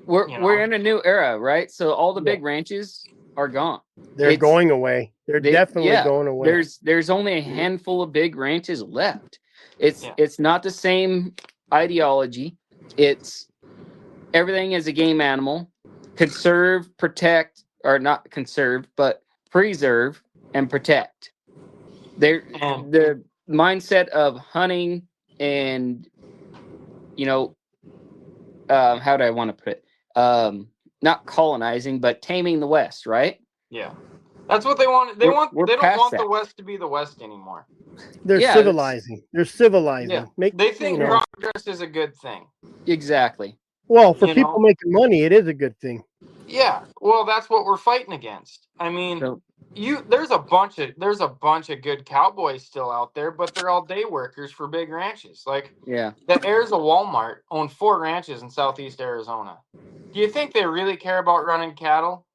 We're in a new era, right? So all the big ranches are gone. They're going away. They're definitely going away. There's only a handful of big ranches left. It's not the same ideology. It's everything is a game animal. Conserve, protect, or not conserve, but preserve and protect. The mindset of hunting and how do I want to put it? Not colonizing, but taming the West, right? Yeah, that's what they want. They don't want the West to be the West anymore. They're civilizing. They're civilizing. Yeah. They think progress is a good thing. Exactly. Well, for people making money, it is a good thing. Yeah. Well, that's what we're fighting against. There's a bunch of good cowboys still out there, but they're all day workers for big ranches. The heirs of Walmart own 4 ranches in southeast Arizona. Do you think they really care about running cattle?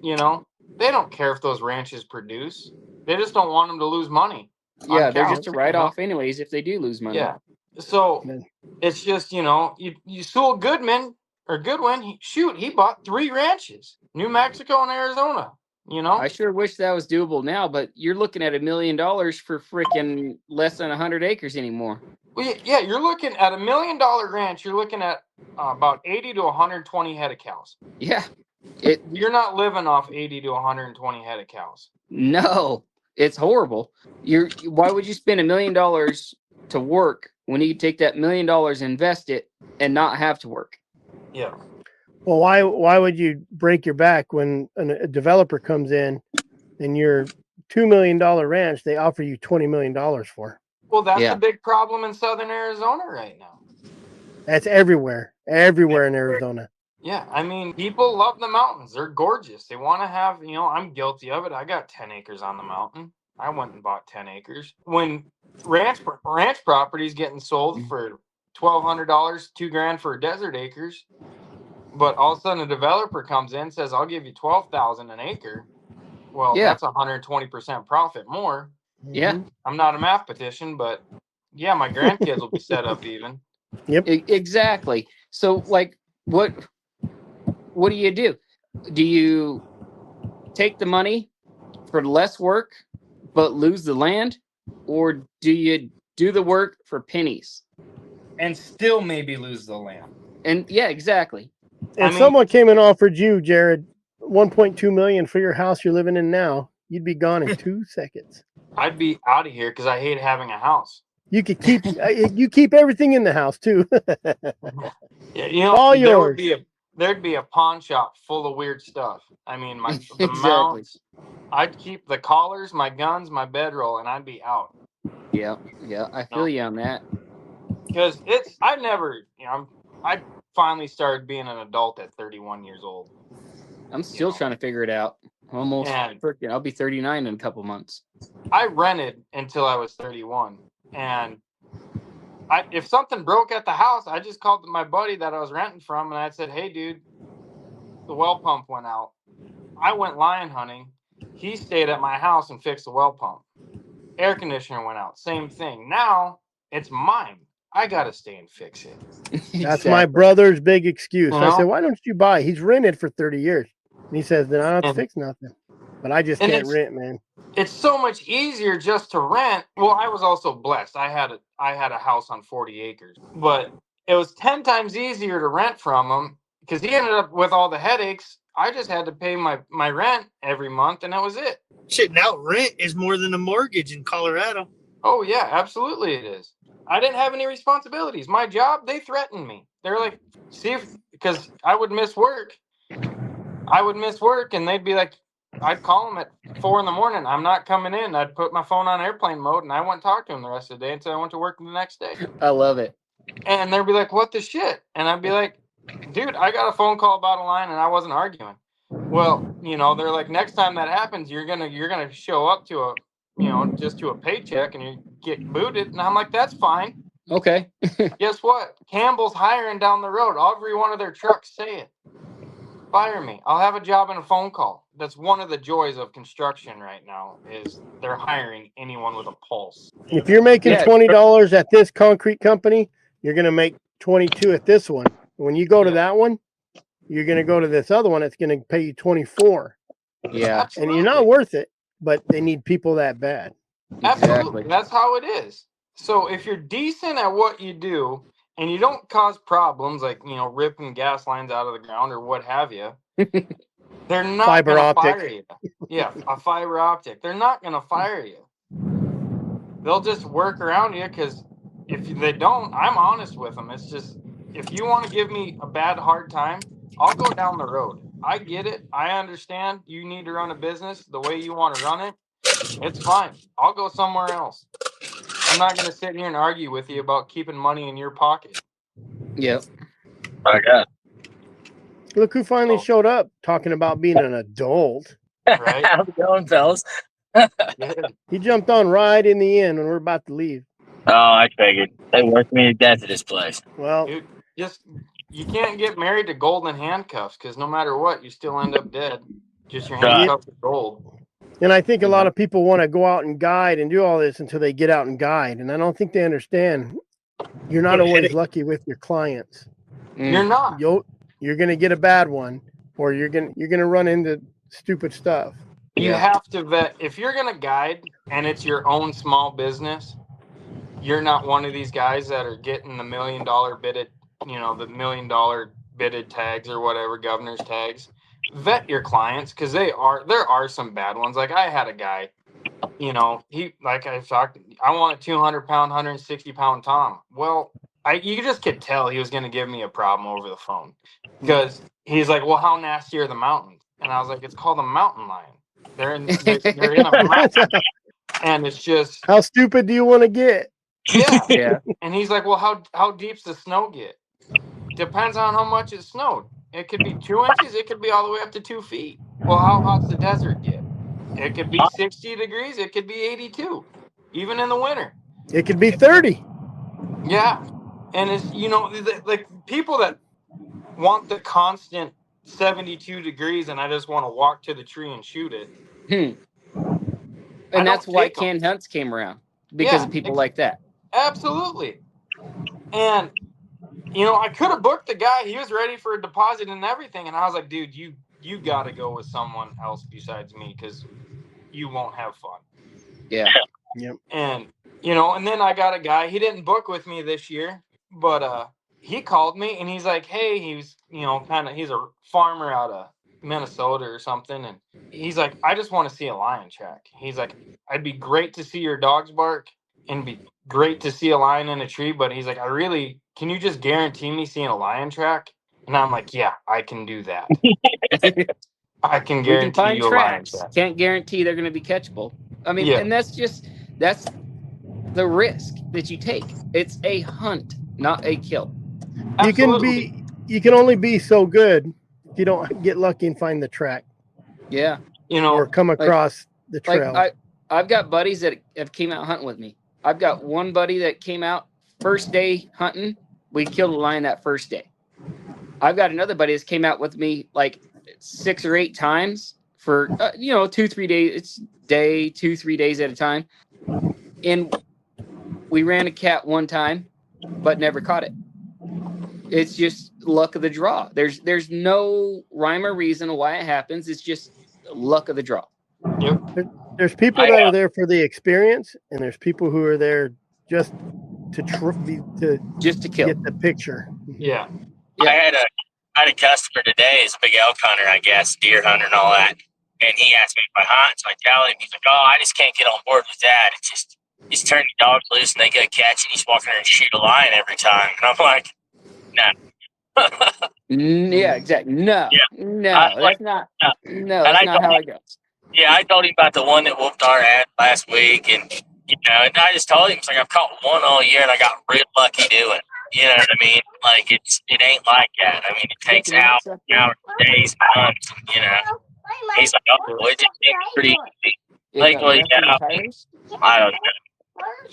They don't care if those ranches produce. They just don't want them to lose money. Yeah, they're just a write-off anyways if they do lose money. Yeah. So it's just, you Sewell Goodman or Goodwin, he bought 3 ranches, New Mexico and Arizona. I sure wish that was doable now, but you're looking at $1 million for freaking less than 100 acres anymore. Well, yeah, you're looking at $1 million ranch. You're looking at about 80 to 120 head of cows. Yeah. You're not living off 80 to 120 head of cows. No, it's horrible. Why would you spend $1 million to work when you could take that $1 million, invest it, and not have to work? Yeah. Well, why would you break your back when a developer comes in and your $2 million ranch they offer you $20 million for? Well, that's the big problem in southern Arizona right now. That's everywhere in Arizona. Yeah, I mean, people love the mountains. They're gorgeous. They want to have, I'm guilty of it. I got 10 acres on the mountain. I went and bought 10 acres. When ranch properties getting sold for $1,200, $2,000 for desert acres, but all of a sudden a developer comes in and says, "I'll give you 12,000 an acre." Well, that's 120% profit more. Yeah. I'm not a mathematician, but yeah, my grandkids will be set up even. Yep. Exactly. So, like, what do you do? Do you take the money for less work but lose the land, or do you do the work for pennies and still maybe lose the land? And yeah, exactly. And someone came and offered you, Jared, $1.2 million for your house you're living in now. You'd be gone in 2 seconds. I'd be out of here because I hate having a house. You could keep you keep everything in the house too. Yeah, all yours. There'd be a pawn shop full of weird stuff. I mean, the Exactly. mounts. I'd keep the collars, my guns, my bedroll, and I'd be out. Yeah, I feel you on that. Because I finally started being an adult at 31 years old. I'm still trying to figure it out. Almost freaking. I'll be 39 in a couple months. I rented until I was 31, and if something broke at the house, I just called my buddy that I was renting from, and I said, "Hey, dude, the well pump went out." I went lion hunting. He stayed at my house and fixed the well pump. Air conditioner went out. Same thing. Now it's mine. I gotta stay and fix it. That's my brother's big excuse. I said, "Why don't you buy?" He's rented for 30 years, and he says, "Then I don't have to fix nothing." But I just can't rent, man. It's so much easier just to rent. Well, I was also blessed. I had a house on 40 acres, but it was 10 times easier to rent from him because he ended up with all the headaches. I just had to pay my rent every month, and that was it. Shit, now rent is more than a mortgage in Colorado. Oh yeah, absolutely it is. I didn't have any responsibilities. My job, they threatened me. They're like, because I would miss work. And they'd be like, I'd call them at 4 a.m. I'm not coming in. I'd put my phone on airplane mode, and I wouldn't talk to them the rest of the day until I went to work the next day. I love it. And they'd be like, "What the shit?" And I'd be like, "Dude, I got a phone call about a line, and I wasn't arguing." Well, they're like, "Next time that happens, you're gonna show up to just to a paycheck, and you get booted." And I'm like, "That's fine." Okay. Guess what? Campbell's hiring down the road. Every one of their trucks say it. Fire me. I'll have a job and a phone call. That's one of the joys of construction right now is they're hiring anyone with a pulse. If you're making $20 at this concrete company, you're going to make 22 at this one. When you go to that one, you're going to go to this other one. It's going to pay you 24. Yeah. And you're not worth it, but they need people that bad. Absolutely. That's how it is. So if you're decent at what you do, and you don't cause problems like, ripping gas lines out of the ground or what have you, they're not going to fire you. Yeah, a fiber optic. They're not going to fire you. They'll just work around you because if they don't, I'm honest with them. It's just, if you want to give me a bad, hard time, I'll go down the road. I get it. I understand you need to run a business the way you want to run it. It's fine. I'll go somewhere else. I'm not going to sit here and argue with you about keeping money in your pocket. Yep. I got. Look who finally showed up talking about being an adult. Right? How's it going, fellas? He jumped on right in the end when we're about to leave. Oh, I figured. They worked me to death at this place. Well, dude, you can't get married to golden handcuffs because no matter what, you still end up dead. Just your handcuffs are gold. And I think a lot of people want to go out and guide and do all this until they get out and guide. And I don't think they understand. You're not always lucky with your clients. You're not. You're going to get a bad one, or you're going to run into stupid stuff. You have to vet. If you're going to guide and it's your own small business, you're not one of these guys that are getting the $1 million bidded, the $1 million bidded tags or whatever, governor's tags. Vet your clients because there are some bad ones. Like I had a guy, he, like I talked, I want a 200-pound, 160-pound Tom. Well, you just could tell he was going to give me a problem over the phone because he's like, "Well, how nasty are the mountains?" And I was like, "It's called a mountain lion. They're in a mountain." And it's just, how stupid do you want to get? Yeah. And he's like, "Well, how deep's the snow get?" Depends on how much it snowed. It could be 2 inches. It could be all the way up to 2 feet. Well, how hot's the desert get? It could be 60 degrees. It could be 82, even in the winter. It could be 30. Yeah. And it's, like people that want the constant 72 degrees and I just want to walk to the tree and shoot it. And that's why canned hunts came around, because of people like that. Absolutely. And, I could have booked the guy. He was ready for a deposit and everything. And I was like, dude, you got to go with someone else besides me because you won't have fun. Yeah. Yep. And, and then I got a guy. He didn't book with me this year, but he called me and he's like, hey, he's a farmer out of Minnesota or something. And he's like, I just want to see a lion track. He's like, I'd be great to see your dogs bark and be great to see a lion in a tree. But he's like, can you just guarantee me seeing a lion track? And I'm like, yeah, I can do that. I can guarantee you a lion track. Can't guarantee they're going to be catchable. I mean, and that's the risk that you take. It's a hunt, not a kill. Absolutely. You can only be so good if you don't get lucky and find the track. Yeah. Or come across the trail. I've got buddies that have came out hunting with me. I've got one buddy that came out first day hunting. We killed a lion that first day. I've got another buddy that came out with me like 6 or 8 times for 2-3 days. It's 2-3 days at a time. And we ran a cat one time, but never caught it. It's just luck of the draw. There's no rhyme or reason why it happens. It's just luck of the draw. Yep. There's people that are there for the experience, and there's people who are there just to kill, get the picture. Yeah. I had a customer today. He's a big elk hunter, I guess, deer hunter and all that. And he asked me if I hunt. So I tell him, he's like, "Oh, I just can't get on board with that. It's just turn your dogs loose and they go catch it. He's walking there and shoot a lion every time." And I'm like, no. Yeah, exactly. No, that's not how it goes. Yeah, I told him about the one that whooped our ass last week, and and I just told him, it's like, I've caught one all year, and I got real lucky doing it. You know what I mean? Like, it ain't like that. I mean, it takes hours, days, months. He's like, oh, it just seems pretty easy. Legally, I don't know.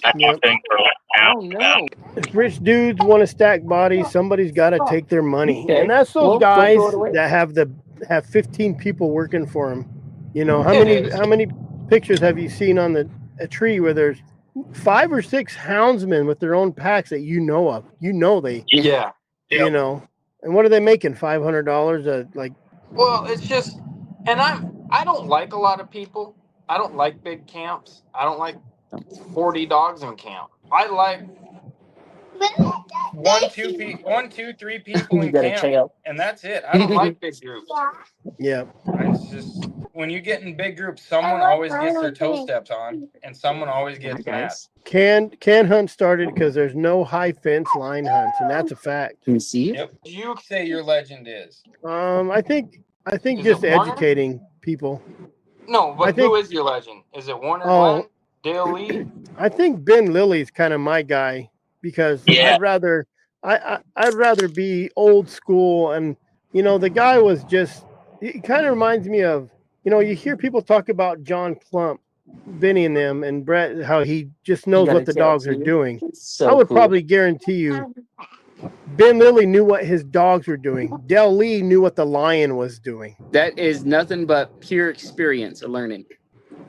That's one thing for now. Oh no! If rich dudes want to stack bodies, somebody's got to take their money, and that's those guys that have 15 people working for them. How many pictures have you seen on a tree where there's 5 or 6 houndsmen with their own packs that you know of? They and what are they making? $500 Well, it's just, and I don't like a lot of people. I don't like big camps. I don't like 40 dogs in camp. I like 1, 2, 3 people in camp, and that's it. I don't like big groups. Yeah. It's just, when you get in big groups, someone always gets their toe steps on, and someone always gets mad. Can hunt started because there's no high fence line hunts, and that's a fact. Can you see it? Yep. You say your legend is? I think just educating people. No, but who is your legend? Is it Warner Glenn? Dale Lee? I think Ben Lilly's kind of my guy because I'd rather be old school, and the guy was just, it kind of reminds me of, you hear people talk about John Plump, Benny and them, and Brett, how he just knows what the dogs are doing. I would probably guarantee you Ben Lilly knew what his dogs were doing. Dale Lee knew what the lion was doing. That is nothing but pure experience of learning.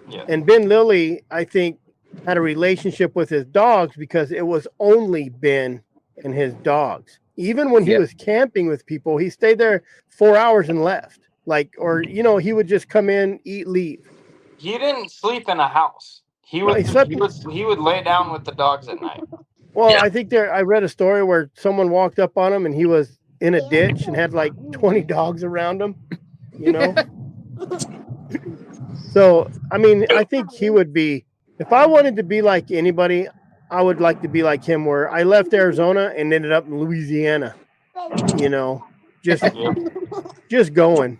Yeah. And Ben Lilly, I think, had a relationship with his dogs because it was only Ben and his dogs. Even when he was camping with people, he stayed there 4 hours and left. He would just come in, eat, leave. He didn't sleep in a house. He would lay down with the dogs at night. Well, I think I read a story where someone walked up on him and he was in a ditch and had like 20 dogs around him, So, I mean, I think he would be, if I wanted to be like anybody, I would like to be like him, where I left Arizona and ended up in Louisiana, just going.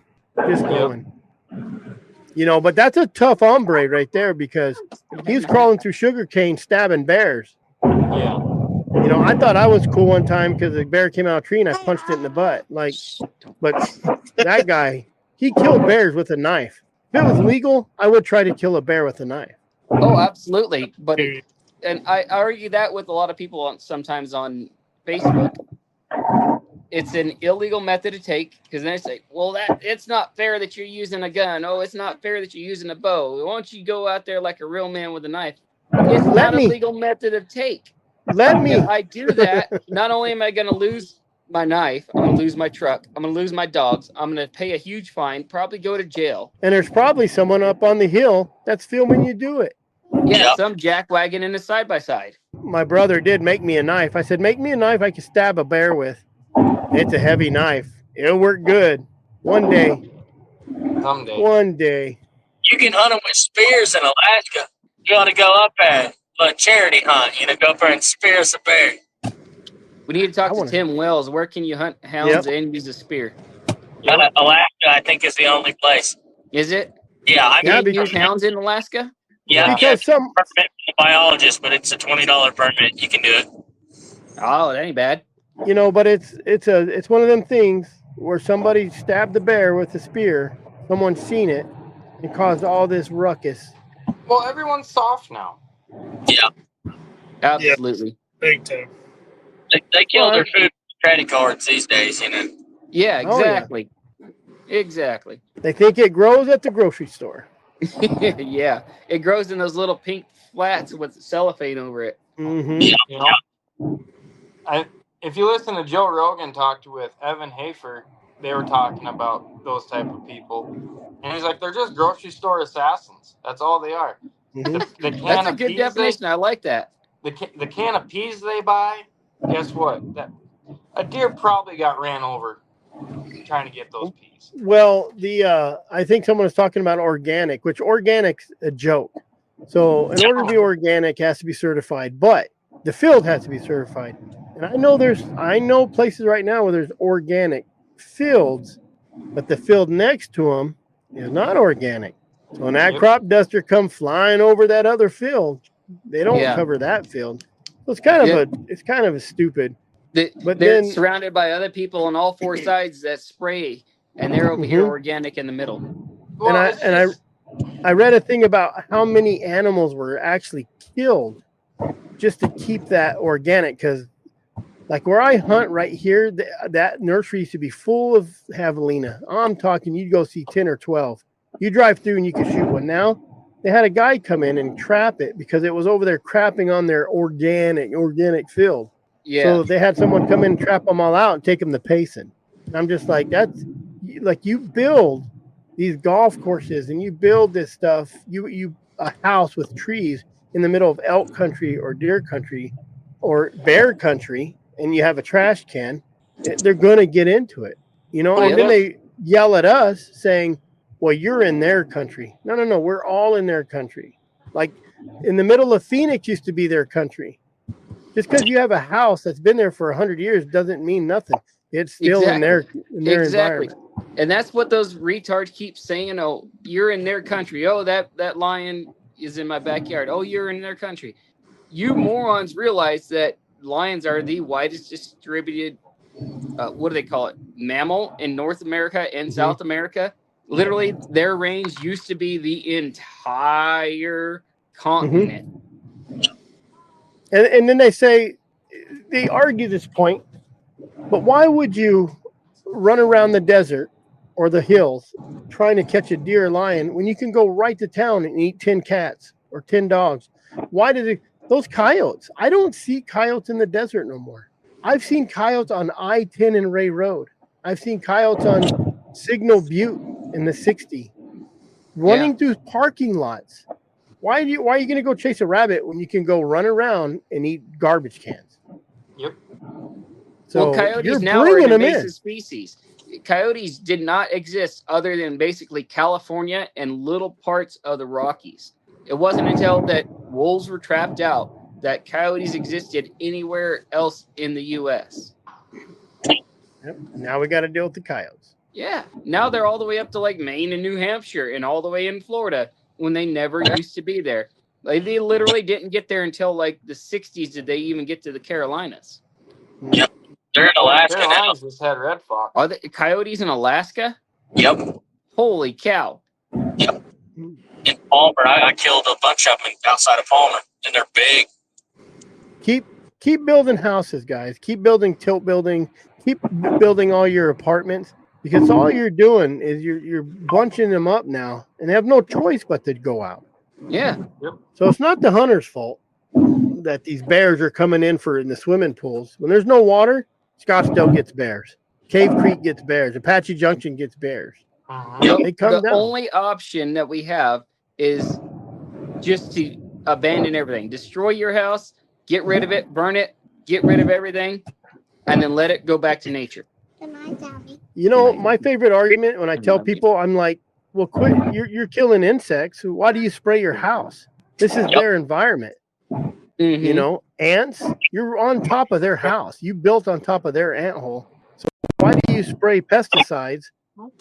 But that's a tough hombre right there because he's crawling through sugarcane, stabbing bears. Yeah. You know, I thought I was cool one time because the bear came out of a tree and I punched it in the butt. Like, but that guy, he killed bears with a knife. If it was legal, I would try to kill a bear with a knife. Oh, absolutely. But and I argue that with a lot of people sometimes on Facebook. It's an illegal method to take because then they say, well, that it's not fair that you're using a gun. Oh, it's not fair that you're using a bow. Why don't you go out there like a real man with a knife? It's not a legal method of take. If I do that, not only am I going to lose my knife, I'm going to lose my truck, I'm going to lose my dogs, I'm going to pay a huge fine, probably go to jail. And there's probably someone up on the hill that's filming you do it. Yeah, some jackwagon in a side-by-side. My brother did make me a knife. I said, make me a knife I can stab a bear with. It's a heavy knife. It'll work good. One day. Someday. One day. You can hunt them with spears in Alaska. You ought to go up there, a charity hunt. Go up there and spear a bear. We need to talk to Tim Wells. Where can you hunt hounds and use a spear? Alaska, I think, is the only place. Is it? Yeah, I can use hounds in Alaska. Yeah, because some permit from a biologist, but it's a $20 permit. You can do it. Oh, that ain't bad. You know, but it's one of them things where somebody stabbed the bear with a spear. Someone's seen it and caused all this ruckus. Well, everyone's soft now. Yeah, absolutely. Yeah, big time. They kill their food with credit cards these days. Yeah, exactly. Exactly. They think it grows at the grocery store. Yeah, it grows in those little pink flats with cellophane over it. Mm-hmm. If you listen to Joe Rogan talked with Evan Hafer, they were talking about those type of people, and he's like, they're just grocery store assassins. That's all they are. Mm-hmm. That's a good definition. I like that. The can of peas they buy, guess what? A deer probably got ran over trying to get those peas. Well, I think someone was talking about organic, which organic's a joke. So in order to be organic, it has to be certified, but the field has to be certified. And I know places right now where there's organic fields, but the field next to them is not organic. So when that crop duster comes flying over that other field, they don't cover that field. So it's kind of a stupid. But they're surrounded by other people on all four sides that spray, and they're over here organic in the middle. Well, I read a thing about how many animals were actually killed just to keep that organic, because like where I hunt right here, that nursery used to be full of javelina. I'm talking, you'd go see 10 or 12. You drive through and you could shoot one. Now they had a guy come in and trap it because it was over there crapping on their organic field. Yeah. So they had someone come in and trap them all out and take them to Payson. And I'm just like, that's like, you build these golf courses and you build this stuff, you a house with trees in the middle of elk country or deer country or bear country, and you have a trash can, they're going to get into it, then they yell at us saying, well, you're in their country. No, we're all in their country. Like in the middle of Phoenix used to be their country. Just because you have a house that's been there for 100 years doesn't mean nothing. It's still in their environment. And that's what those retards keep saying. Oh, you're in their country. Oh, that lion is in my backyard. Oh, you're in their country. You morons realize that lions are the widest distributed, what do they call it, mammal in North America and South America. Literally, their range used to be the entire continent. And then they argue this point, but why would you run around the desert or the hills trying to catch a deer or lion when you can go right to town and eat 10 cats or 10 dogs? Why those coyotes? I don't see coyotes in the desert no more. I've seen coyotes on I-10 and Ray Road. I've seen coyotes on Signal Butte in the 60 running through parking lots. Why are you going to go chase a rabbit when you can go run around and eat garbage cans? Yep. So coyotes now are an invasive species. Coyotes did not exist other than basically California and little parts of the Rockies. It wasn't until that wolves were trapped out that coyotes existed anywhere else in the U.S. Yep. Now we got to deal with the coyotes. Yeah. Now they're all the way up to like Maine and New Hampshire and all the way in Florida when they never used to be there. They literally didn't get there until like the 60s. Did they even get to the Carolinas? Yep. They're in Alaska now. Carolinas just had red fox. Are the coyotes in Alaska? Yep. Holy cow! Yep. In Palmer, I killed a bunch of them outside of Palmer, and they're big. Keep building houses, guys. Keep building tilt building. Keep building all your apartments, because all you're doing is you're bunching them up now, and they have no choice but to go out. Yeah. Yep. So it's not the hunter's fault that these bears are coming in the swimming pools. When there's no water, Scottsdale gets bears. Cave Creek gets bears. Apache Junction gets bears. Uh-huh. They come The down. only option that we have is just to abandon everything, destroy your house, get rid of it, burn it, get rid of everything, and then let it go back to nature. You know, my favorite argument when I tell people, I'm like, well, quit. You're killing insects. Why do you spray your house? This is their environment. Mm-hmm. You know, ants, you're on top of their house. You built on top of their ant hole. So why do you spray pesticides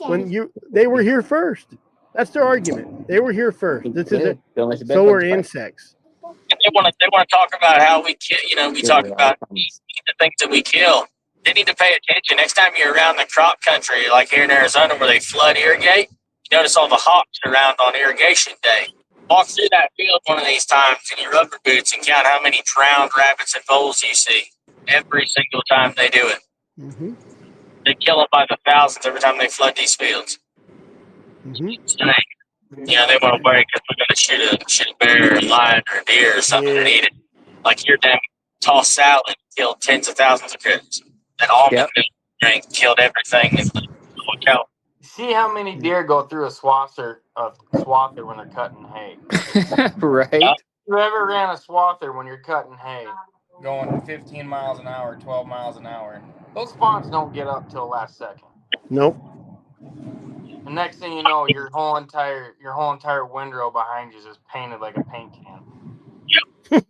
when they were here first? That's their argument. They were here first. This is it. So were insects. And they want to talk about how we kill. You know, we talk about the things that we kill. They need to pay attention next time you're around the crop country, like here in Arizona, where they flood irrigate. You notice all the hawks around on irrigation day. Walk through that field one of these times in your rubber boots and count how many drowned rabbits and voles you see every single time they do it. Mm-hmm. They kill them by the thousands every time they flood these fields. Mm-hmm. Yeah, they want to worry because we're going to shoot a bear or a lion or a deer or something and eat it. Like your damn tossed salad killed tens of thousands of critters. That almond milk drink killed everything in the cow. See how many deer go through a swather when they're cutting hay. Right. You ever ran a swather when you're cutting hay, going 15 miles an hour, 12 miles an hour? Those spawns don't get up till last second. Nope. The next thing you know, your whole entire windrow behind you is just painted like a paint can.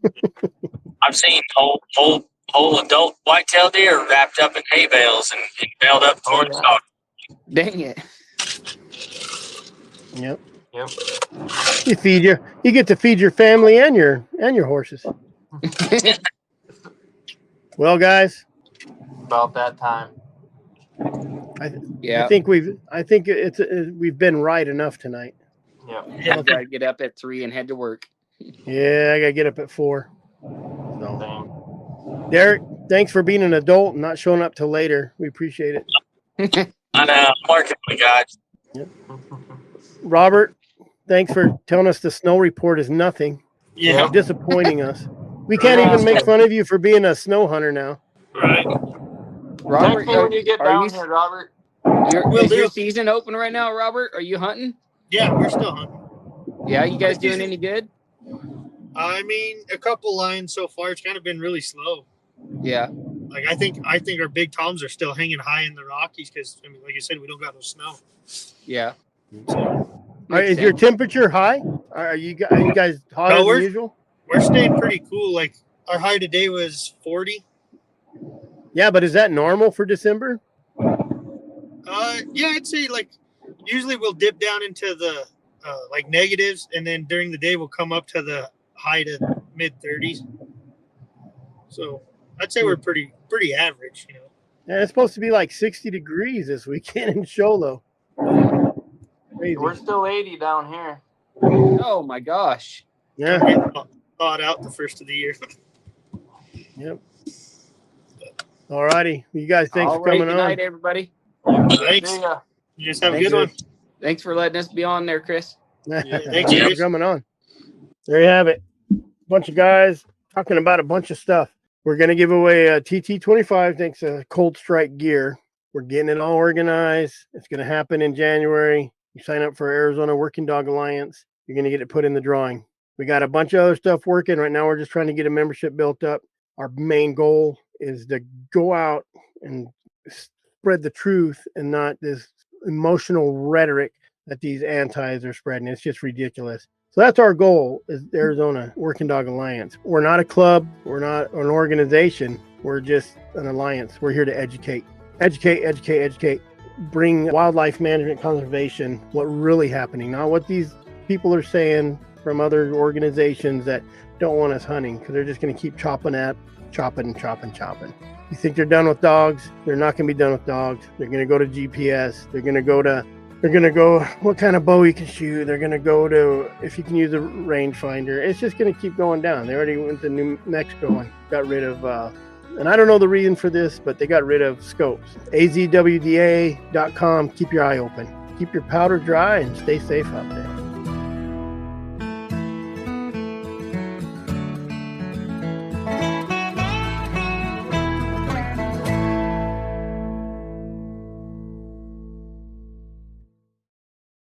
I've seen whole adult whitetail deer wrapped up in hay bales and baled up towards the dog. Dang it. Yep. Yep. You get to feed your family and your horses. Well, guys, About that time. I think we've been right enough tonight. Yep. I gotta get up at 3 and head to work. Yeah, I gotta get up at 4. So, Same. Derek, thanks for being an adult and not showing up till later. We appreciate it. I know. I'm working for the guys. Yep. Robert, thanks for telling us the snow report is nothing. Yeah. Disappointing us. We can't even make fun of you for being a snow hunter now. Right. Robert, Text me when you get down here, Robert. Is your season open right now, Robert? Are you hunting? Yeah, we're still hunting. Yeah, you guys doing any good? I mean, a couple lines so far. It's kind of been really slow. Yeah. Like I think our big toms are still hanging high in the Rockies because I mean, like you said, we don't got no snow. Yeah. Is your temperature high? Are you guys hotter than usual? We're staying pretty cool. Like our high today was 40. Yeah, but is that normal for December? Yeah, I'd say like usually we'll dip down into the like negatives, and then during the day we'll come up to the high to mid 30s. So I'd say we're pretty average, you know. Yeah, it's supposed to be like 60 degrees this weekend in Sholo. Crazy. We're still 80 down here. Oh my gosh. Yeah. Thawed out the first of the year. Yep. All righty. You guys, thanks for coming good on. night, everybody. Thanks. See ya. You just have a good one. Thanks for letting us be on there, Chris. Thanks for coming on. There you have it. Bunch of guys talking about a bunch of stuff. We're going to give away a TT25 thanks to Cold Strike Gear. We're getting it all organized. It's going to happen in January. You sign up for Arizona Working Dog Alliance. You're going to get it put in the drawing. We got a bunch of other stuff working. Right now, we're just trying to get a membership built up. Our main goal is to go out and spread the truth and not this emotional rhetoric that these antis are spreading. It's just ridiculous. So that's our goal, is Arizona Working Dog Alliance. We're not a club. We're not an organization. We're just an alliance. We're here to educate. Educate. Bring wildlife management, conservation, what really happening, not what these people are saying from other organizations that don't want us hunting because they're just going to keep chopping. You think they're done with dogs? They're not going to be done with dogs. They're going to go to GPS. They're going to go what kind of bow you can shoot. They're going to go to if you can use a rangefinder. It's just going to keep going down. They already went to New Mexico and got rid of, and I don't know the reason for this, but they got rid of scopes. azwda.com. Keep your eye open. Keep your powder dry and stay safe out there.